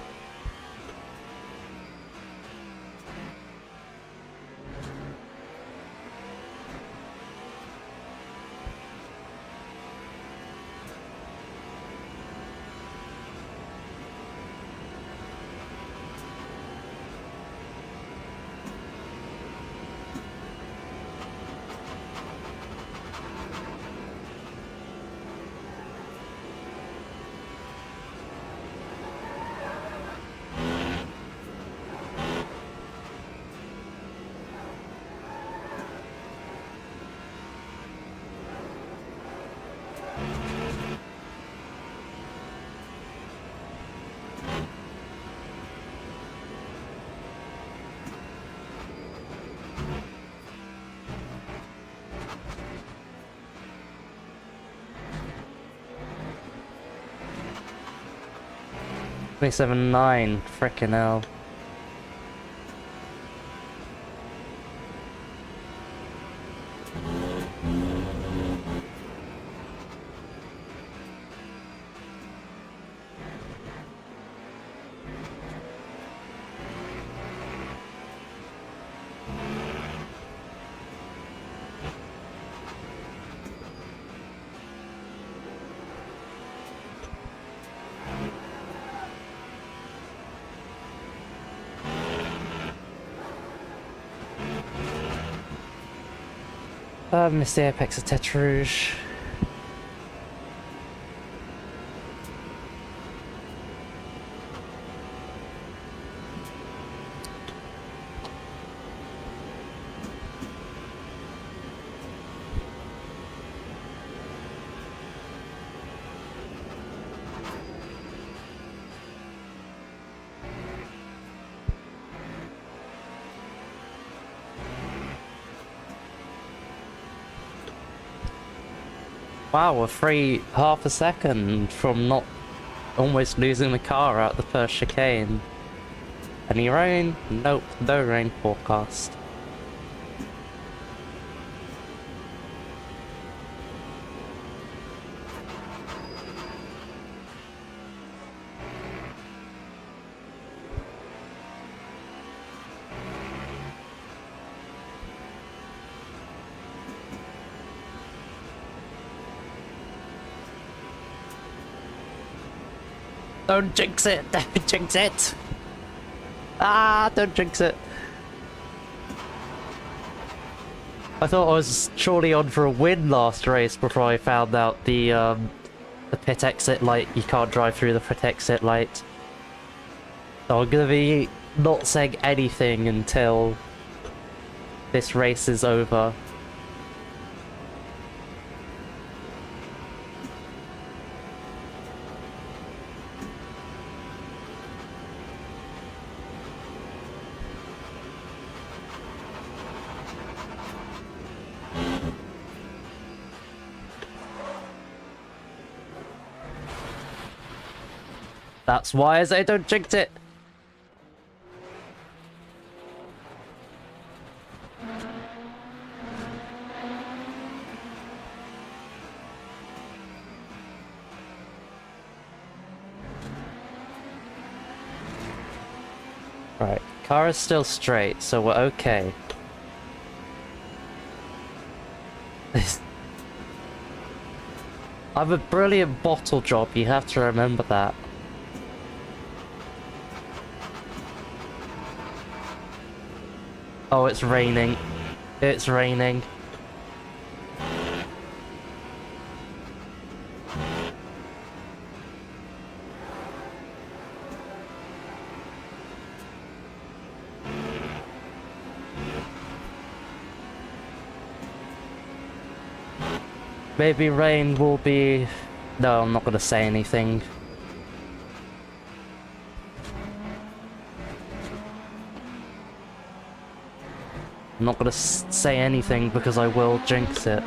27.9, frickin' hell. Missed the apex of Tete Rouge. Wow, we're free half a second from not almost losing the car out the first chicane. Any rain? Nope, no rain forecast. Don't jinx it! Don't jinx it! Ah, don't jinx it! I thought I was surely on for a win last race before I found out the pit exit light. You can't drive through the pit exit light. So I'm gonna be not saying anything until this race is over. That's why I say don't jinx it! Right, car is still straight, so we're okay. I have a brilliant bottle job, you have to remember that. Oh, it's raining. It's raining. Maybe rain will be... No, I'm not gonna say anything. I'm not gonna say anything because I will jinx it.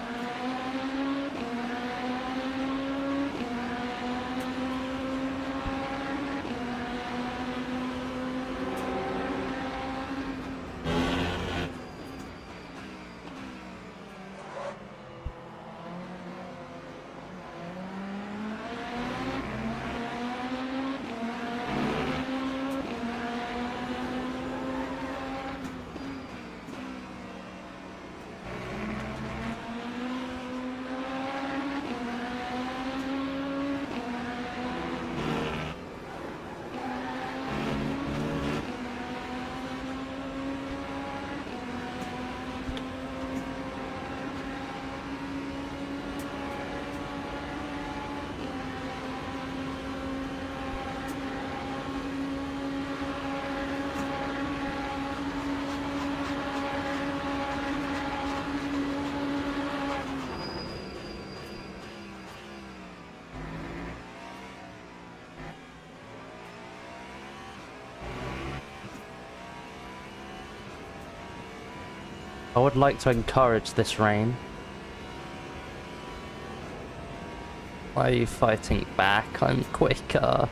I would like to encourage this rain. Why are you fighting back? I'm quicker.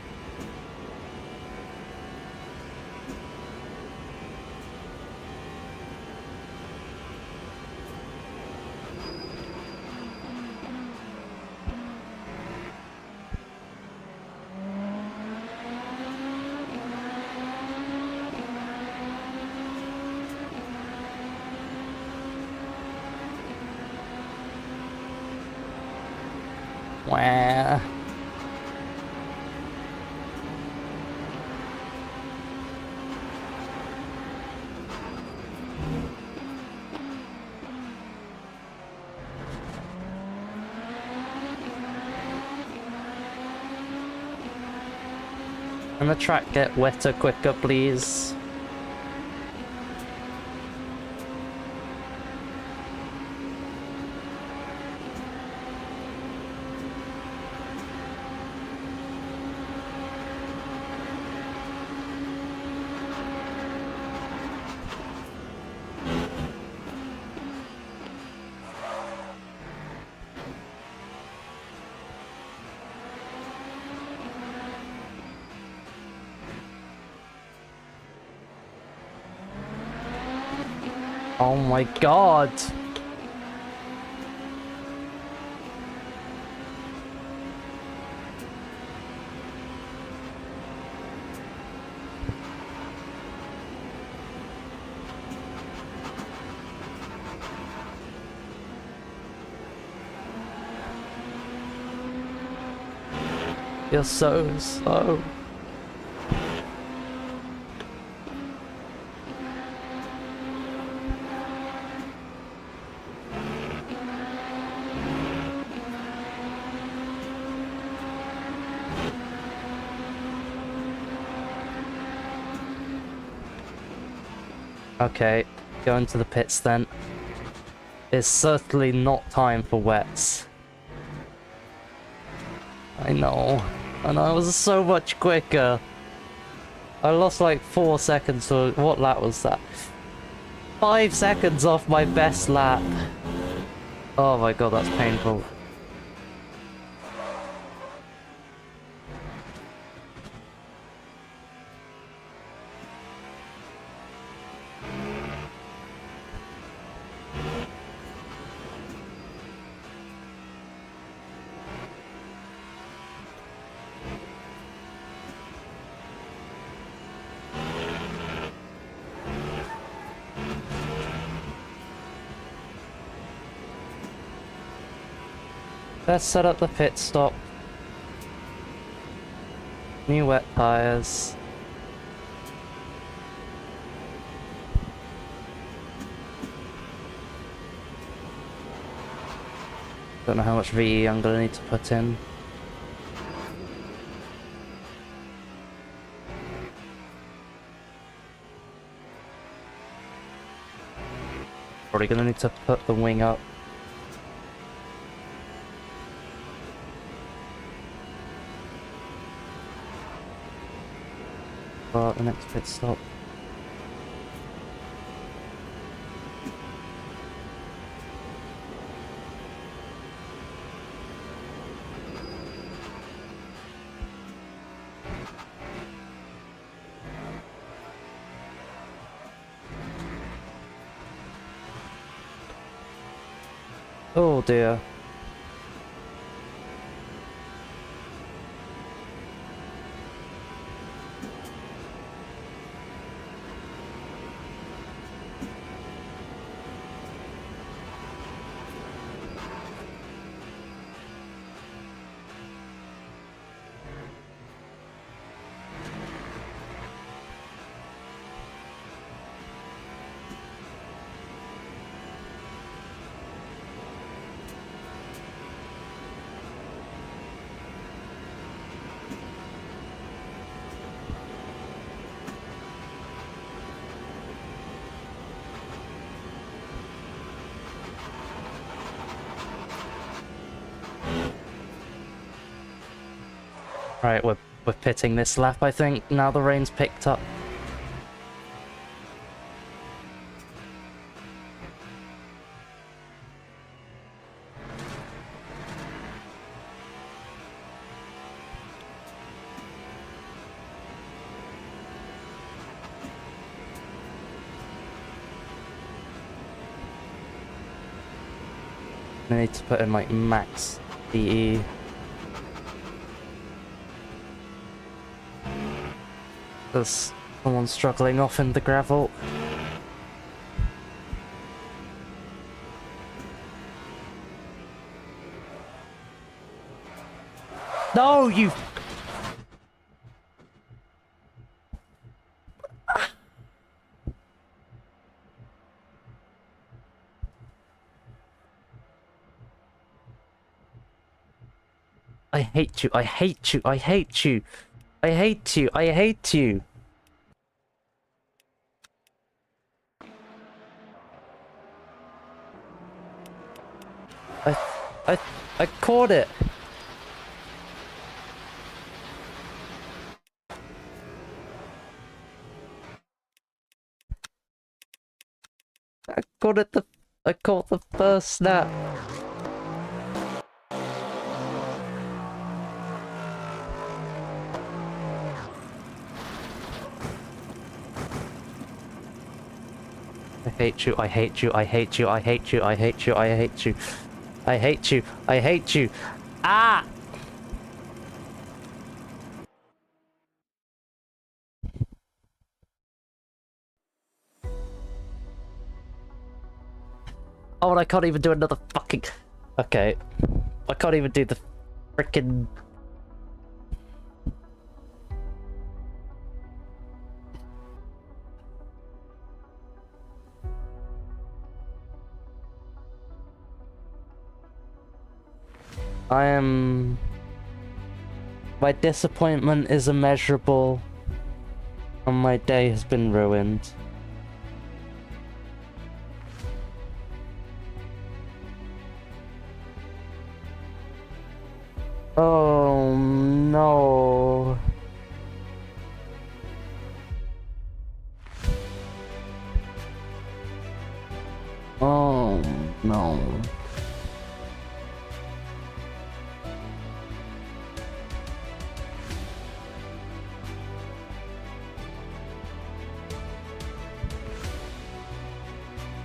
Wah. Can the track get wetter quicker, please? Oh my god! You're so slow. Okay, go into the pits then. It's certainly not time for wets. I know, and I was so much quicker. I lost like 4 seconds to... what lap was that? 5 seconds off my best lap. Oh my god, that's painful. Let's set up the pit stop. New wet tires. Don't know how much VE I'm gonna need to put in. Probably gonna need to put the wing up. The next pit stop. Oh dear. Right, we're pitting this lap, I think, now the rain's picked up. I need to put in like max DE. There's someone struggling off in the gravel. No, you... I hate you, I hate you, I hate you. I hate you, I hate you. I caught it. I caught the first snap. I hate you, I hate you, I hate you, I hate you, I hate you, I hate you. I hate you, I hate you. Ah! Oh, and I can't even do another fucking... Okay. I can't even do the frickin'... I am... My disappointment is immeasurable, and my day has been ruined. Oh no. Oh no.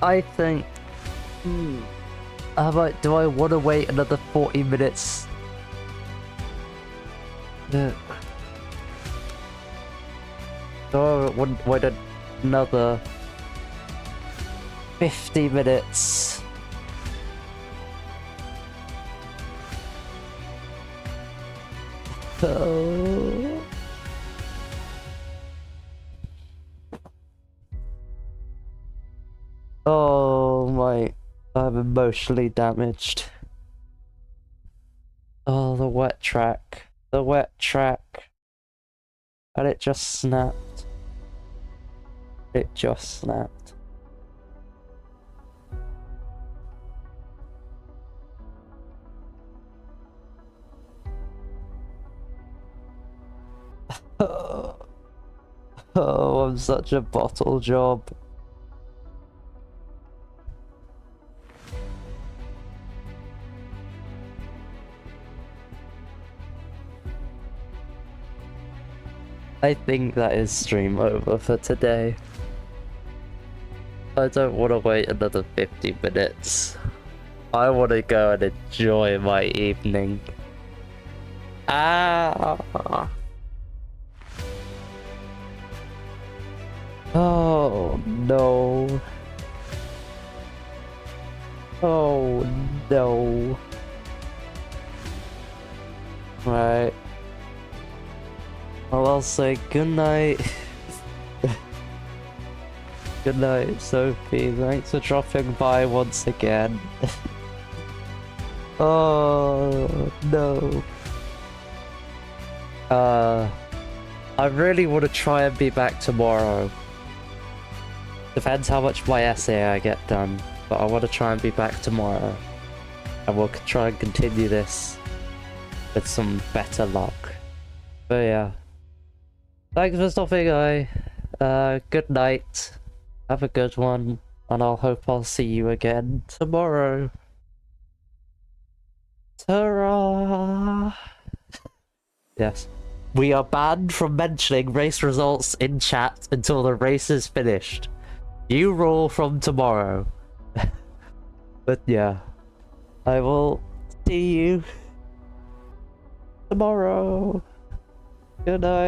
I think... How about, do I want to wait another 40 minutes? Do I want to wait another 50 minutes? Oh. Oh my, I'm emotionally damaged. Oh, the wet track. The wet track. And it just snapped. It just snapped. Oh, I'm such a bottle job. I think that is stream over for today. I don't want to wait another 50 minutes. I want to go and enjoy my evening. Ah! Oh no. Oh no. Right. Well, I'll say good night. Good night, Sophie. Thanks for dropping by once again. Oh no. I really want to try and be back tomorrow. Depends how much my essay I get done, but I want to try and be back tomorrow. And we'll try and continue this with some better luck. But yeah. Thanks for stopping by. Good night. Have a good one. And I'll hope I'll see you again tomorrow. Ta-ra! Yes. We are banned from mentioning race results in chat until the race is finished. You rule from tomorrow. But yeah. I will see you tomorrow. Good night.